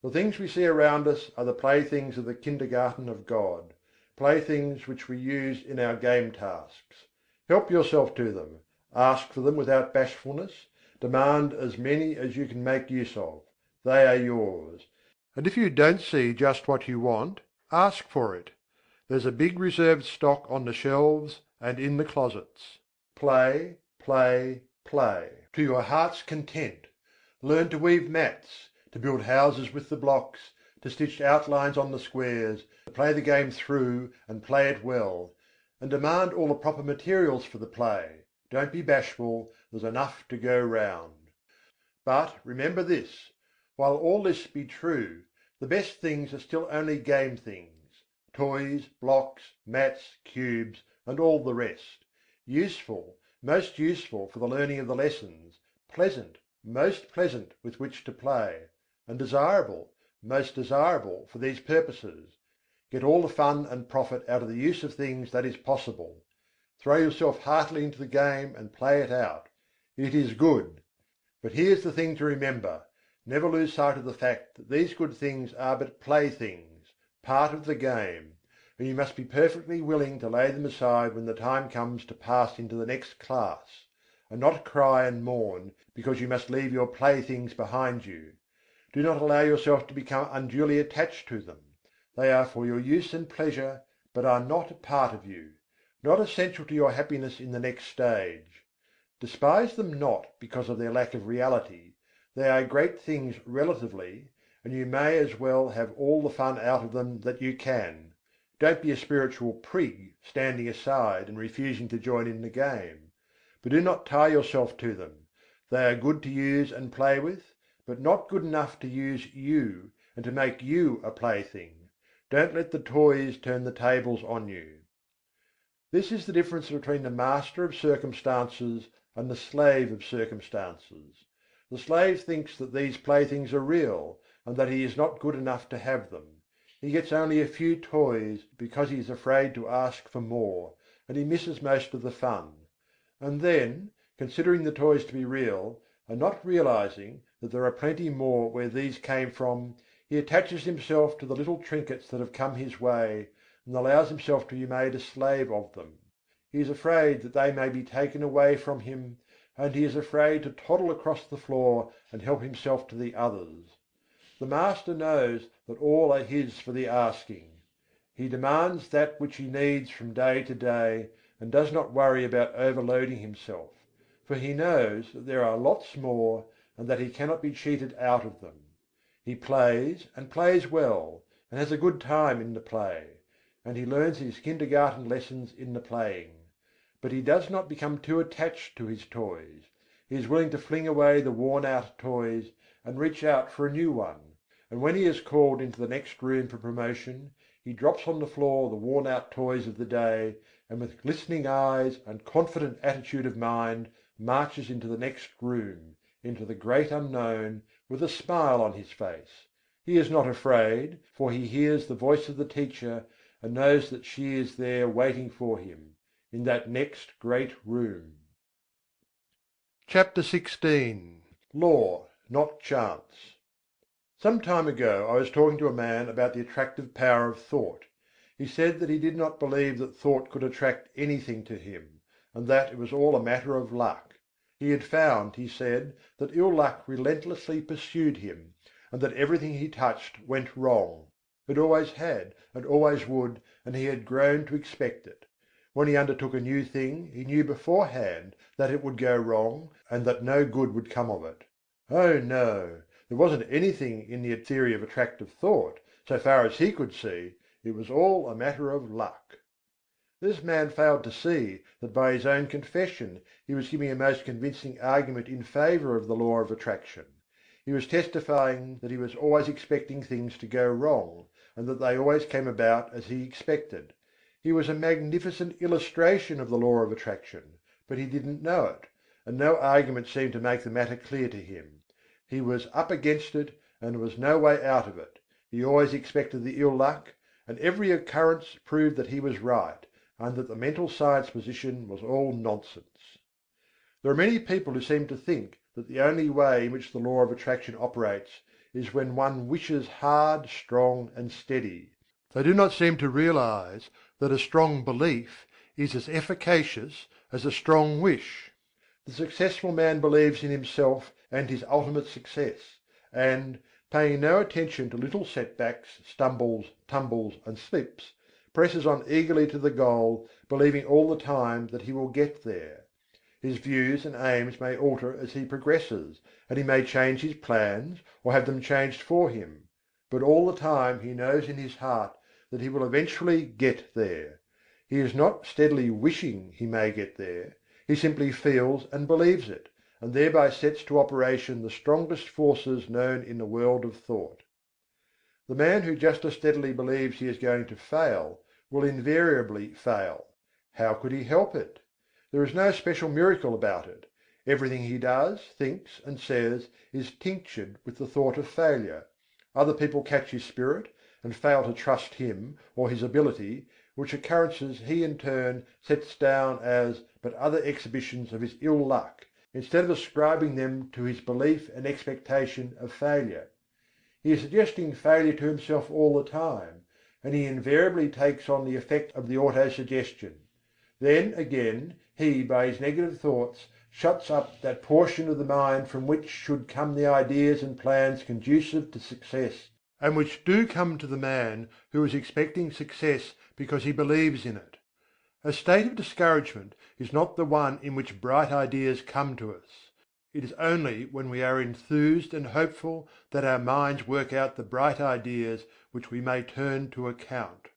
The things we see around us are the playthings of the kindergarten of God, playthings which we use in our game tasks. Help yourself to them, ask for them without bashfulness, demand as many as you can make use of. They are yours. And if you don't see just what you want, ask for it. There's a big reserved stock on the shelves and in the closets. Play, play, play, to your heart's content. Learn to weave mats, to build houses with the blocks, to stitch outlines on the squares, to play the game through and play it well. And demand all the proper materials for the play. Don't be bashful, there's enough to go round. But remember this: while all this be true, the best things are still only game things: toys, blocks, mats, cubes, and all the rest. Useful, most useful for the learning of the lessons, pleasant, most pleasant with which to play, and desirable, most desirable for these purposes. Get all the fun and profit out of the use of things that is possible. Throw yourself heartily into the game and play it out. It is good. But here's the thing to remember: never lose sight of the fact that these good things are but playthings, part of the game, and you must be perfectly willing to lay them aside when the time comes to pass into the next class, and not cry and mourn because you must leave your playthings behind you. Do not allow yourself to become unduly attached to them. They are for your use and pleasure, but are not a part of you, not essential to your happiness in the next stage. Despise them not because of their lack of reality. They are great things relatively, and you may as well have all the fun out of them that you can. Don't be a spiritual prig, standing aside and refusing to join in the game. But do not tie yourself to them. They are good to use and play with, but not good enough to use you and to make you a plaything. Don't let the toys turn the tables on you. This is the difference between the master of circumstances and the slave of circumstances. The slave thinks that these playthings are real, and that he is not good enough to have them. He gets only a few toys because he is afraid to ask for more, and he misses most of the fun. And then, considering the toys to be real, and not realizing that there are plenty more where these came from, he attaches himself to the little trinkets that have come his way, and allows himself to be made a slave of them. He is afraid that they may be taken away from him, and he is afraid to toddle across the floor and help himself to the others. The master knows that all are his for the asking. He demands that which he needs from day to day, and does not worry about overloading himself, for he knows that there are lots more, and that he cannot be cheated out of them. He plays, and plays well, and has a good time in the play, and he learns his kindergarten lessons in the playing. But he does not become too attached to his toys. He is willing to fling away the worn out toys, and reach out for a new one. And when he is called into the next room for promotion, he drops on the floor the worn out toys of the day, and with glistening eyes and confident attitude of mind marches into the next room, into the great unknown, with a smile on his face. He is not afraid, for he hears the voice of the teacher, and knows that she is there waiting for him, in that next great room. CHAPTER XVI. Law, not chance. Some time ago I was talking to a man about the attractive power of thought. He said that he did not believe that thought could attract anything to him, and that it was all a matter of luck. He had found, he said, that ill luck relentlessly pursued him, and that everything he touched went wrong. It always had, and always would, and he had grown to expect it. When he undertook a new thing, he knew beforehand that it would go wrong, and that no good would come of it. Oh no! There wasn't anything in the theory of attractive thought, so far as he could see; it was all a matter of luck. This man failed to see that by his own confession he was giving a most convincing argument in favour of the law of attraction. He was testifying that he was always expecting things to go wrong, and that they always came about as he expected. He was a magnificent illustration of the law of attraction, but he didn't know it, and no argument seemed to make the matter clear to him. He was up against it, and there was no way out of it. He always expected the ill luck, and every occurrence proved that he was right, and that the mental science position was all nonsense. There are many people who seem to think that the only way in which the law of attraction operates is when one wishes hard, strong, and steady. They do not seem to realize that a strong belief is as efficacious as a strong wish. The successful man believes in himself and his ultimate success, and, paying no attention to little setbacks, stumbles, tumbles, and slips, presses on eagerly to the goal, believing all the time that he will get there. His views and aims may alter as he progresses, and he may change his plans or have them changed for him, but all the time he knows in his heart that he will eventually get there. He is not steadily wishing he may get there, he simply feels and believes it, and thereby sets to operation the strongest forces known in the world of thought. The man who just as steadily believes he is going to fail, will invariably fail. How could he help it? There is no special miracle about it. Everything he does, thinks, and says is tinctured with the thought of failure. Other people catch his spirit, and fail to trust him or his ability, which occurrences he in turn sets down as but other exhibitions of his ill luck, instead of ascribing them to his belief and expectation of failure. He is suggesting failure to himself all the time, and he invariably takes on the effect of the auto-suggestion. Then, again, he by his negative thoughts shuts up that portion of the mind from which should come the ideas and plans conducive to success, and which do come to the man who is expecting success because he believes in it. A state of discouragement is not the one in which bright ideas come to us. It is only when we are enthused and hopeful that our minds work out the bright ideas which we may turn to account.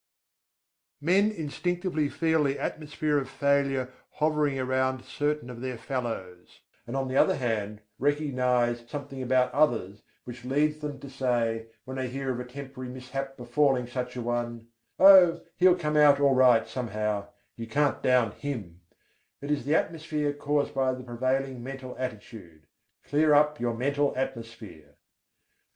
Men instinctively feel the atmosphere of failure hovering around certain of their fellows, and on the other hand recognize something about others which leads them to say, when they hear of a temporary mishap befalling such a one, "Oh, he'll come out all right somehow, you can't down him." It is the atmosphere caused by the prevailing mental attitude. Clear up your mental atmosphere.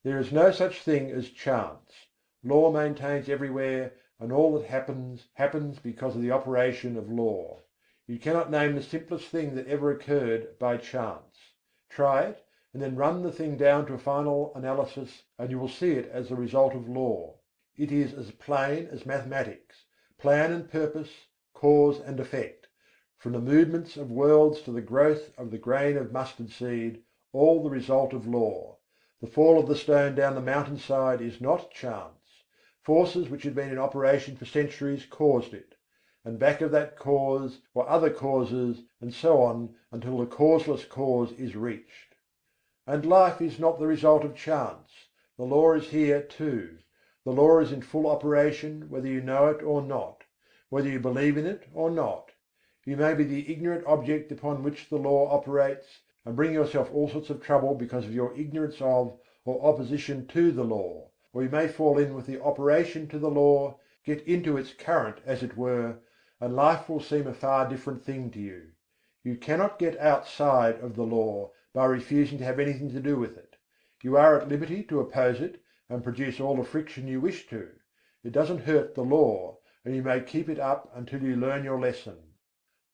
There is no such thing as chance. Law maintains everywhere, and all that happens, happens because of the operation of law. You cannot name the simplest thing that ever occurred by chance. Try it, and then run the thing down to a final analysis, and you will see it as the result of law. It is as plain as mathematics: plan and purpose, cause and effect. From the movements of worlds to the growth of the grain of mustard seed, all the result of law. The fall of the stone down the mountain side is not chance. Forces which had been in operation for centuries caused it. And back of that cause were other causes, and so on until the causeless cause is reached. And life is not the result of chance. The law is here too. The law is in full operation whether you know it or not, whether you believe in it or not. You may be the ignorant object upon which the law operates, and bring yourself all sorts of trouble because of your ignorance of, or opposition to the law; or you may fall in with the operation to the law, get into its current as it were, and life will seem a far different thing to you. You cannot get outside of the law by refusing to have anything to do with it. You are at liberty to oppose it, and produce all the friction you wish to. It doesn't hurt the law, and you may keep it up until you learn your lesson.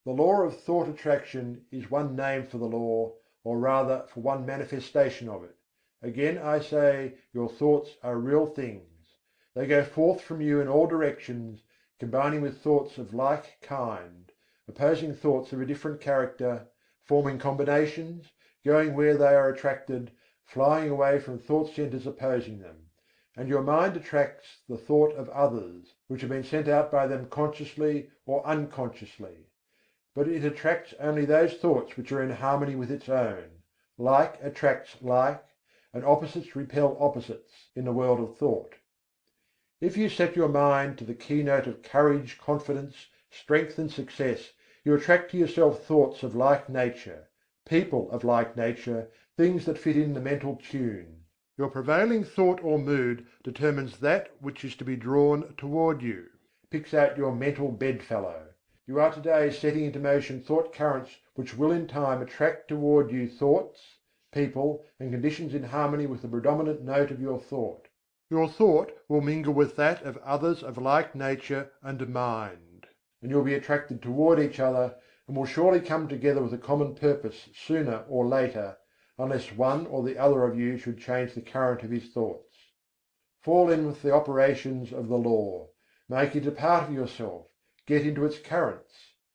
The law of thought attraction is one name for the law, or rather for one manifestation of it. Again I say, your thoughts are real things. They go forth from you in all directions, combining with thoughts of like kind, opposing thoughts of a different character, forming combinations, going where they are attracted, flying away from thought centres opposing them. And your mind attracts the thought of others, which have been sent out by them consciously or unconsciously. But it attracts only those thoughts which are in harmony with its own. Like attracts like, and opposites repel opposites in the world of thought. If you set your mind to the keynote of courage, confidence, strength and success, you attract to yourself thoughts of like nature, people of like nature, things that fit in the mental tune. Your prevailing thought or mood determines that which is to be drawn toward you, picks out your mental bedfellow. You are today setting into motion thought currents which will in time attract toward you thoughts, people, and conditions in harmony with the predominant note of your thought. Your thought will mingle with that of others of like nature and mind, and you will be attracted toward each other, and will surely come together with a common purpose sooner or later, unless one or the other of you should change the current of his thoughts. Fall in with the operations of the law, make it a part of yourself, get into its currents,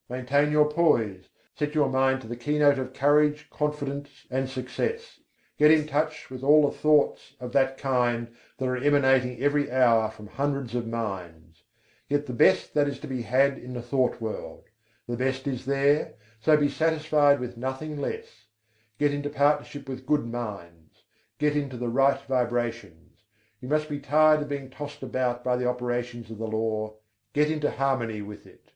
maintain your poise, set your mind to the keynote of courage, confidence and success. Get in touch with all the thoughts of that kind that are emanating every hour from hundreds of minds. Get the best that is to be had in the thought world. The best is there, so be satisfied with nothing less. Get into partnership with good minds. Get into the right vibrations. You must be tired of being tossed about by the operations of the law. Get into harmony with it.